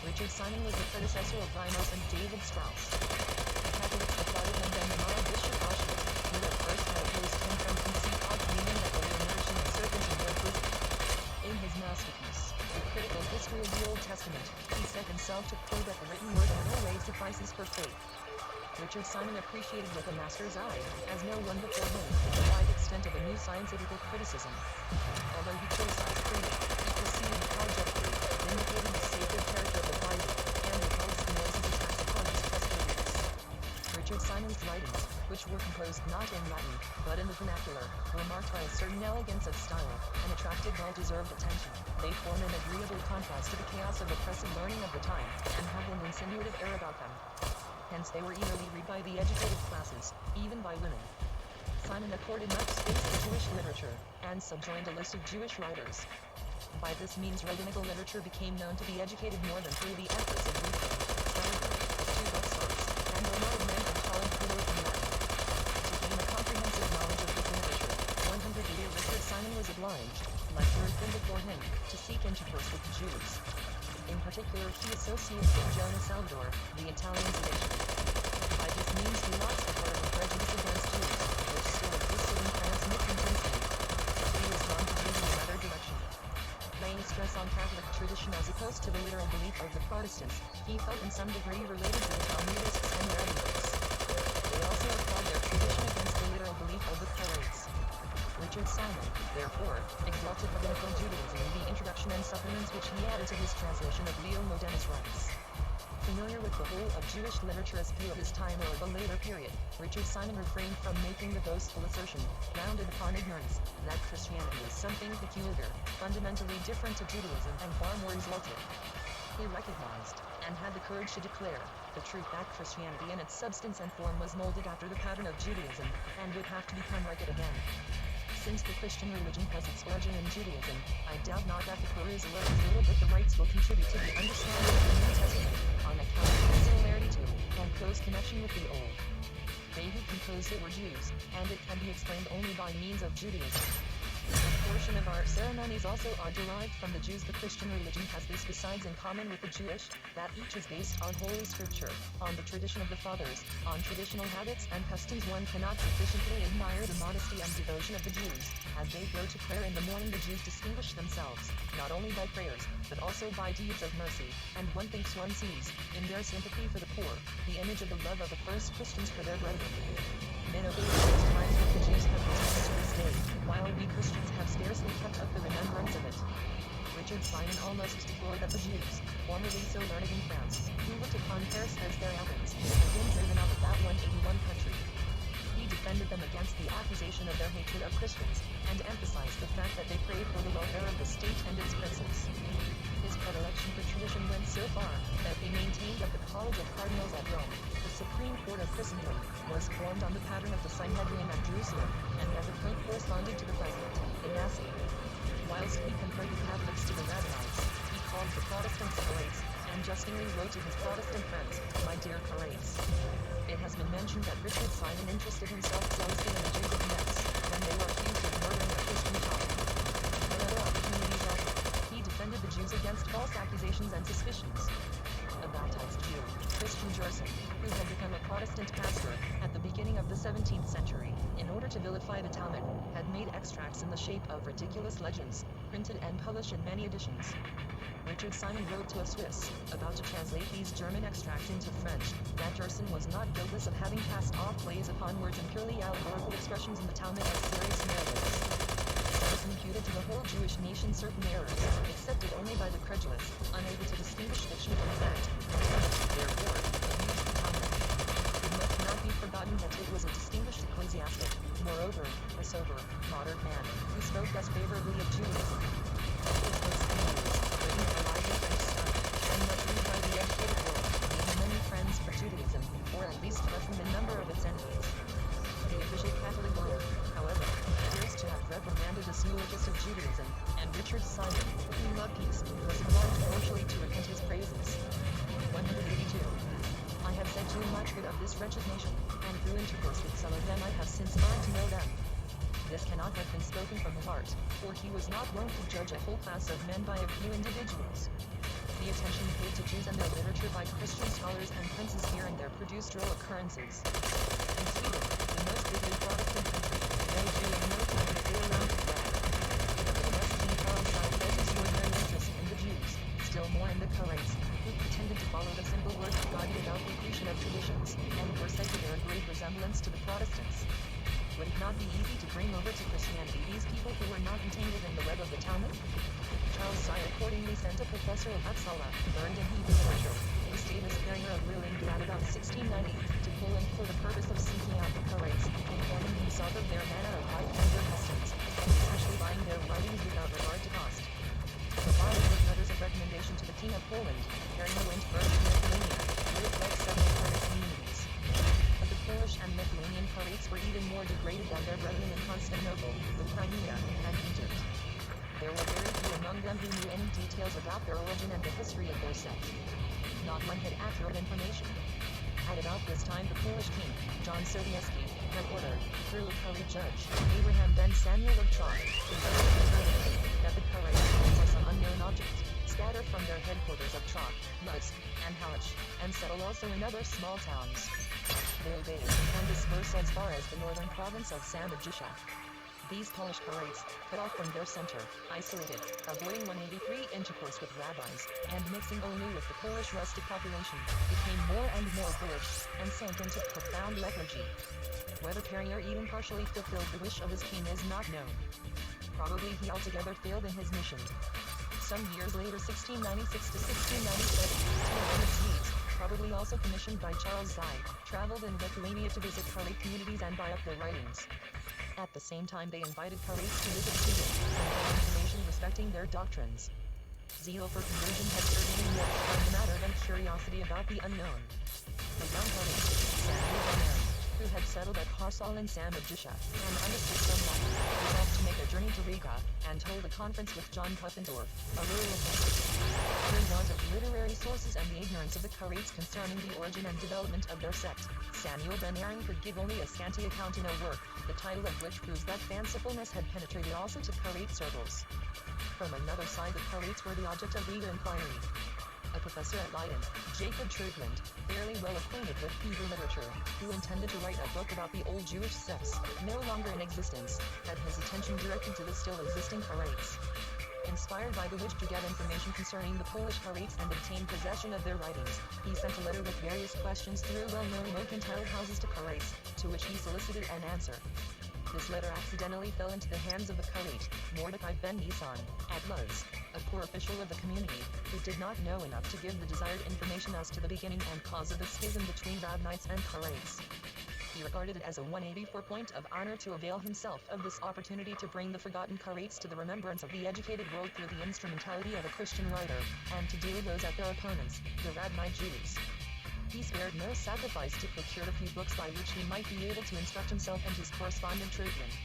Richard Simon was the predecessor of Reimers and David Strauss. The Catholics applauded him then the mild Bishop Auschwitz, who at first had opposed him from conceit of meaning that they were nourishing the serpent and blood wisdom. In his masterpiece, The Critical History of the Old Testament, he set himself to prove that the written word in no way suffices for faith. Richard Simon appreciated with a master's eye, as no one before him, the wide extent of a new scientific criticism. Although he criticized freely, he proceeded apologetically, vindicating the sacred character of the Bible, and repelled Spinoza's attacks upon its trustworthiness. Richard Simon's writings, which were composed not in Latin, but in the vernacular, were marked by a certain elegance of style, and attracted well-deserved attention. They form an agreeable contrast to the chaos of oppressive learning of the time, and have an insinuative air about them. Hence they were eagerly read by the educated classes, even by women. Simon accorded much space to Jewish literature, and subjoined a list of Jewish writers. By this means rabbinical literature became known to the educated more than through the efforts of Luther, Scaliger, two Buxtons, and Omar men of Holland who wrote in Latin. To gain a comprehensive knowledge of this literature, 100 year Richard Simon was obliged, like Ruthven before him, to seek intercourse with the Jews. In particular, he associates with Jonas Salvador, the Italian Salvation. By this means he lost the horrible prejudice against Jews, which still existed in France mid-contemporary. He was drawn to Jews in another direction. Laying stress on Catholic tradition as opposed to the literal belief of the Protestants, he felt in some degree related to the Talmudists and Rabbinists. They also applied their tradition against the literal belief of the prelates. Richard Simon, therefore, exalted rabbinical Judaism in the introduction and supplements which he added to his translation of Leo Modena's writings. Familiar with the whole of Jewish literature as few of his time or of a later period, Richard Simon refrained from making the boastful assertion, grounded upon ignorance, that Christianity is something peculiar, fundamentally different to Judaism and far more exalted. He recognized, and had the courage to declare, the truth that Christianity in its substance and form was molded after the pattern of Judaism, and would have to become like it again. Since the Christian religion has its origin in Judaism, I doubt not that the perusal of its little book of rites will contribute to the understanding of the New Testament, on account of its similarity to, and close connection with the Old. They who composed it were Jews, and it can be explained only by means of Judaism. Of portion of our ceremonies also are derived from the Jews. The Christian religion has this besides in common with the Jewish, that each is based on Holy Scripture, on the tradition of the fathers, on traditional habits and customs. One cannot sufficiently admire the modesty and devotion of the Jews. As they go to prayer in the morning, the Jews distinguish themselves, not only by prayers, but also by deeds of mercy, and one thinks one sees, in their sympathy for the poor, the image of the love of the first Christians for their brethren. Men obey those times that the Jews have retained to this day, while we Christians have scarcely kept up the remembrance of it. Richard Simon almost deplored that the Jews, formerly so learned in France, who looked upon Paris as their Athens, had been driven out of that 181 country. He defended them against the accusation of their hatred of Christians, and emphasized the fact that they prayed for the welfare of the state and its princes. His predilection for tradition went so far, that he maintained that the College of Cardinals at Rome, the Supreme Court of Christendom, was formed on the pattern of the Synhedrion at Jerusalem, and that the Pope corresponded to the present, Ignatius. Whilst he compared the Catholics to the Rabbites, he called the Protestants Carates, and jestingly wrote to his Protestant friends, "My dear Carates." It has been mentioned that Richard Simon interested himself closely in the Jews of Metz, when they were accused of murdering a Christian child. Whenever opportunities offered, he defended the Jews against false accusations and suspicions. A baptized Jew, Christian Gerson, who had become a Protestant pastor at the beginning of the 17th century, in order to vilify the Talmud, had made extracts in the shape of ridiculous legends, printed and published in many editions. Richard Simon wrote to a Swiss, about to translate these German extracts into French, that Gerson was not guiltless of having cast off plays upon words and purely allegorical expressions in the Talmud as serious miracles. Gerson imputed to the whole Jewish nation certain errors, accepted only by the credulous, unable to distinguish fiction from fact, therefore, abused the Talmud. It must not be forgotten that it was a distinguished ecclesiastic, moreover, a sober, moderate man, who spoke thus favorably of Judaism. His books and letters, written of Elijah French son, and much read by the educated world, gained many friends for Judaism, or at least lessened the number of its enemies. The official Catholic lawyer, however, appears to have reprimanded a zoologist of Judaism, and Richard Simon, who loved peace, was obliged partially to repent his praises. 182. I have said too much good of this wretched nation, and through intercourse with some of them I have since learned to know them. This cannot have been spoken from the heart, for he was not wont to judge a whole class of men by a few individuals. The attention paid to Jews and their literature by Christian scholars and princes here and there produced real occurrences. In Sweden, the most vivid Protestant country, no Jew in no time to go around to brag. But the messaging Charles Side led extraordinary interest in the Jews, still more in the Carates, who pretended to follow the simple word of God without recreation of traditions, and were said to bear a great resemblance to the Protestants. Would it not be easy to bring over to Christianity these people who were not entangled in the web of the Talmud? Charles Side accordingly sent a professor of Uppsala, learned in Hebrew literature, who stayed as carrier of Leningrad about 1690, to Poland for the purpose of seeking out the Carates, informing himself of their manner of life and their customs, and especially buying their writings without regard to cost. The following with letters of recommendation to the King of Poland, carrying the wind first to Lithuania, lived like several Polish communities. But the Polish and Lithuanian Carates were even more degraded than their brethren in Constantinople, the Crimea, and Egypt. There were very few among them who knew any details about their origin and the history of their sect. Not one had accurate information. At about this time the Polish king, John Sobieski, had ordered, through a Carate judge, Abraham ben Samuel of Trot, to investigate that the Carates, for some unknown object, scatter from their headquarters of Trot, Lutsk, and Halych, and settle also in other small towns. They obeyed, and dispersed as far as the northern province of Samojisha. These Polish Carates, cut off from their center, isolated, avoiding 183 intercourse with rabbis, and mixing only with the Polish rustic population, became more and more bullish, and sank into profound lethargy. Whether Carrier even partially fulfilled the wish of his king is not known. Probably he altogether failed in his mission. Some years later, 1696 to 1697, two Leonard Swedes, probably also commissioned by Charles Side, traveled in Lithuania to visit Carate communities and buy up their writings. At the same time they invited Carates to visit Sweden, and gain information respecting their doctrines. Zeal for conversion had certainly more on the matter than curiosity about the unknown. The young Carate, Samuel Van Aaron, who who had settled at Harsal in Samajisha, and understood somewhat, resolved to make a journey to Riga, and hold a conference with John Puffendorf, a rural official. Through want of literary sources and the ignorance of the Karaites concerning the origin and development of their sect, Samuel Ben Aaron could give only a scanty account in a work, the title of which proves that fancifulness had penetrated also to Karaite circles. From another side, the Karaites were the object of eager inquiry. A professor at Leiden, Jacob Trugland, fairly well acquainted with Hebrew literature, who intended to write a book about the old Jewish sects, no longer in existence, had his attention directed to the still existing Karaites. Inspired by the wish to get information concerning the Polish Karaites and obtain possession of their writings, he sent a letter with various questions through well-known mercantile houses to Karaites, to which he solicited an answer. This letter accidentally fell into the hands of the Karaite, Mordecai Ben Nisan, at Luz, a poor official of the community, who did not know enough to give the desired information as to the beginning and cause of the schism between Rabnites and Karaites. He regarded it as a 184 point of honor to avail himself of this opportunity to bring the forgotten Karaites to the remembrance of the educated world through the instrumentality of a Christian writer, and to deal those at their opponents, the Rabnite Jews. He spared no sacrifice to procure a few books by which he might be able to instruct himself and his correspondent Trugland.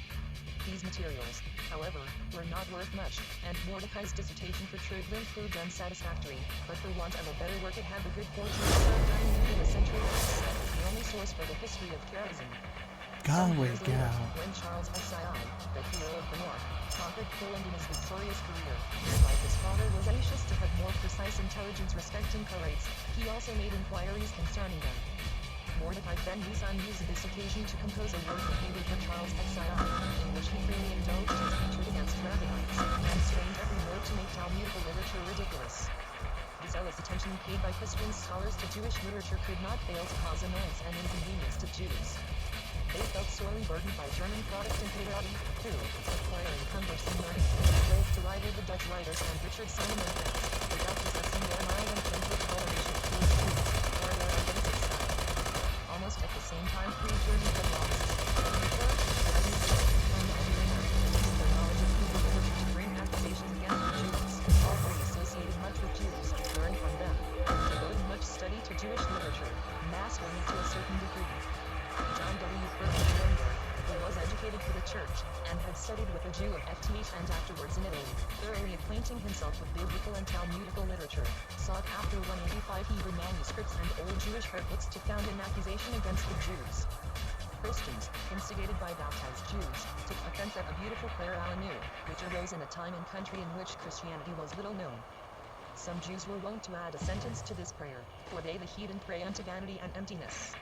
These materials, however, were not worth much, and Mordecai's dissertation for Trugland proved unsatisfactory, but for want of a better work it had the good fortune to serve running into a century later, the only source for the history of Karaism. Galway gal. When Charles Xii, the hero of the North, conquered Poland in his victorious career, like his father was anxious to have more precise intelligence respecting Karaites, he also made inquiries concerning them. Mordecai Ben Nisan used this occasion to compose a work of Hebrew for Charles Xii, in which he freely indulged his hatred against Rabbinites, and strained every word to make Talmudical literature ridiculous. The zealous attention paid by Christian scholars to Jewish literature could not fail to cause annoyance and inconvenience to Jews. They felt sorely burdened by German Protestant literati, who, acquiring cumbersome learning, strove to rival the Dutch writers and Richard Solomon without possessing their mild and friendly toleration towards Jews, or their authentic style. Almost at the same time, three German headlines, their knowledge of Hebrew literature to bring accusations against the Jews, all three associated much with Jews, learned from them, devoted much study to Jewish literature, mastering it to a certain degree. John W. Burton Nuremberg, who was educated for the church, and had studied with a Jew of Eftimate and afterwards in Italy, thoroughly acquainting himself with biblical and Talmudical literature, sought after 185 Hebrew manuscripts and old Jewish prayer books to found an accusation against the Jews. Christians, instigated by baptized Jews, took offense at a beautiful prayer Alanu, which arose in a time and country in which Christianity was little known. Some Jews were wont to add a sentence to this prayer, for they the heathen pray unto vanity and emptiness.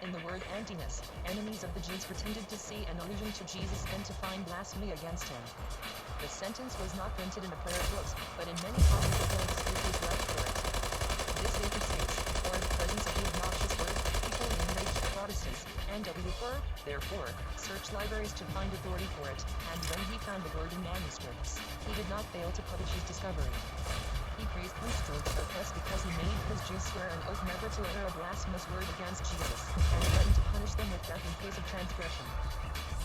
In the word emptiness, enemies of the Jews pretended to see an allusion to Jesus and to find blasphemy against him. The sentence was not printed in the prayer books, but in many copies of books which was left for it. This they could say, or in the presence of the obnoxious word, people enraged Protestants, N.W. Furr, therefore, searched libraries to find authority for it, and when he found the word in manuscripts, he did not fail to publish his discovery. He praised Constable the press because he made his Jews swear an oath never to utter a blasphemous word against Jesus, and threatened to punish them with death in case of transgression.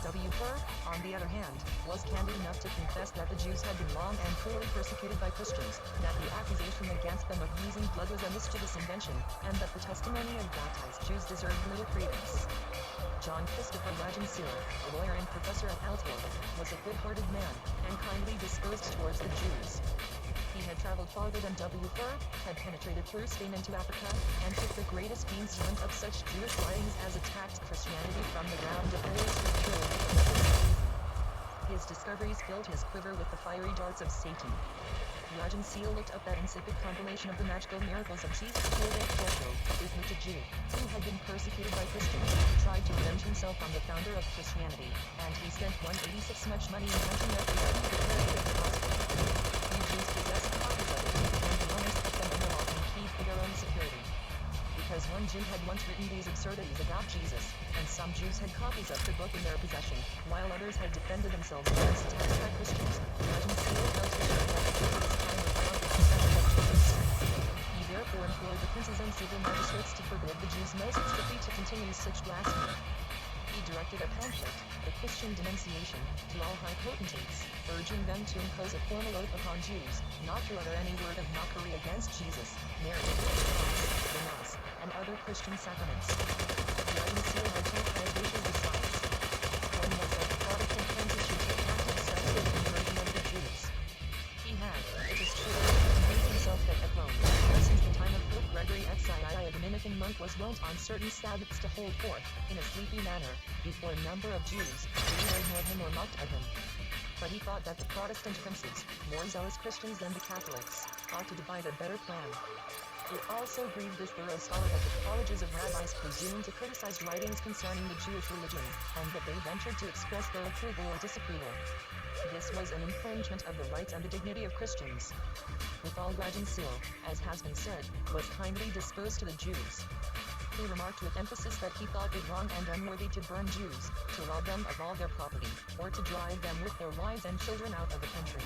W. Furr, on the other hand, was candid enough to confess that the Jews had been long and cruelly persecuted by Christians, that the accusation against them of using blood was a mischievous invention, and that the testimony of baptized Jews deserved little credence. John Christopher Wagenseer, a lawyer and professor at Altona, was a good-hearted man, and kindly disposed towards the Jews. He had traveled farther than W. Furr, had penetrated through Spain into Africa, and took the greatest pains to hunt up such Jewish writings as attacked Christianity from the ground of early scripture. His discoveries filled his quiver with the fiery darts of Satan. Wagenseer looked up that insipid compilation of the magical miracles of Jesus Pietro, a Jew, who had been persecuted by Christians, tried to revenge himself on the founder of Christianity, and he spent 186 much money in hunting up the declaration of the gospel. Jews possessed copies of it, and the Romans kept them in the lock and key for their own security. Because one Jew had once written these absurdities about Jesus, and some Jews had copies of the book in their possession, while others had defended themselves against attacks by Christians, Wagenseer felt assured that the Jews at this time were bound to defend of Jesus. He therefore implored the princes and civil magistrates to forbid the Jews most strictly to continue such blasphemy. He directed a pamphlet, The Christian Denunciation, to all high potentates, urging them to impose a formal oath upon Jews, not to utter any word of mockery against Jesus, Mary, the Mass, and other Christian sacraments. Wagenseer had told i.e. a Dominican monk was wont on certain Sabbaths to hold forth, in a sleepy manner, before a number of Jews, who either ignored him or mocked at him. But he thought that the Protestant princes, more zealous Christians than the Catholics, ought to devise a better plan. It also grieved this thorough scholar that the colleges of rabbis presumed to criticize writings concerning the Jewish religion, and that they ventured to express their approval or disapproval. This was an infringement of the rights and the dignity of Christians. Withal, Rajan Seal, as has been said, was kindly disposed to the Jews. He remarked with emphasis that he thought it wrong and unworthy to burn Jews, to rob them of all their property, or to drive them with their wives and children out of the country.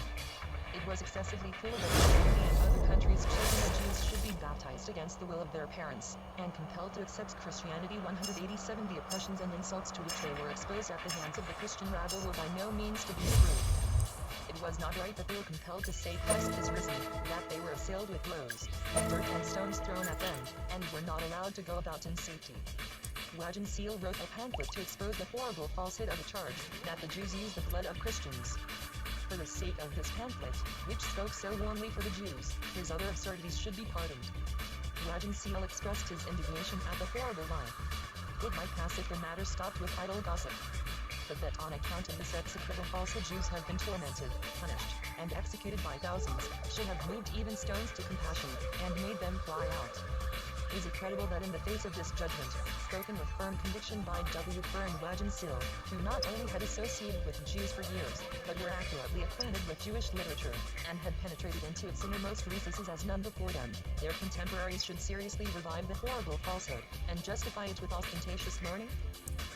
It was excessively cruel that in Germany and other countries children of Jews should be baptized against the will of their parents, and compelled to accept Christianity. 187 The oppressions and insults to which they were exposed at the hands of the Christian rabble were by no means to be approved. It was not right that they were compelled to say Christ is risen, that they were assailed with blows, dirt and stones thrown at them, and were not allowed to go about in safety. Rajan Seal wrote a pamphlet to expose the horrible falsehood of the charge, that the Jews used the blood of Christians. For the sake of this pamphlet, which spoke so warmly for the Jews, his other absurdities should be pardoned. Rajan Seal expressed his indignation at the horrible lie. It might pass if the matter stopped with idle gossip. But that on account of this execrable falsehood Jews have been tormented, punished, and executed by thousands, should have moved even stones to compassion, and made them fly out. Is it credible that in the face of this judgment, spoken with firm conviction by W. Fur and Rajan Seal, who not only had associated with Jews for years, but were accurately acquainted with Jewish literature, and had penetrated into its innermost recesses as none before them, their contemporaries should seriously revive the horrible falsehood, and justify it with ostentatious learning?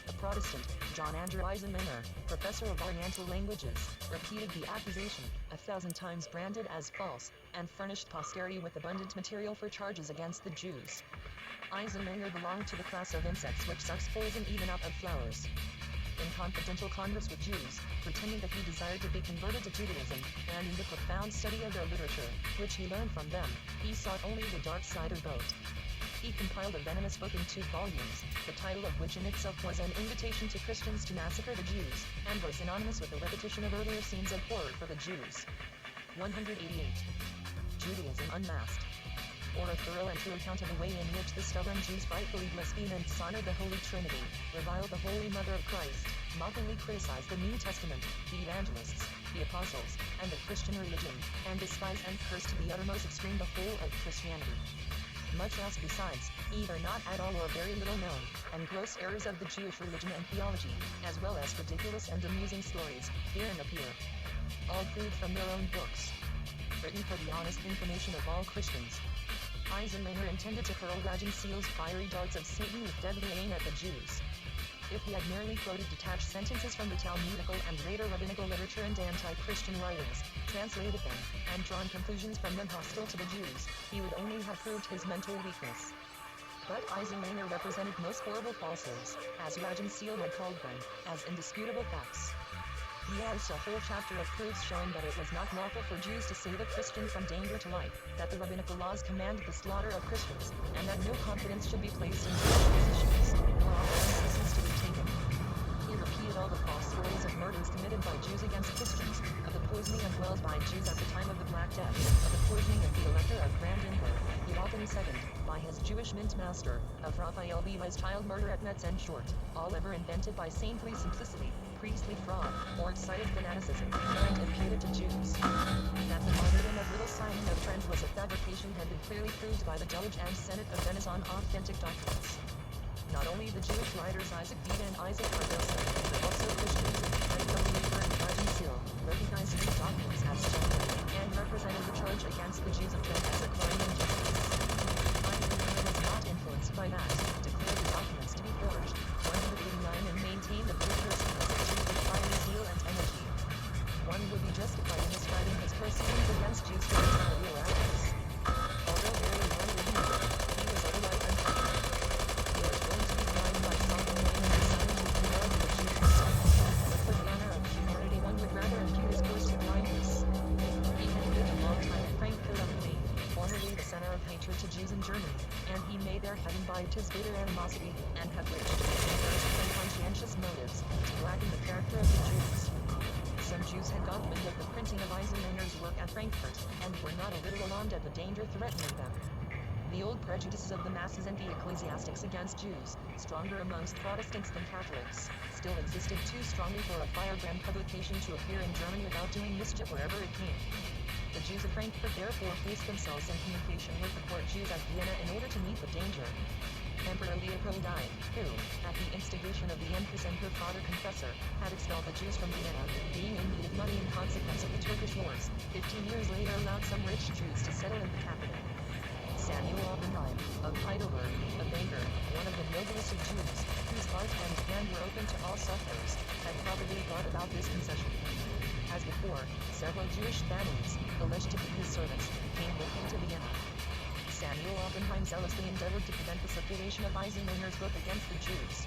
A Protestant, John Andrew Eisenmenger, professor of Oriental languages, repeated the accusation, 1,000 times branded as false, and furnished posterity with abundant material for charges against the Jews. Eisenmenger belonged to the class of insects which sucks poison even out of flowers. In confidential converse with Jews, pretending that he desired to be converted to Judaism, and in the profound study of their literature, which he learned from them, he sought only the dark side of both. He compiled a venomous book in 2 volumes, the title of which in itself was an invitation to Christians to massacre the Jews, and was synonymous with the repetition of earlier scenes of horror for the Jews. 188. Judaism Unmasked. Or a thorough and true account of the way in which the stubborn Jews frightfully blasphemed and dishonored the Holy Trinity, reviled the Holy Mother of Christ, mockingly criticized the New Testament, the evangelists, the apostles, and the Christian religion, and despised and cursed to the uttermost extreme the whole of Christianity. Much else besides, either not at all or very little known, and gross errors of the Jewish religion and theology, as well as ridiculous and amusing stories, herein appear. All proved from their own books. Written for the honest information of all Christians. Eisenmenger intended to hurl Rajan Seal's fiery darts of Satan with deadly aim at the Jews. If he had merely quoted detached sentences from the Talmudical and later rabbinical literature and anti-Christian writings, translated them, and drawn conclusions from them hostile to the Jews, he would only have proved his mental weakness. But Eisenmenger represented most horrible falsehoods, as Rajan Seal had called them, as indisputable facts. He adds a whole chapter of proofs showing that it was not lawful for Jews to save a Christian from danger to life, that the rabbinical laws commanded the slaughter of Christians, and that no confidence should be placed in Jewish physicians, nor all licenses to be taken. He repeated all the false stories of murders committed by Jews against Christians, of the poisoning of wells by Jews at the time of the Black Death, of the poisoning of the Elector of Brandenburg, Joachim II, by his Jewish mint master, of Raphael Levi's child murder at Metz, and short, all ever invented by saintly simplicity, priestly fraud, or excited fanaticism, and imputed to Jews. That the martyrdom of little Simon of Trent was a fabrication had been clearly proved by the Judge and Senate of Venice on authentic documents. Not only the Jewish writers Isaac Beda and Isaac Barbosa, but also Christians like W. Fur and Rajan Seal, recognized these documents as genuine, and represented the charge against the Jews of Trent as a crime and injustice. Eisenmenger was not influenced by that, declared the documents to be forged, 189, and maintained the Bucharest with fiery zeal and energy. One would be justified in describing his proceedings against Jews for their real acts. Although barely one would know, he was otherwise unfortunate. He was going to be blind by sovereign name and assigned to the love of the Jews. But for the honor of humanity one would rather impute his course to blindness. He had lived a long time at Frankfurt am Main, formerly the center of hatred to Jews in Germany, and he may there have imbibed his bitter animosity, and have wished, from conscientious motives, to blacken the character of the Jews. Some Jews had got wind of the printing of Eisenmenger's work at Frankfurt, and were not a little alarmed at the danger threatening them. the old prejudices of the masses and the ecclesiastics against Jews, stronger amongst Protestants than Catholics, still existed too strongly for a firebrand publication to appear in Germany without doing mischief wherever it came. The Jews of Frankfurt therefore placed themselves in communication with the court Jews at Vienna in order to meet the danger. Emperor Leopold I, who, at the instigation of the Empress and her father confessor, had expelled the Jews from Vienna, being in need of money in consequence of the Turkish wars, 15 years later allowed some rich Jews to settle in the capital. Samuel Oppenheim, of Heidelberg, a banker, one of the noblest of Jews, whose heart and hand were open to all sufferers, had probably brought about this concession. As before, several Jewish families, alleged to be his servants, came with him to Vienna. Samuel Oppenheim zealously endeavored to prevent the circulation of Eisenmanger's book against the Jews.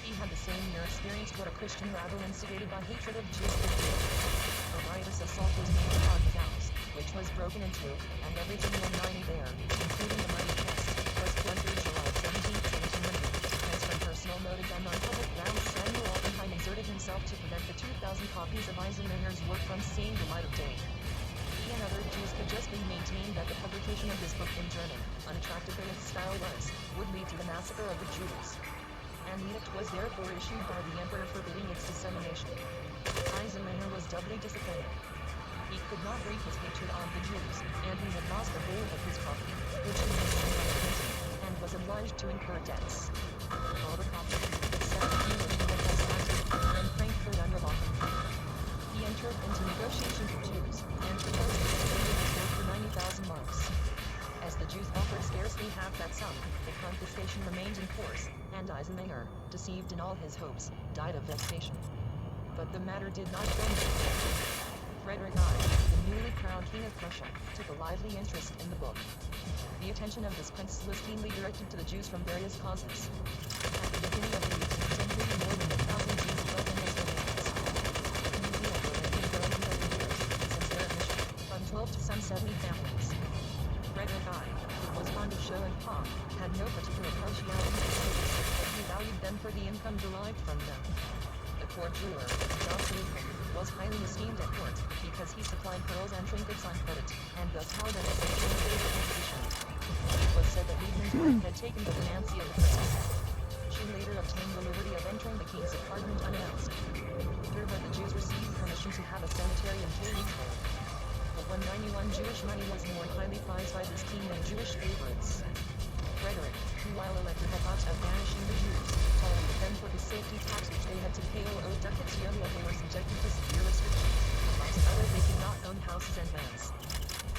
He had the same year experienced what a Christian rabble instigated by hatred of Jews could do. A riotous assault was made upon the house, which was broken into, and everything lying there, including the money chest, was plundered July 17, 1700. Hence from personal motives and on public grounds, Samuel Oppenheim exerted himself to prevent the 2,000 copies of Eisenmanger's work from seeing the light of day. He and other Jews could justly maintain that the publication of this book in German, unattractive though its style was, would lead to the massacre of the Jews. An edict was therefore issued by the emperor forbidding its dissemination. Eisenmanger was doubly disappointed. He could not break his hatred on the Jews, and he had lost the whole of his property, which he had spent on printing, and was obliged to incur debts. All the copies, except a few which he had thus planted, in Frankfurt under Locken. He entered into negotiations with Jews, and proposed to pay his work for 90,000 marks. As the Jews offered scarcely half that sum, the confiscation remained in force, and Eisenmanger, deceived in all his hopes, died of vexation. But the matter did not go there. Frederick I, the newly crowned King of Prussia, took a lively interest in the book. The attention of this prince was keenly directed to the Jews from various causes. At the beginning of the 18th century, more than 1,000 Jews dwelt in his domains. The New Zealand had been growing over the years, since their admission, from 12 to some 70 families. Frederick I, who was fond of show and pomp, had no particular partiality for slaves, but he valued them for the income derived from them. The court jeweler, Jocelyn, was highly esteemed at court, because he supplied pearls and trinkets on credit, and thus held an exceptionally favorable position. It was said that Liebman's wife had taken the fancy of the prince. She later obtained the liberty of entering the king's apartment unannounced. Through her the Jews received permission to have a cemetery in Königsberg. The 191 Jewish money was more highly prized by this king than Jewish favorites. Frederick, who while elected had thought of banishing the Jews, tolerated them for the safety tax which they had to pay or ducats yearly, and they were subjected to severe restrictions. Amongst others, they could not own houses and lands.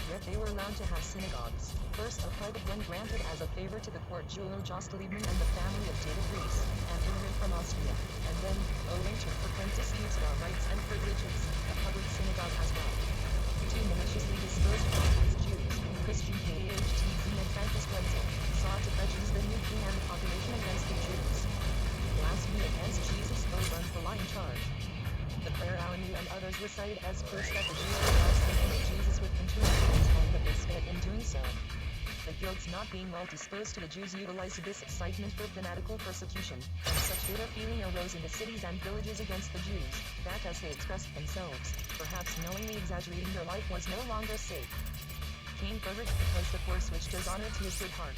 Yet they were allowed to have synagogues, first a private one granted as a favor to the court jeweler Jost Liebman and the family of David Rees, and Ulrich from Austria, and then, owing to frequent disputes about rights and privileges, a public synagogue as well. Two maliciously dispersed Protestant Jews, Christian K.H.T.Z. and Francis Wenzel, sought to prejudice the new king and the population against the Jews. Blasphemy against Jesus overruns the line charge. The prayer Avenue and others were cited as proofs that the Jews were blaspheming Jesus with continuity, and that they sped in doing so. The guilds not being well disposed to the Jews utilized this excitement for fanatical persecution, and such bitter feeling arose in the cities and villages against the Jews, that as they expressed themselves, perhaps knowingly exaggerating their life was no longer safe. King Frederick proposed a course which does honor to his good heart.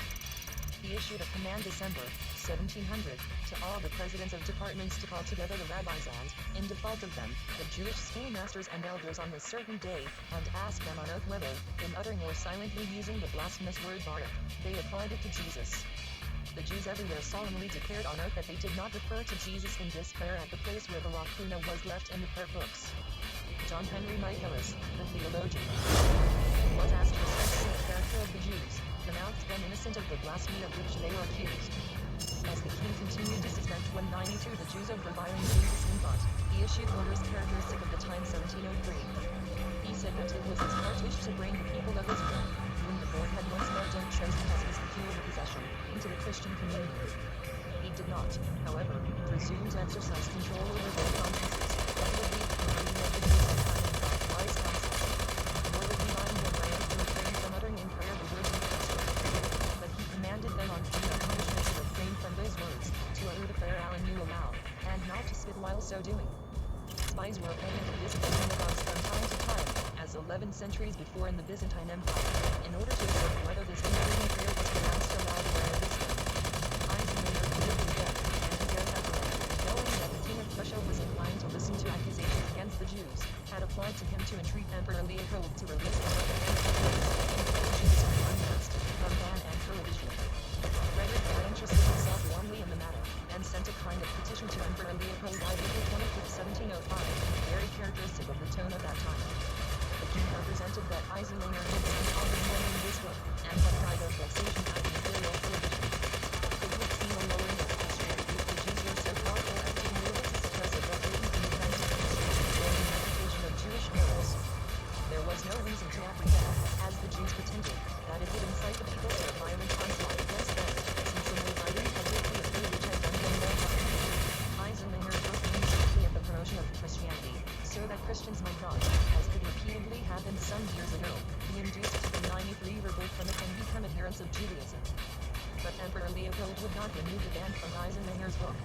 He issued a command December 1700 to all the presidents of departments to call together the rabbis and, in default of them, the Jewish schoolmasters and elders on a certain day, and ask them on oath whether, in uttering or silently using the blasphemous word Baruch, they applied it to Jesus. The Jews everywhere solemnly declared on oath that they did not refer to Jesus in this prayer at the place where the lacuna was left in the prayer books. John Henry Michaelis, the theologian, was asked respecting the character of the Jews, pronounced them innocent of the blasphemy of which they were accused. As the king continued to suspect 192 the Jews of reviling Jesus in thought, he issued orders characteristic of the time 1703. He said that it was his heart wish to bring the people of Israel, whom the Lord had once loved and chosen as his peculiar possession, into the Christian communion. He did not, however, presume to exercise control over their consciences, but would lead the conversion of the Jews in time and by wise counsel. Nor would he bind them by anything refrain from uttering in prayer the words of the gospel. But he commanded them on pain of punishment to refrain from those words, to utter the prayer Alan knew aloud, and not to spit while so doing. Spies were appointed to visit the synagogues from time to time, as 11 centuries before in the Byzantine Empire, in order to observe whether this including prayer was allowed wear this one. Eisenhower pleaded his death, and he therefore, knowing that the king of Prussia was inclined to listen to accusations against the Jews, had applied to him to entreat Emperor Leopold to release the work against the Jews, encouraging his unrest, from ban and prohibition. Frederick had interested himself warmly in the matter, and sent a kind of petition to Emperor Leopold on April 25, 1705, very characteristic of the tone of that time. The king represented that Eisenhower had sent all the money in this book, and had cried out vexation at the imperial prohibition. It would seem a lowering of Christianity if the Jews were so powerful as to be able to suppress a blatant and offensive demonstration during the application of Jewish morals. There was no reason to apprehend, as the Jews pretended, that it would incite the people to a violent onslaught against them, since a more violent publicity of food which had done them no harm. Eisenhower worked immediately at the promotion of Christianity, so that Christians might not, as could repeatedly happen some years ago, be induced to the 93 revolt from it and become adherents of Judaism. But Emperor Leopold would not remove the ban from Eisenhower's book.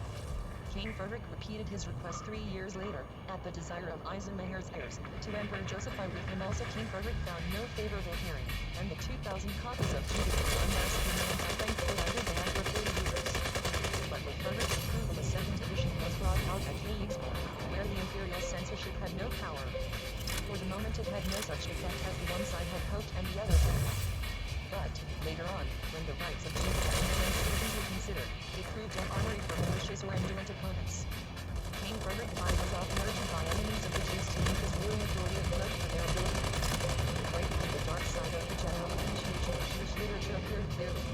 King Frederick repeated his request 3 years later, at the desire of Eisenhower's heirs, to Emperor Joseph I. With him also King Frederick found no favorable hearing, and the 2,000 copies of Judaism unmasked remained unthankful under ban for 30 years. But with Frederick's approval a second edition was brought out at Königsberg, where the imperial censorship had no power. For the moment it had no such effect as the one side had hoped and the other feared. But, later on, when the rights of Jews and citizens were considered, it proved an armory for malicious or indolent opponents. King Frederick I was often urged by enemies of the Jews to use his ruling authority of blood for their ability. Rightly the dark side of the general appreciation of Jewish literature appeared clearly.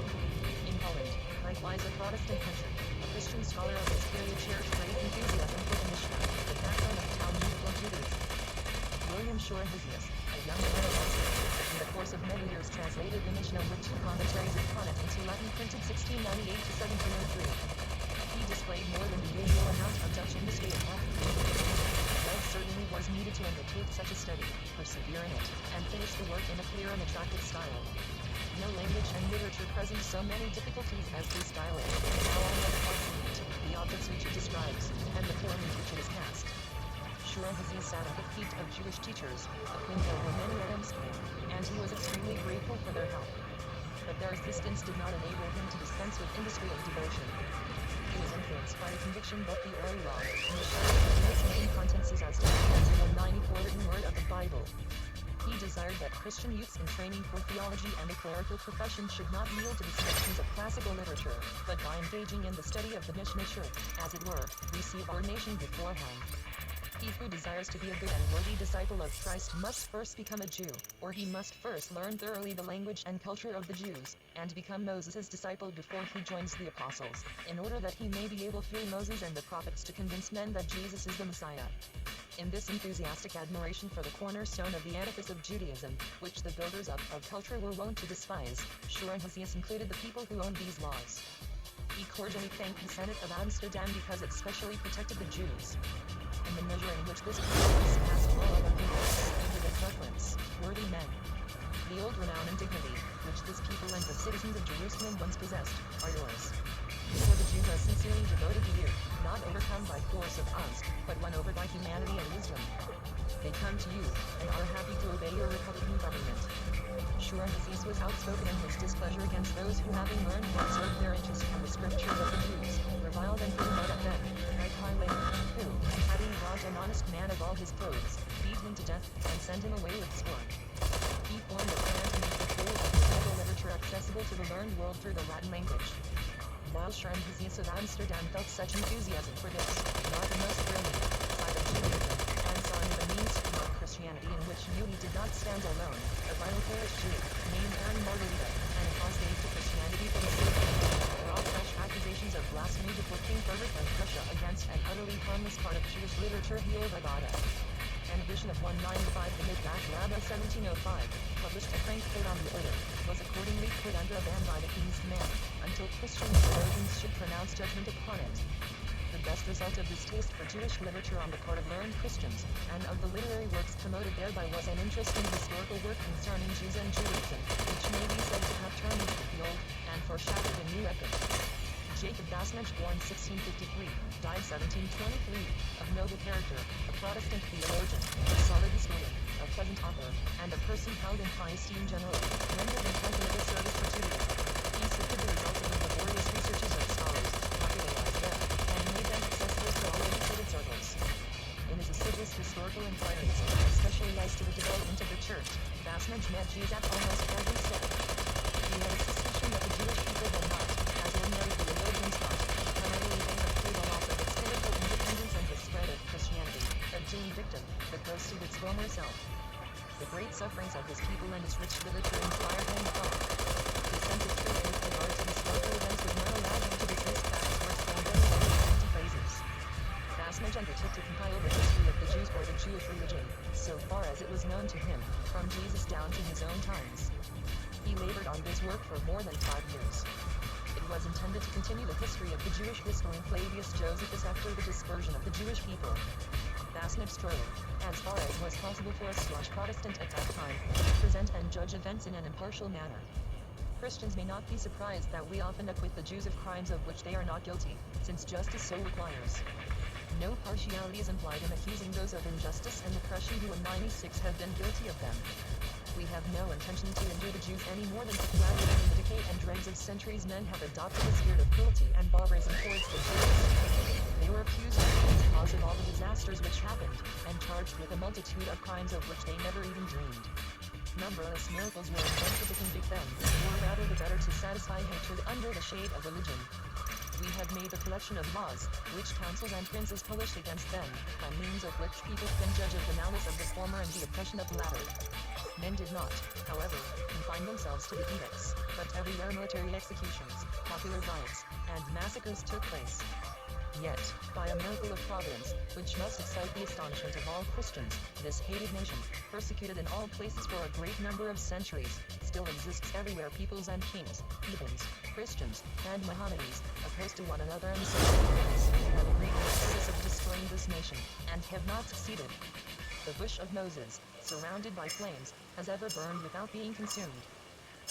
In Holland, likewise a Protestant country, a Christian scholar of this period cherished great enthusiasm for the Mishnah, the backbone of Talmudic Judaism. William Shore Hesius, a young man of Oxford, in the course of many years translated the Mishnah with 2 commentaries upon it into Latin printed 1698 to 1703. He displayed more than the usual amount of Dutch industry and application. Love certainly was needed to undertake such a study, persevere in it, and finish the work in a clear and attractive style. No language and literature present so many difficulties as this style is, how almost obsolete, the objects which it describes, and the form in which it is cast. Shore Hesius sat at the feet of Jewish teachers, of whom there were many at Amsterdam, and he was extremely grateful for their help. But their assistance did not enable him to dispense with industry and devotion. He was influenced by the conviction that the early law, in the shadow of its main contents is as documented in the 94 written word of the Bible. He desired that Christian youths in training for theology and the clerical profession should not yield to the seductions of classical literature, but by engaging in the study of the Mishnah should, as it were, receive ordination beforehand. He who desires to be a good and worthy disciple of Christ must first become a Jew, or he must first learn thoroughly the language and culture of the Jews, and become Moses' disciple before he joins the apostles, in order that he may be able through Moses and the prophets to convince men that Jesus is the Messiah. In this enthusiastic admiration for the cornerstone of the edifice of Judaism, which the builders of culture were wont to despise, Shore Hesius included the people who owned these laws. He cordially thanked the Senate of Amsterdam because it specially protected the Jews. In the measure in which this prejudice passed all other peoples into the preference, worthy men. The old renown and dignity, which this people and the citizens of Jerusalem once possessed, are yours. For the Jews are sincerely devoted to you, not overcome by force of arms, but won over by humanity and wisdom. They come to you, and are happy to obey your republican government. Shore Hesius was outspoken in his displeasure against those who, having learned to observe their interest from the scriptures of the Jews, reviled and threw mud at them, like Pilate, who, having robbed an honest man of all his clothes, beat him to death, and sent him away with scorn. He formed a plan to make the whole of the Bible literature accessible to the learned world through the Latin language. While Shore Hesius of Amsterdam felt such enthusiasm for this, not the most brilliant, side of Judaism, and saw in the means to promote Christianity in which he did not stand alone, a vital Polish Jew, named Aaron Margarita, and apostate to Christianity for the sake of brought fresh accusations of blasphemy before King Frederick of Prussia against an utterly harmless part of Jewish literature Hiob-Agada. An edition of 195 the Midrash Rabbah 1705, published at Frankfurt on the Oder, was accordingly put under a ban by the king's command, until Christian theologians should pronounce judgment upon it. The best result of this taste for Jewish literature on the part of learned Christians, and of the literary works promoted thereby, was an interesting historical work concerning Jews and Judaism, which may be said to have terminated the old, and foreshadowed a new epoch. Jacob Basnage, born 1653, died 1723, of noble character, a Protestant theologian, a solid historian, a pleasant author, and a person held in high esteem generally, rendered incomparable service for Judaism. He accepted the results of the laborious researches of scholars, popularized them, and made them accessible to all educated circles. In his assiduous historical inquiries, especially as to the development of the church, Basnage met Jews at almost every step. He had a suspicion that the Jewish people had not, as ordinary theologians thought, primarily they had played on off of its political independence and the spread of Christianity, a doomed victim, but ghost of its former self. The great sufferings of his people and its rich literature inspired him thought. His sense of truth with regard to historical events would not allow him to dismiss facts or explain them in empty phrases. Basnage undertook to compile the history of the Jews or the Jewish religion, so far as it was known to him, from Jesus down to his own times. He labored on this work for more than 5 years. It was intended to continue the history of the Jewish historian Flavius Josephus after the dispersion of the Jewish people. Basnage strove, as far as was possible for a staunch Protestant at that time, to present and judge events in an impartial manner. Christians may not be surprised that we often acquit the Jews of crimes of which they are not guilty, since justice so requires. No partiality is implied in accusing those of injustice and oppression who in 96 have been guilty of them. We have no intention to injure the Jews any more than to collaborate in the decay and dregs of centuries men have adopted a spirit of cruelty and barbarism towards the Jews. They were accused of being the cause of all the disasters which happened, and charged with a multitude of crimes of which they never even dreamed. Numberless miracles were invented to convict them, or rather the better to satisfy hatred under the shade of religion. We have made a collection of laws, which councils and princes published against them, by means of which people can judge of the malice of the former and the oppression of the latter. Men did not, however, confine themselves to the edicts, but everywhere military executions, popular riots, and massacres took place. Yet, by a miracle of providence, which must excite the astonishment of all Christians, this hated nation, persecuted in all places for a great number of centuries, still exists everywhere. Peoples and kings, heathens, Christians, and Mohammedans, opposed to one another and so have agreed in the purpose of destroying this nation, and have not succeeded. The bush of Moses, surrounded by flames, has ever burned without being consumed.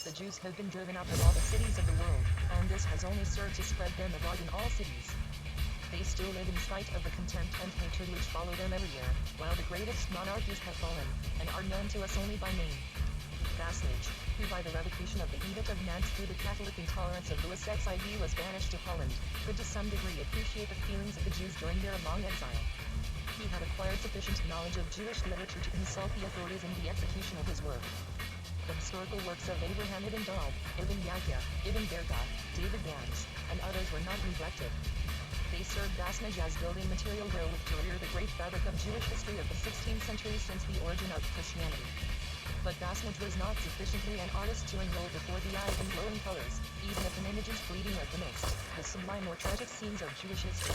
The Jews have been driven out of all the cities of the world, and this has only served to spread them abroad in all cities. They still live in spite of the contempt and hatred which follow them everywhere, while the greatest monarchies have fallen, and are known to us only by name. Basnage, who by the revocation of the Edict of Nantes through the Catholic intolerance of Louis XIV was banished to Holland, could to some degree appreciate the feelings of the Jews during their long exile. He had acquired sufficient knowledge of Jewish literature to consult the authorities in the execution of his work. The historical works of Abraham ibn Daud, Ibn Yahya, Ibn Berga, David Gans, and others were not neglected. They served Basnage as building material wherewith to rear the great fabric of Jewish history of the 16th century since the origin of Christianity. But Basnage was not sufficiently an artist to enroll before the eye in glowing colors, even if an image is fleeting like the mist, the sublime or tragic scenes of Jewish history.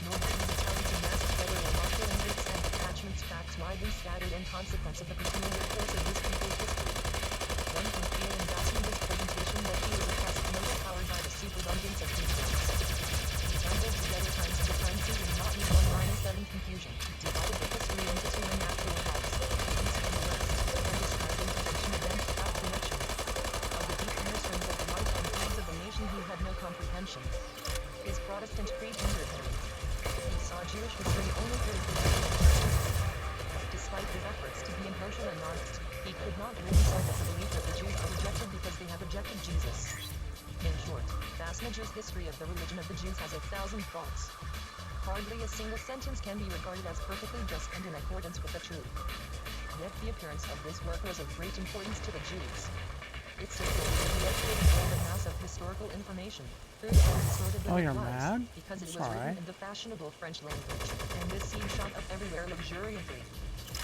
Nor did he attempt to mask together remarkable incidents and attachments facts widely scattered in consequence of the peculiar course of this people's history. One can feel in Basnage's presentation that he was oppressed and overpowered by the superabundance of history. Jumbled together times and differences in not in one line of sudden confusion, divided the history into two unnatural halves, the east and the west, and described in connection events without connection. Of the deep inner springs of the life and deeds of the nation he had no comprehension. His Protestant creed hindered him. He saw Jewish history only through the Despite his efforts to be impartial and honest, he could not rid himself of the belief that the Jews are rejected because they have rejected Jesus. In short, Basnage's history of the religion of the Jews has 1,000 faults. Hardly a single sentence can be regarded as perfectly just and in accordance with the truth. Yet the appearance of this work was of great importance to the Jews. It circulated the educated golden mass of historical information, through the distorted Oh, it you're was, mad? because it It's was written alright. in the fashionable French language, and this seemed shot up everywhere luxuriantly.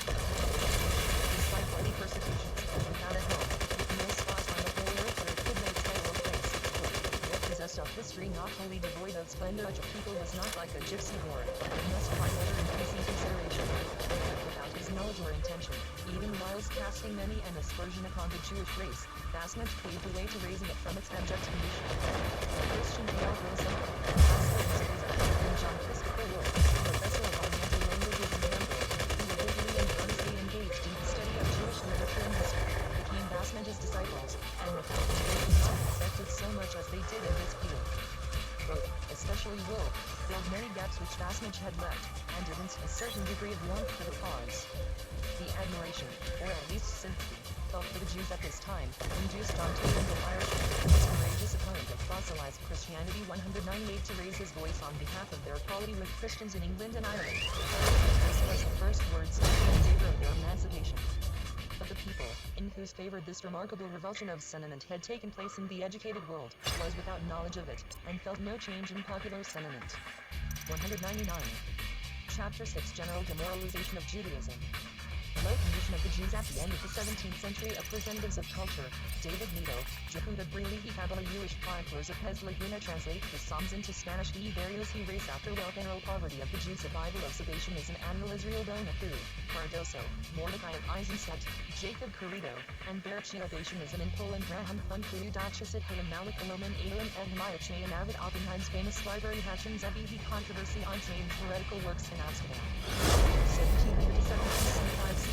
Despite bloody persecutions, without a home, with no spot on the whole earth where it could make title or place, yet possessed of history not wholly devoid of splendor. Such a people was not like a gypsy horde, it must find order in decent consideration. Without his knowledge or intention, even whilst casting many an aspersion upon the Jewish race, Basnage paved the way to raising it from its abject condition. Christian Georg Wilson, Pastor and John Christopher Wolff, professor of Oriental languages and member, who were busily and earnestly engaged in the study of Jewish literature and history, became Basnage's disciples, and without them they could not have effected so much as they did in this field. Both, especially Wolff, filled many gaps which Basnage had left, and evinced a certain degree of warmth for the cause. The admiration, or at least sympathy, difficult for the Jews at this time, induced Dante and the Irishman, a courageous opponent of fossilized Christianity 198 to raise his voice on behalf of their equality with Christians in England and Ireland. This was the first word spoken in favor of their emancipation. But the people, in whose favor this remarkable revulsion of sentiment had taken place in the educated world, was without knowledge of it, and felt no change in popular sentiment. 199. Chapter 6 General Demoralization of Judaism. Low condition of the Jews at the end of the 17th century. Representatives of culture, David Nito, Jehuda Brili Kabbalah Jewish chroniclers of Hezbollah translate the Psalms into Spanish. The various he race after wealth and poverty of the Jews. Survival of Salvation is an annual Israel Donahu, Cardoso, Mordecai of Eisenstadt, Jacob Carrito, and Berchiovation is an in Poland. Graham Funku Dachasit Hayam Malik Aloman Adolin Edmaya Chayan Avid Oppenheim's famous library Hatchin Zebi controversy on Chayan's heretical works in Amsterdam. 1700 to 1775 CE.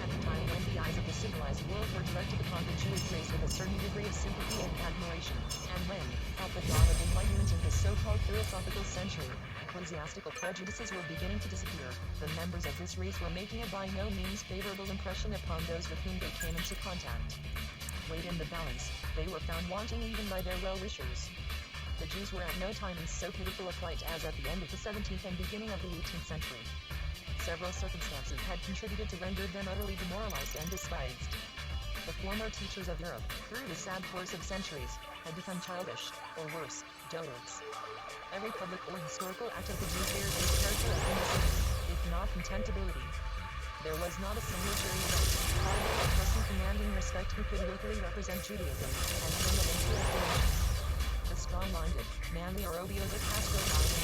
At the time when the eyes of the civilized world were directed upon the Jewish race with a certain degree of sympathy and admiration, and when, at the dawn of enlightenment in the so-called philosophical century, ecclesiastical prejudices were beginning to disappear, the members of this race were making a by no means favorable impression upon those with whom they came into contact. Weighed in the balance, they were found wanting even by their well-wishers. The Jews were at no time in so pitiful a plight as at the end of the 17th and beginning of the 18th century. Several circumstances had contributed to render them utterly demoralized and despised. The former teachers of Europe, through the sad course of centuries, had become childish, or worse, dotards. Every public or historical act of the Jews bears a character of innocence, if not contemptibility. There was not a single Jew, probably a person commanding respect who could locally represent Judaism, and bring it into affiliation. The strong-minded, manly Orobio de Castro died in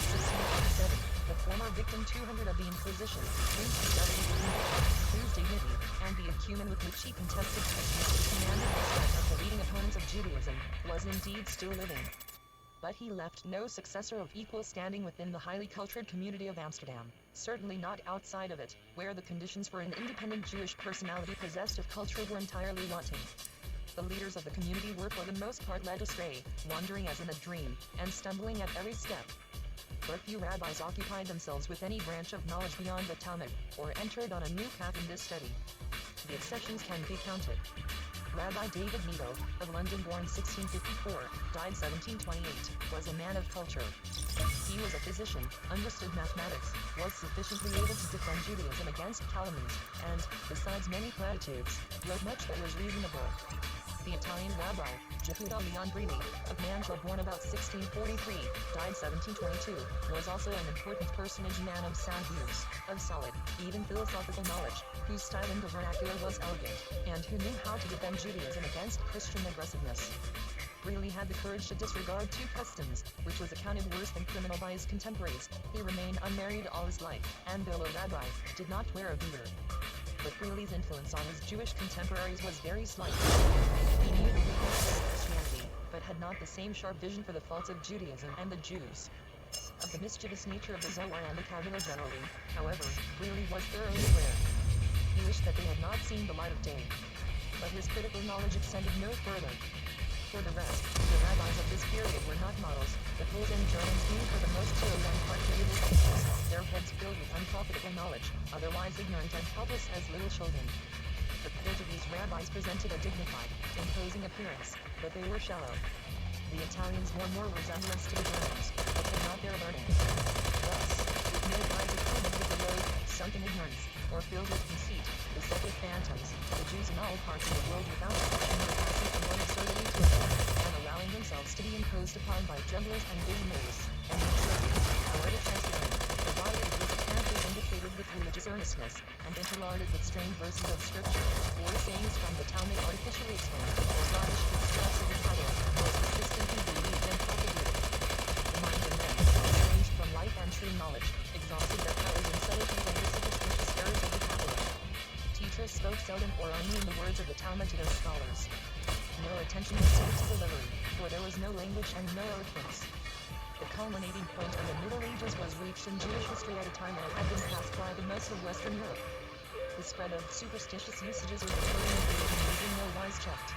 1647. The former victim 200 of the Inquisition, whose whose dignity, and the acumen with which he contested Christianity commanded respect of the leading opponents of Judaism, was indeed still living. But he left no successor of equal standing within the highly cultured community of Amsterdam, certainly not outside of it, where the conditions for an independent Jewish personality possessed of culture were entirely wanting. The leaders of the community were for the most part led astray, wandering as in a dream, and stumbling at every step. But few rabbis occupied themselves with any branch of knowledge beyond the Talmud, or entered on a new path in this study. The exceptions can be counted. Rabbi David Nito, of London, born 1654, died 1728, was a man of culture. He was a physician, understood mathematics, was sufficiently able to defend Judaism against calumnies, and, besides many platitudes, wrote much that was reasonable. The Italian rabbi, Jehuda Leon Brili, of Mantua, born about 1643, died 1722, was also an important personage, man of sound views, of solid, even philosophical knowledge, whose style in the vernacular was elegant, and who knew how to defend Judaism against Christian aggressiveness. Brili had the courage to disregard two customs, which was accounted worse than criminal by his contemporaries. He remained unmarried all his life, and though a rabbi, did not wear a beard. But Brili's influence on his Jewish contemporaries was very slight. He knew the weaknesses of Christianity, but had not the same sharp vision for the faults of Judaism and the Jews. Of the mischievous nature of the Zohar and the Kabbalah generally, however, Brili was thoroughly aware. He wished that they had not seen the light of day. But his critical knowledge extended no further. For the rest, the rabbis of this period were not models, the Poles and Germans being for the most chilled and quite medieval peoples, their heads filled with unprofitable knowledge, otherwise ignorant and helpless as little children. The Portuguese rabbis presented a dignified, imposing appearance, but they were shallow. The Italians bore more resemblance to the Germans, but had not their learning. Thus, with no eyes acquainted with the road, sunk in ignorance, or filled with conceit, beset with phantoms, the Jews in all parts of the world without exception were passing from one absurdity to another, and allowing themselves to be imposed upon by jugglers and visionaries, and the absurdity, however transparent, provided it was apparently indicated with religious earnestness, and interlarded with strange verses of scripture, or sayings from the Talmud artificially explained, or garnished with scraps of the Bible, was persistently believed and propagated. The minds of men, estranged from life and true knowledge, exhausted their powers in subtlety and the superstitious errors of the Kabbalah. Teachers spoke seldom or only in the words of the Talmud to their scholars. No attention was paid to delivery, for there was no language and no eloquence. The culminating point of the Middle Ages was reached in Jewish history at a time when it had been passed by the most of Western Europe. The spread of superstitious usages was occurring and in no wise checked.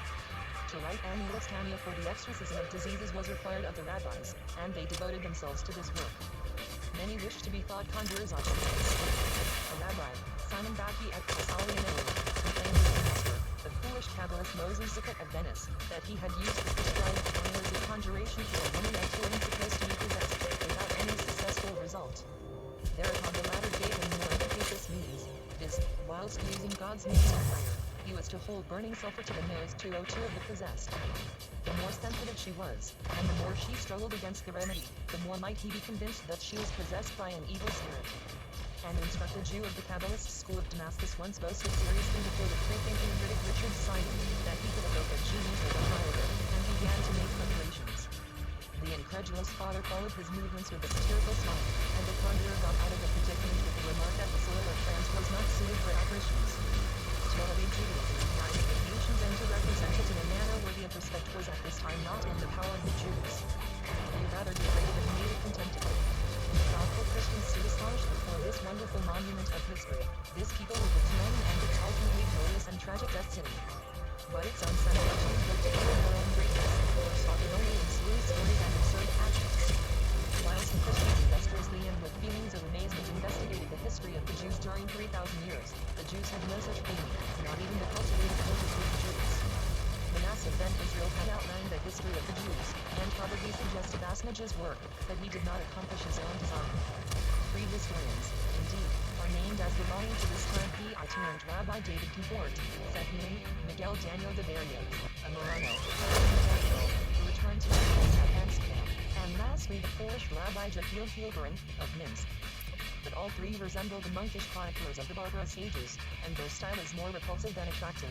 To write amulets cameo for the exorcism of diseases was required of the rabbis, and they devoted themselves to this work. Many wished to be thought conjurers or shepherds. A rabbi, Simon Baki at Casale in Italy, proclaimed his master, the foolish Kabbalist Moses Zucchet of Venice, that he had used the prescribed formulas of conjuration for a woman of Turin supposed to be possessed, without any successful result. Thereupon the latter gave him more efficacious means, viz., whilst using God's name in prayer, he was to hold burning sulfur to the nose 202 of the possessed. The more sensitive she was, and the more she struggled against the remedy, the more might he be convinced that she was possessed by an evil spirit. An instructed Jew of the Kabbalist school of Damascus once boasted seriously before the free-thinking critic Richard Simon that he could evoke a genie or the higher, and began to make preparations. The incredulous father followed his movements with a satirical smile, and the conjurer got out of the predicament with the remark that the soil of France was not suited for apparitions. To elevate Judaism in the eyes of the nations and to represent it in a manner worthy of respect was at this time not in the power of the Jews. They rather degraded and made it contemptible. Thoughtful Christians stood astonished before this wonderful monument of history, this people with its many and its ultimately glorious and tragic destiny. But its own sensations looked to their own greatness, or sought it only in slew stories and absurd pageants. Whilst the Christians industriously and with feelings of amazement investigated the history of the Jews during 3,000 years, the Jews had no such being, not even the cultivated cultists Jews. Manasseh ben Israel had outlined the history of the Jews, and probably suggested Asnage's work, but he did not accomplish his own design. Three historians, indeed, are named as belonging to this time: the itinerant Rabbi David Confort, Seth Miguel Daniel de Berrios, a Morano, who returned to Amsterdam, and lastly the Polish Rabbi Jechiel Hilberin, of Minsk. But all three resemble the monkish chroniclers of the barbarous ages, and their style is more repulsive than attractive.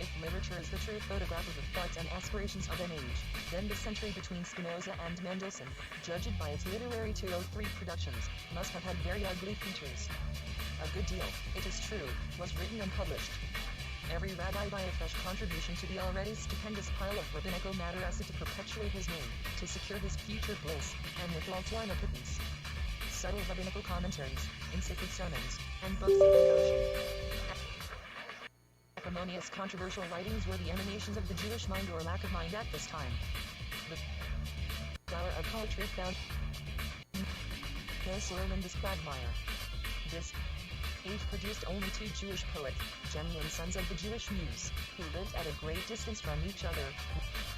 If literature is the true photograph of the thoughts and aspirations of an age, then the century between Spinoza and Mendelssohn, judged by its literary 203 productions, must have had very ugly features. A good deal, it is true, was written and published. Every rabbi by a fresh contribution to the already stupendous pile of rabbinical matter as to perpetuate his name, to secure his future bliss, and withal to earn a pittance. Subtle rabbinical commentaries, insipid sermons, and books of devotion. Acrimonious controversial writings were the emanations of the Jewish mind or lack of mind at this time. The flower of poetry found no soil in this quagmire. This age produced only two Jewish poets, genuine sons of the Jewish muse, who lived at a great distance from each other,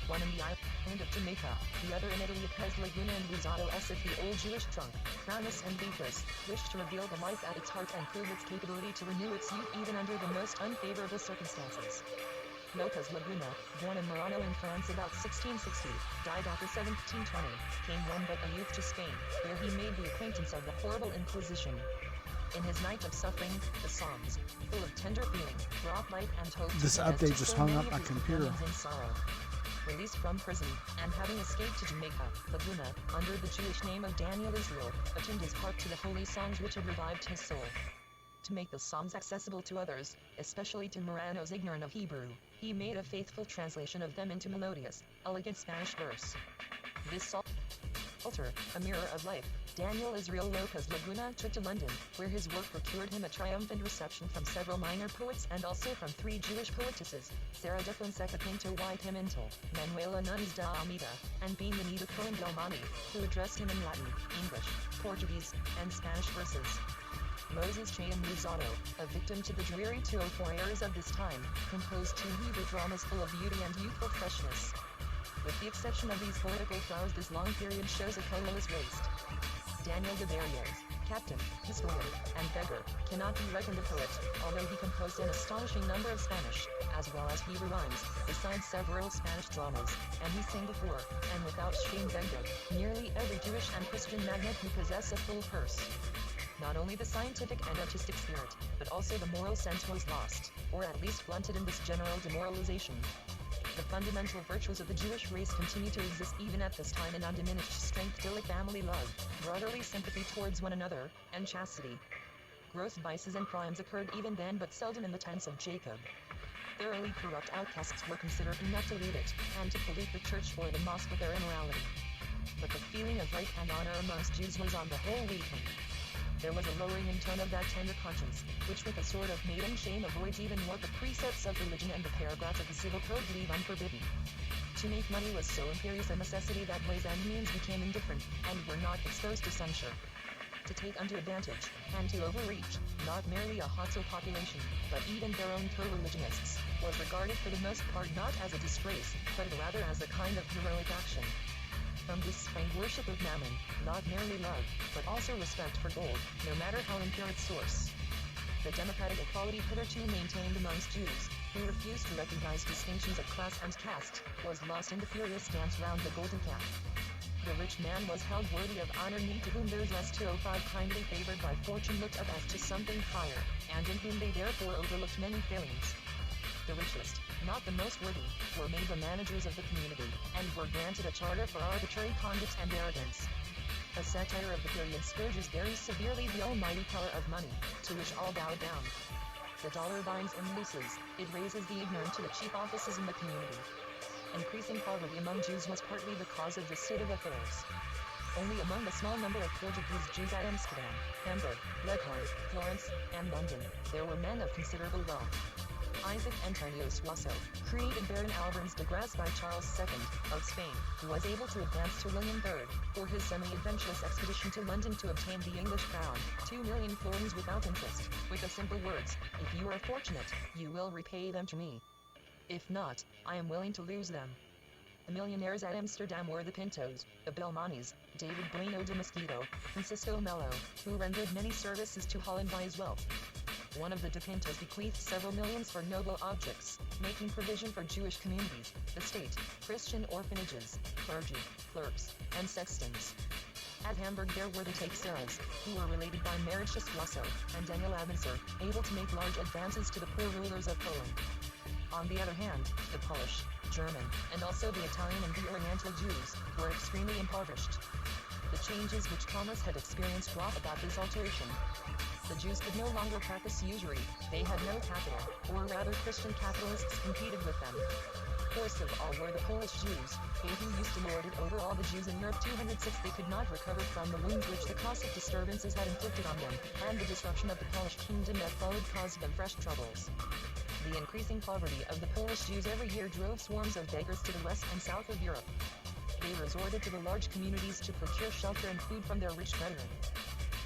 one in the island of Jamaica, the other in Italy. Pez Laguna and Luzzatto. As if the old Jewish trunk, Cranus and Beatrice, wished to reveal the life at its heart and prove its capability to renew its youth even under the most unfavorable circumstances. Lopez Laguna, born in Murano in France about 1660, died after 1720, came when but a youth to Spain, where he made the acquaintance of the horrible Inquisition. In his night of suffering, the Psalms, full of tender feeling, brought light and hope to This him as update to just so hung many up of my his computer. companions in sorrow. Released from prison, and having escaped to Jamaica, Laguna, under the Jewish name of Daniel Israel, attuned his heart to the holy songs which had revived his soul. To make the Psalms accessible to others, especially to Muranos ignorant of Hebrew, he made a faithful translation of them into melodious, elegant Spanish verse. This Psalter, a mirror of life, Daniel Israel Lopez Laguna took to London, where his work procured him a triumphant reception from several minor poets and also from three Jewish poetesses, Sarah de Fonseca Pinto y Pimentel, Manuela Nunes de Almeida, and Benito Cohen del Monte, who addressed him in Latin, English, Portuguese, and Spanish verses. Moses Chaim Luzzatto, a victim to the dreary 204 errors of this time, composed two Hebrew dramas full of beauty and youthful freshness. With the exception of these poetical flowers, this long period shows a colorless waste. Daniel de Berrios, captain, historian, and beggar, cannot be reckoned a poet, although he composed an astonishing number of Spanish, as well as Hebrew rhymes, besides several Spanish dramas, and he sang before, and without shame begged of, nearly every Jewish and Christian magnate who possess a full purse. Not only the scientific and artistic spirit, but also the moral sense was lost, or at least blunted in this general demoralization. The fundamental virtues of the Jewish race continue to exist even at this time in undiminished strength: idyllic family love, brotherly sympathy towards one another, and chastity. Gross vices and crimes occurred even then, but seldom in the times of Jacob. Thoroughly corrupt outcasts were considered enough to lead it, and to pollute the church or the mosque with their immorality. But the feeling of right and honor amongst Jews was on the whole weakened. There was a lowering in tone of that tender conscience, which with a sort of maiden shame avoids even what the precepts of religion and the paragraphs of the civil code leave unforbidden. To make money was so imperious a necessity that ways and means became indifferent, and were not exposed to censure. To take undue advantage, and to overreach, not merely a hostile population, but even their own co-religionists, was regarded for the most part not as a disgrace, but rather as a kind of heroic action. From this sprang worship of Mammon, not merely love, but also respect for gold, no matter how impure its source. The democratic equality hitherto maintained amongst Jews, who refused to recognize distinctions of class and caste, was lost in the furious dance round the golden calf. The rich man was held worthy of honor, he to whom those less 205 kindly favored by fortune looked up as to something higher, and in whom they therefore overlooked many failings. The richest, not the most worthy, were made the managers of the community, and were granted a charter for arbitrary conduct and arrogance. A satire of the period scourges very severely the almighty power of money, to which all bow down. The dollar binds and looses, it raises the ignorant to the chief offices in the community. Increasing poverty among Jews was partly the cause of this state of affairs. Only among the small number of Portuguese Jews at Amsterdam, Hamburg, Leghorn, Florence, and London, there were men of considerable wealth. Isaac Antonio Suasso, created Baron Alberns de Grasse by Charles II, of Spain, was able to advance to William III, for his semi-adventurous expedition to London to obtain the English crown, 2,000,000 florins without interest, with the simple words, "If you are fortunate, you will repay them to me. If not, I am willing to lose them." The millionaires at Amsterdam were the Pintos, the Belmontes, David Bueno de Mosquito, Francisco Melo, who rendered many services to Holland by his wealth. One of the de Pintos bequeathed several millions for noble objects, making provision for Jewish communities, the state, Christian orphanages, clergy, clerks, and sextons. At Hamburg there were the Teixeiras, who were related by marriage to Suasso, and Daniel Abencer, able to make large advances to the poor rulers of Poland. On the other hand, the Polish, German, and also the Italian and the Oriental Jews, were extremely impoverished. The changes which commerce had experienced brought about this alteration. The Jews could no longer practice usury, they had no capital, or rather Christian capitalists competed with them. Worst of all were the Polish Jews, they who used to lord it over all the Jews in Europe 206. They could not recover from the wounds which the Cossack disturbances had inflicted on them, and the destruction of the Polish kingdom that followed caused them fresh troubles. The increasing poverty of the Polish Jews every year drove swarms of beggars to the west and south of Europe. They resorted to the large communities to procure shelter and food from their rich brethren.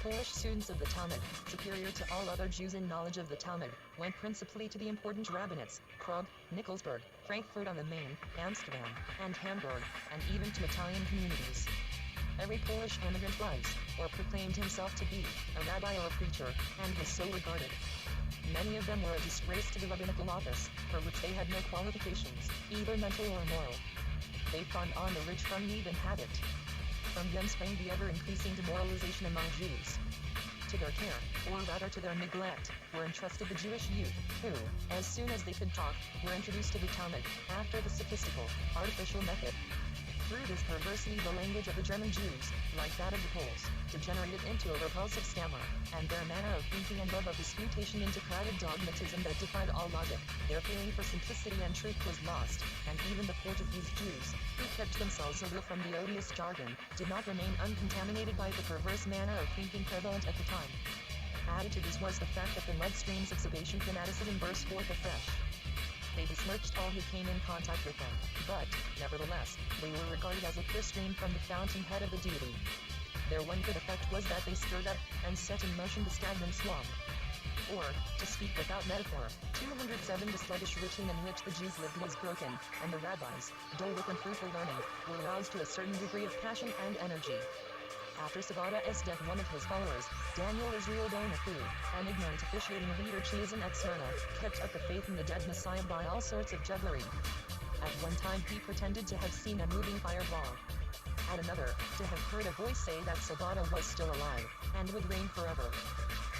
Polish students of the Talmud, superior to all other Jews in knowledge of the Talmud, went principally to the important rabbinates, Prague, Nikolsburg, Frankfurt on the Main, Amsterdam, and Hamburg, and even to Italian communities. Every Polish immigrant was, or proclaimed himself to be, a rabbi or a preacher, and was so regarded. Many of them were a disgrace to the rabbinical office, for which they had no qualifications, either mental or moral. They fawned on the rich from need and habit. From them sprang the ever-increasing demoralization among Jews. To their care, or rather to their neglect, were entrusted the Jewish youth, who, as soon as they could talk, were introduced to the Talmud, after the sophistical, artificial method. Through this perversity the language of the German Jews, like that of the Poles, degenerated into a repulsive stammer, and their manner of thinking and love of disputation into crowded dogmatism that defied all logic. Their feeling for simplicity and truth was lost, and even the Portuguese Jews, who kept themselves aloof from the odious jargon, did not remain uncontaminated by the perverse manner of thinking prevalent at the time. Added to this was the fact that the mudstreams of Sabbatian fanaticism burst forth afresh. They besmirched all who came in contact with them, but, nevertheless, they were regarded as a pure stream from the fountainhead of the deity. Their one good effect was that they stirred up, and set in motion the stagnant swamp. Or, to speak without metaphor, 207 the sluggish routine in which the Jews lived was broken, and the rabbis, dull with unfruitful learning, were roused to a certain degree of passion and energy. After Sabata's death, one of his followers, Daniel Israel Donafu, an ignorant officiating leader chosen at Smyrna, kept up the faith in the dead Messiah by all sorts of jugglery. At one time he pretended to have seen a moving fireball. At another, to have heard a voice say that Sabata was still alive, and would reign forever.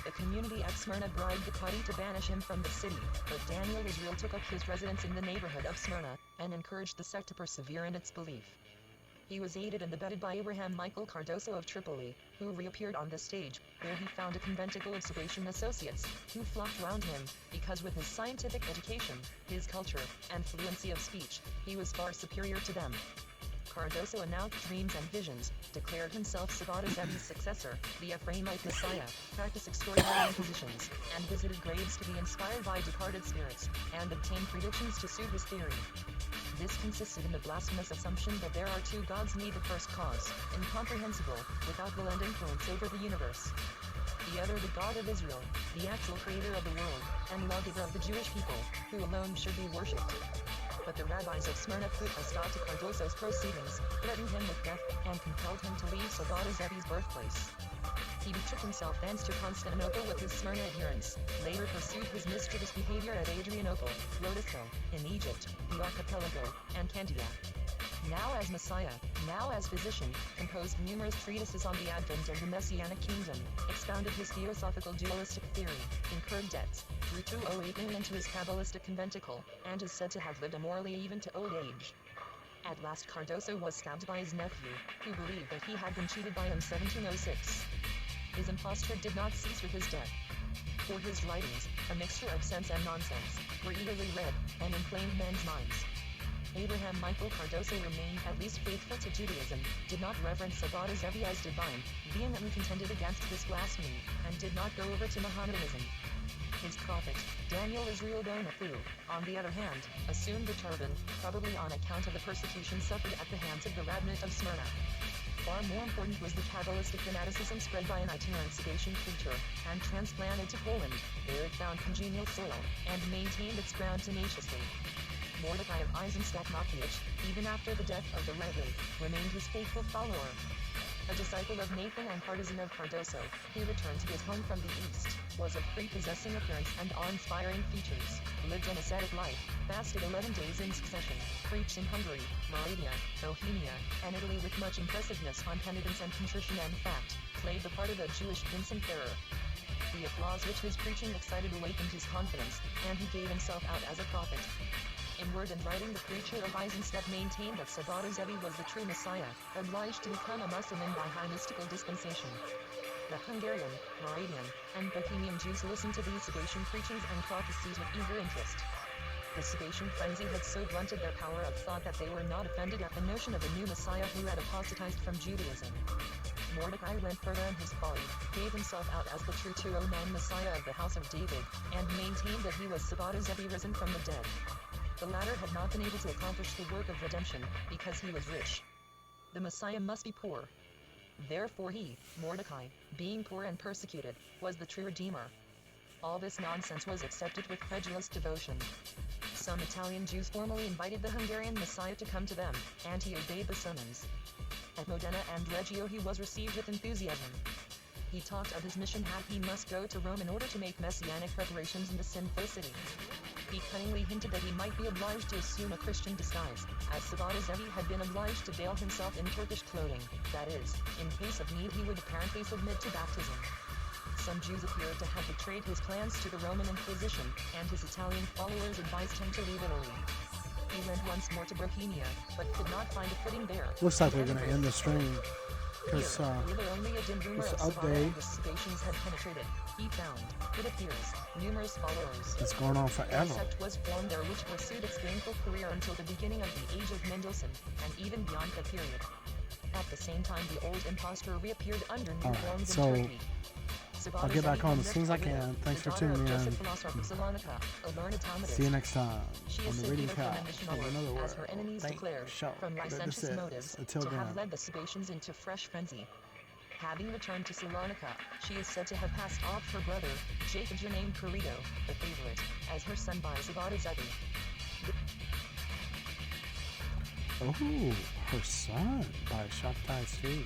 The community at Smyrna bribed the Cadi to banish him from the city, but Daniel Israel took up his residence in the neighborhood of Smyrna, and encouraged the sect to persevere in its belief. He was aided and abetted by Abraham Michael Cardoso of Tripoli, who reappeared on the stage, where he found a conventicle of Sabbatian associates, who flocked round him, because with his scientific education, his culture, and fluency of speech, he was far superior to them. Cardoso announced dreams and visions, declared himself Sabata Zebi's successor, the Ephraimite Messiah, practiced extraordinary impositions, and visited graves to be inspired by departed spirits, and obtained predictions to suit his theory. This consisted in the blasphemous assumption that there are two gods, the first cause, incomprehensible, without will and influence over the universe. The other the God of Israel, the actual creator of the world, and lawgiver of the Jewish people, who alone should be worshipped. But the rabbis of Smyrna put a stop to Cardoso's proceedings, threatened him with death, and compelled him to leave Sabata Zebi's birthplace. He betook himself thence to Constantinople with his Smyrna adherents, later pursued his mischievous behavior at Adrianople, Rhodes Hill, in Egypt, the Archipelago, and Candia. Now as Messiah, now as physician, composed numerous treatises on the Advent and the Messianic kingdom, expounded his theosophical dualistic theory, incurred debts, drew 208 into his Kabbalistic conventicle, and is said to have lived immorally even to old age. At last Cardoso was stabbed by his nephew, who believed that he had been cheated by him 1706. His imposture did not cease with his death. For his writings, a mixture of sense and nonsense, were eagerly read, and inflamed men's minds. Abraham Michael Cardoso remained at least faithful to Judaism, did not reverence Sabata Zebi as divine, vehemently contended against this blasphemy, and did not go over to Mohammedanism. His prophet, Daniel Israel Bonafu, on the other hand, assumed the turban, probably on account of the persecution suffered at the hands of the rabbinate of Smyrna. Far more important was the Kabbalistic fanaticism spread by an itinerant Sabbatian preacher, and transplanted to Poland, where it found congenial soil, and maintained its ground tenaciously. Mordecai of Eisenstadt-Matthias, even after the death of the Rebbe, remained his faithful follower. A disciple of Nathan and partisan of Cardoso, he returned to his home from the east, was of prepossessing appearance and awe-inspiring features, lived an ascetic life, fasted 11 days in succession, preached in Hungary, Moravia, Bohemia, and Italy with much impressiveness on penitence and contrition, and in fact, played the part of a Jewish Vincent Ferrer. The applause which his preaching excited awakened his confidence, and he gave himself out as a prophet. In word and writing, the preacher of Eisenstadt maintained that Sabata Zebi was the true Messiah, obliged to become a Muslim by high mystical dispensation. The Hungarian, Moravian, and Bohemian Jews listened to these Sabbatian preachings and prophecies with eager interest. The Sabbatian frenzy had so blunted their power of thought that they were not offended at the notion of a new Messiah who had apostatized from Judaism. Mordecai went further in his folly, gave himself out as the true 209 Messiah of the house of David, and maintained that he was Sabata Zebi risen from the dead. The latter had not been able to accomplish the work of redemption, because he was rich. The Messiah must be poor. Therefore he, Mordecai, being poor and persecuted, was the true Redeemer. All this nonsense was accepted with credulous devotion. Some Italian Jews formally invited the Hungarian Messiah to come to them, and he obeyed the summons. At Modena and Reggio he was received with enthusiasm. He talked of his mission that he must go to Rome in order to make messianic preparations in the sinful city. He cunningly hinted that he might be obliged to assume a Christian disguise, as Sabata Zebi had been obliged to veil himself in Turkish clothing, that is, in case of need he would apparently submit to baptism. Some Jews appeared to have betrayed his plans to the Roman Inquisition, and his Italian followers advised him to leave Italy. He went once more to Bohemia, but could not find a footing there. Looks like we're going to end the stream. Because only a dim rumor this of update the Sabbatians had penetrated. He found, it appears, numerous followers. it's going on A forever. sect was formed there which pursued its gainful career until the beginning of the age of Mendelssohn, and even beyond that period. At the same time, the old impostor reappeared under new Alright, forms so in Turkey. I'll get back on as soon as I can. Thanks for tuning in. See you next time She on is the said Reading either from Couch ambition of or, Another as World. her enemies Thank declared, show from that licentious this is. motives, Until to then. have led the Sabbatians into fresh frenzy. Having returned to Salonika, she is said to have passed off her brother, Jacob Jermaine Corrido, the favorite, as her son by Sabata Zebi. Oh, her son by Shabtai Tzvi.